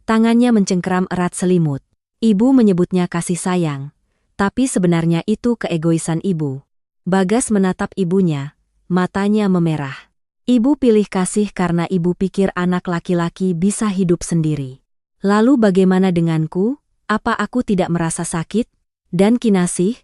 tangannya mencengkeram erat selimut. Ibu menyebutnya kasih sayang, tapi sebenarnya itu keegoisan Ibu. Bagas menatap ibunya, matanya memerah. "Ibu pilih kasih karena Ibu pikir anak laki-laki bisa hidup sendiri. Lalu bagaimana denganku? Apa aku tidak merasa sakit? Dan Kinasih,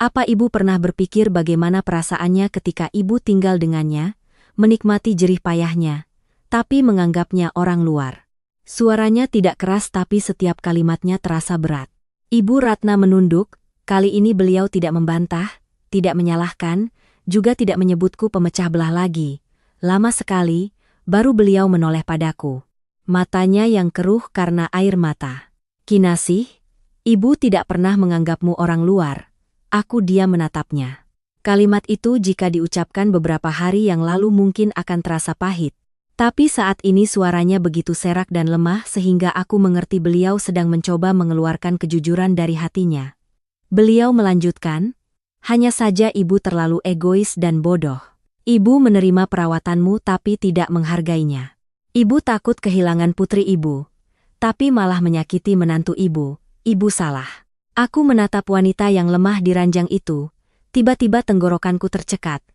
apa Ibu pernah berpikir bagaimana perasaannya ketika Ibu tinggal dengannya, menikmati jerih payahnya, tapi menganggapnya orang luar?" Suaranya tidak keras tapi setiap kalimatnya terasa berat. Ibu Ratna menunduk, kali ini beliau tidak membantah, tidak menyalahkan, juga tidak menyebutku pemecah belah lagi. Lama sekali, baru beliau menoleh padaku. Matanya yang keruh karena air mata. "Kinasih, Ibu tidak pernah menganggapmu orang luar." Aku diam menatapnya. Kalimat itu jika diucapkan beberapa hari yang lalu mungkin akan terasa pahit. Tapi saat ini suaranya begitu serak dan lemah sehingga aku mengerti beliau sedang mencoba mengeluarkan kejujuran dari hatinya. Beliau melanjutkan, "Hanya saja Ibu terlalu egois dan bodoh. Ibu menerima perawatanmu tapi tidak menghargainya. Ibu takut kehilangan putri ibu, tapi malah menyakiti menantu ibu. Ibu salah. Aku menatap wanita yang lemah di ranjang itu. Tiba-tiba tenggorokanku tercekat.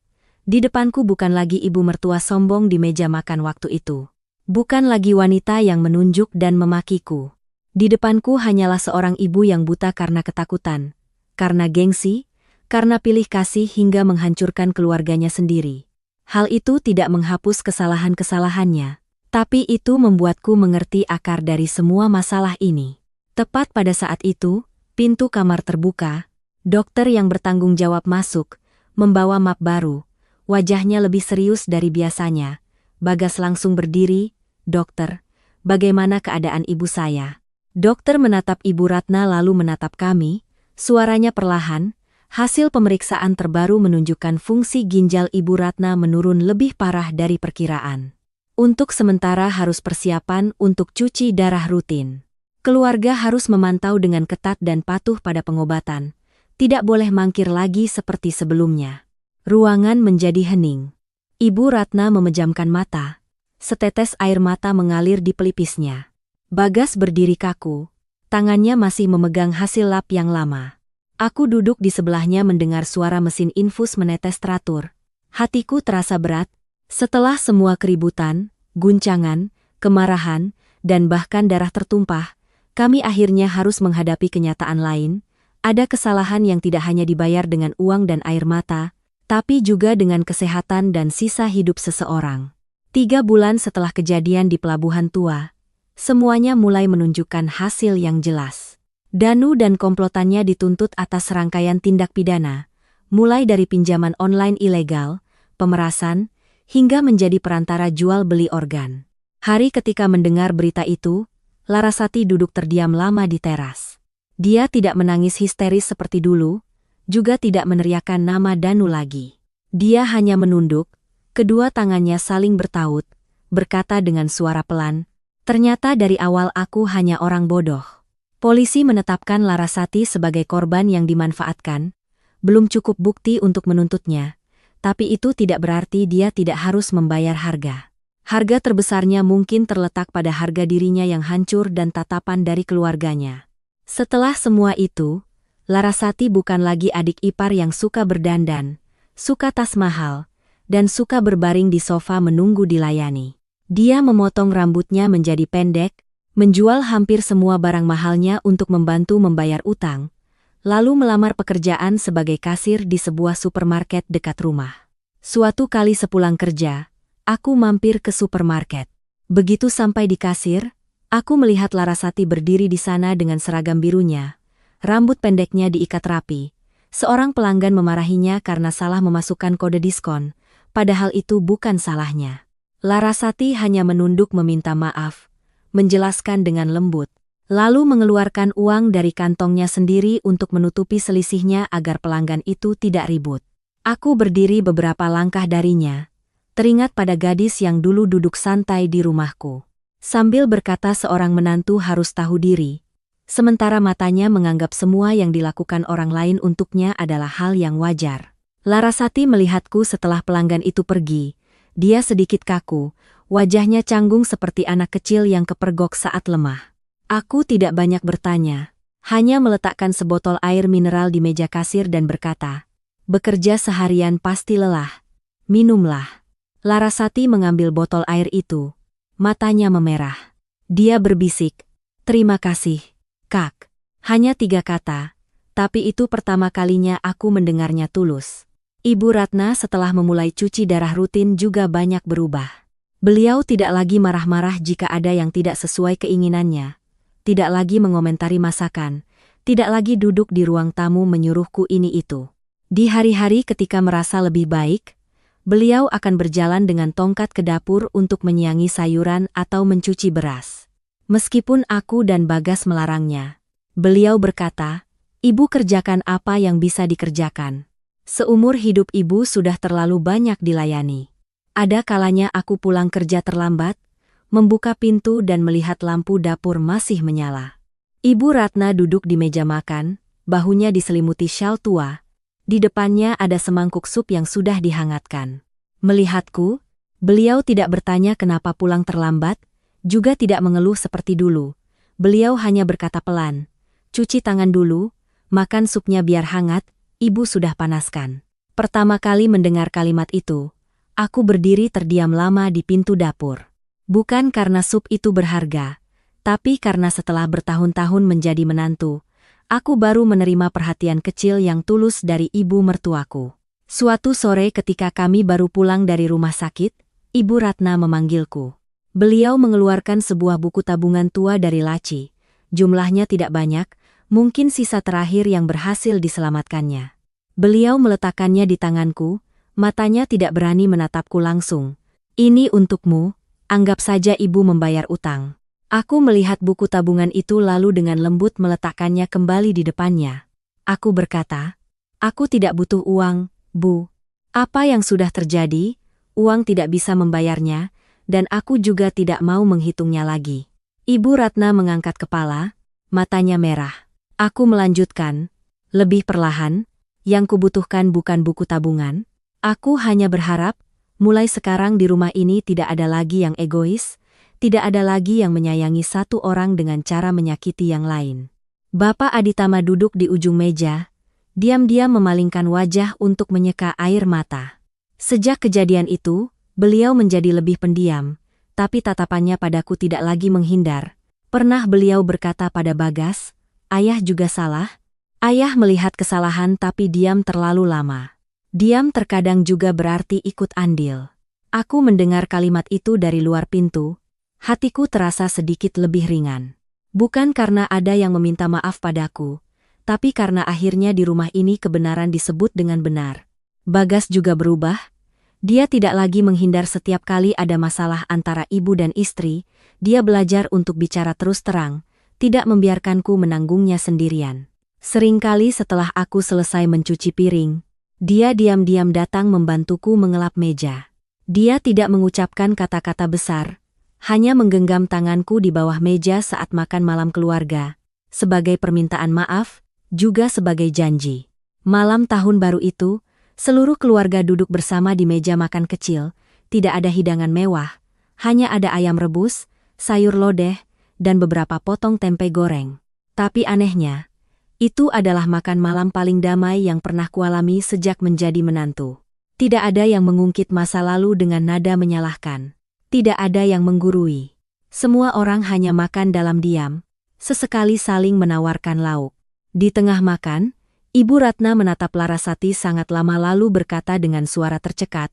Di depanku bukan lagi ibu mertua sombong di meja makan waktu itu. Bukan lagi wanita yang menunjuk dan memakiku. Di depanku hanyalah seorang ibu yang buta karena ketakutan, karena gengsi, karena pilih kasih hingga menghancurkan keluarganya sendiri. Hal itu tidak menghapus kesalahan-kesalahannya, tapi itu membuatku mengerti akar dari semua masalah ini. Tepat pada saat itu, pintu kamar terbuka. Dokter yang bertanggung jawab masuk, membawa map baru. Wajahnya lebih serius dari biasanya. Bagas langsung berdiri. "Dokter, bagaimana keadaan ibu saya?" Dokter menatap Ibu Ratna lalu menatap kami. Suaranya perlahan. Hasil pemeriksaan terbaru menunjukkan fungsi ginjal Ibu Ratna menurun lebih parah dari perkiraan. Untuk sementara harus persiapan untuk cuci darah rutin. Keluarga harus memantau dengan ketat dan patuh pada pengobatan. Tidak boleh mangkir lagi seperti sebelumnya. Ruangan menjadi hening. Ibu Ratna memejamkan mata. Setetes air mata mengalir di pelipisnya. Bagas berdiri kaku. Tangannya masih memegang hasil lab yang lama. Aku duduk di sebelahnya mendengar suara mesin infus menetes teratur. Hatiku terasa berat. Setelah semua keributan, guncangan, kemarahan, dan bahkan darah tertumpah, kami akhirnya harus menghadapi kenyataan lain. Ada kesalahan yang tidak hanya dibayar dengan uang dan air mata, tapi juga dengan kesehatan dan sisa hidup seseorang. 3 bulan setelah kejadian di Pelabuhan Tua, semuanya mulai menunjukkan hasil yang jelas. Danu dan komplotannya dituntut atas serangkaian tindak pidana, mulai dari pinjaman online ilegal, pemerasan, hingga menjadi perantara jual beli organ. Hari ketika mendengar berita itu, Larasati duduk terdiam lama di teras. Dia tidak menangis histeris seperti dulu, juga tidak meneriakkan nama Danu lagi. Dia hanya menunduk, kedua tangannya saling bertaut, berkata dengan suara pelan, "Ternyata dari awal aku hanya orang bodoh." Polisi menetapkan Larasati sebagai korban yang dimanfaatkan. Belum cukup bukti untuk menuntutnya, tapi itu tidak berarti dia tidak harus membayar harga. Harga terbesarnya mungkin terletak pada harga dirinya yang hancur dan tatapan dari keluarganya. Setelah semua itu, Larasati bukan lagi adik ipar yang suka berdandan, suka tas mahal, dan suka berbaring di sofa menunggu dilayani. Dia memotong rambutnya menjadi pendek, menjual hampir semua barang mahalnya untuk membantu membayar utang, lalu melamar pekerjaan sebagai kasir di sebuah supermarket dekat rumah. Suatu kali sepulang kerja, aku mampir ke supermarket. Begitu sampai di kasir, aku melihat Larasati berdiri di sana dengan seragam birunya. Rambut pendeknya diikat rapi. Seorang pelanggan memarahinya karena salah memasukkan kode diskon, padahal itu bukan salahnya. Larasati hanya menunduk meminta maaf, menjelaskan dengan lembut, lalu mengeluarkan uang dari kantongnya sendiri untuk menutupi selisihnya agar pelanggan itu tidak ribut. Aku berdiri beberapa langkah darinya, teringat pada gadis yang dulu duduk santai di rumahku. Sambil berkata seorang menantu harus tahu diri, sementara matanya menganggap semua yang dilakukan orang lain untuknya adalah hal yang wajar. Larasati melihatku setelah pelanggan itu pergi. Dia sedikit kaku, wajahnya canggung seperti anak kecil yang kepergok saat lemah. Aku tidak banyak bertanya, hanya meletakkan sebotol air mineral di meja kasir dan berkata, "Bekerja seharian pasti lelah. Minumlah." Larasati mengambil botol air itu. Matanya memerah. Dia berbisik, "Terima kasih, Kak." Hanya 3 kata, tapi itu pertama kalinya aku mendengarnya tulus. Ibu Ratna setelah memulai cuci darah rutin juga banyak berubah. Beliau tidak lagi marah-marah jika ada yang tidak sesuai keinginannya. Tidak lagi mengomentari masakan. Tidak lagi duduk di ruang tamu menyuruhku ini itu. Di hari-hari ketika merasa lebih baik, beliau akan berjalan dengan tongkat ke dapur untuk menyiangi sayuran atau mencuci beras. Meskipun aku dan Bagas melarangnya, beliau berkata, "Ibu kerjakan apa yang bisa dikerjakan. Seumur hidup ibu sudah terlalu banyak dilayani." Ada kalanya aku pulang kerja terlambat, membuka pintu dan melihat lampu dapur masih menyala. Ibu Ratna duduk di meja makan, bahunya diselimuti syal tua. Di depannya ada semangkuk sup yang sudah dihangatkan. Melihatku, Beliau tidak bertanya kenapa pulang terlambat, juga tidak mengeluh seperti dulu. Beliau hanya berkata pelan, "Cuci tangan dulu, makan supnya biar hangat, ibu sudah panaskan." Pertama kali mendengar kalimat itu, aku berdiri terdiam lama di pintu dapur. Bukan karena sup itu berharga, tapi karena setelah bertahun-tahun menjadi menantu, aku baru menerima perhatian kecil yang tulus dari ibu mertuaku. Suatu sore ketika kami baru pulang dari rumah sakit, Ibu Ratna memanggilku. Beliau mengeluarkan sebuah buku tabungan tua dari laci. Jumlahnya tidak banyak, mungkin sisa terakhir yang berhasil diselamatkannya. Beliau meletakkannya di tanganku, matanya tidak berani menatapku langsung. "Ini untukmu, anggap saja ibu membayar utang." Aku melihat buku tabungan itu lalu dengan lembut meletakkannya kembali di depannya. Aku berkata, "Aku tidak butuh uang, Bu. Apa yang sudah terjadi, uang tidak bisa membayarnya, dan aku juga tidak mau menghitungnya lagi." Ibu Ratna mengangkat kepala, matanya merah. Aku melanjutkan, lebih perlahan, "Yang kubutuhkan bukan buku tabungan. Aku hanya berharap, mulai sekarang di rumah ini tidak ada lagi yang egois, tidak ada lagi yang menyayangi satu orang dengan cara menyakiti yang lain." Bapak Aditama duduk di ujung meja, diam-diam memalingkan wajah untuk menyeka air mata. Sejak kejadian itu, beliau menjadi lebih pendiam, tapi tatapannya padaku tidak lagi menghindar. Pernah beliau berkata pada Bagas, "Ayah juga salah." Ayah melihat kesalahan tapi diam terlalu lama. Diam terkadang juga berarti ikut andil. Aku mendengar kalimat itu dari luar pintu, hatiku terasa sedikit lebih ringan. Bukan karena ada yang meminta maaf padaku, tapi karena akhirnya di rumah ini kebenaran disebut dengan benar. Bagas juga berubah. Dia tidak lagi menghindar setiap kali ada masalah antara ibu dan istri, dia belajar untuk bicara terus terang, tidak membiarkanku menanggungnya sendirian. Seringkali setelah aku selesai mencuci piring, dia diam-diam datang membantuku mengelap meja. Dia tidak mengucapkan kata-kata besar, hanya menggenggam tanganku di bawah meja saat makan malam keluarga, sebagai permintaan maaf, juga sebagai janji. Malam tahun baru itu, seluruh keluarga duduk bersama di meja makan kecil, tidak ada hidangan mewah, hanya ada ayam rebus, sayur lodeh, dan beberapa potong tempe goreng. Tapi anehnya, itu adalah makan malam paling damai yang pernah kualami sejak menjadi menantu. Tidak ada yang mengungkit masa lalu dengan nada menyalahkan. Tidak ada yang menggurui. Semua orang hanya makan dalam diam, sesekali saling menawarkan lauk. Di tengah makan, Ibu Ratna menatap Larasati sangat lama lalu berkata dengan suara tercekat,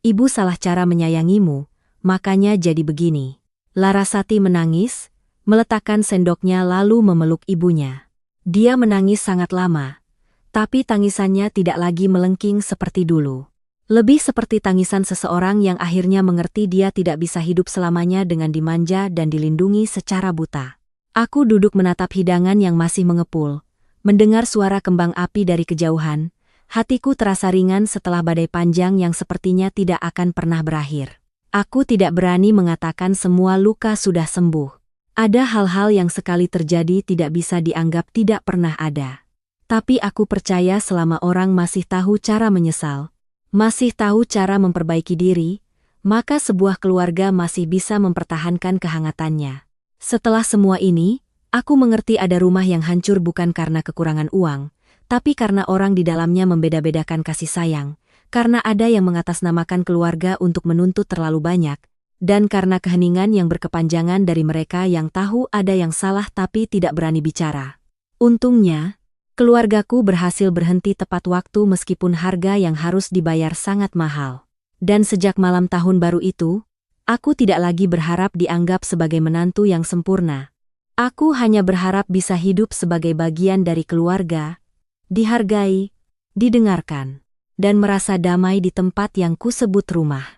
"Ibu salah cara menyayangimu, makanya jadi begini." Larasati menangis, meletakkan sendoknya lalu memeluk ibunya. Dia menangis sangat lama, tapi tangisannya tidak lagi melengking seperti dulu. Lebih seperti tangisan seseorang yang akhirnya mengerti dia tidak bisa hidup selamanya dengan dimanja dan dilindungi secara buta. Aku duduk menatap hidangan yang masih mengepul. Mendengar suara kembang api dari kejauhan, hatiku terasa ringan setelah badai panjang yang sepertinya tidak akan pernah berakhir. Aku tidak berani mengatakan semua luka sudah sembuh. Ada hal-hal yang sekali terjadi tidak bisa dianggap tidak pernah ada. Tapi aku percaya selama orang masih tahu cara menyesal, masih tahu cara memperbaiki diri, maka sebuah keluarga masih bisa mempertahankan kehangatannya. Setelah semua ini, aku mengerti ada rumah yang hancur bukan karena kekurangan uang, tapi karena orang di dalamnya membeda-bedakan kasih sayang, karena ada yang mengatasnamakan keluarga untuk menuntut terlalu banyak, dan karena keheningan yang berkepanjangan dari mereka yang tahu ada yang salah tapi tidak berani bicara. Untungnya, keluargaku berhasil berhenti tepat waktu meskipun harga yang harus dibayar sangat mahal. Dan sejak malam tahun baru itu, aku tidak lagi berharap dianggap sebagai menantu yang sempurna. Aku hanya berharap bisa hidup sebagai bagian dari keluarga, dihargai, didengarkan, dan merasa damai di tempat yang kusebut rumah.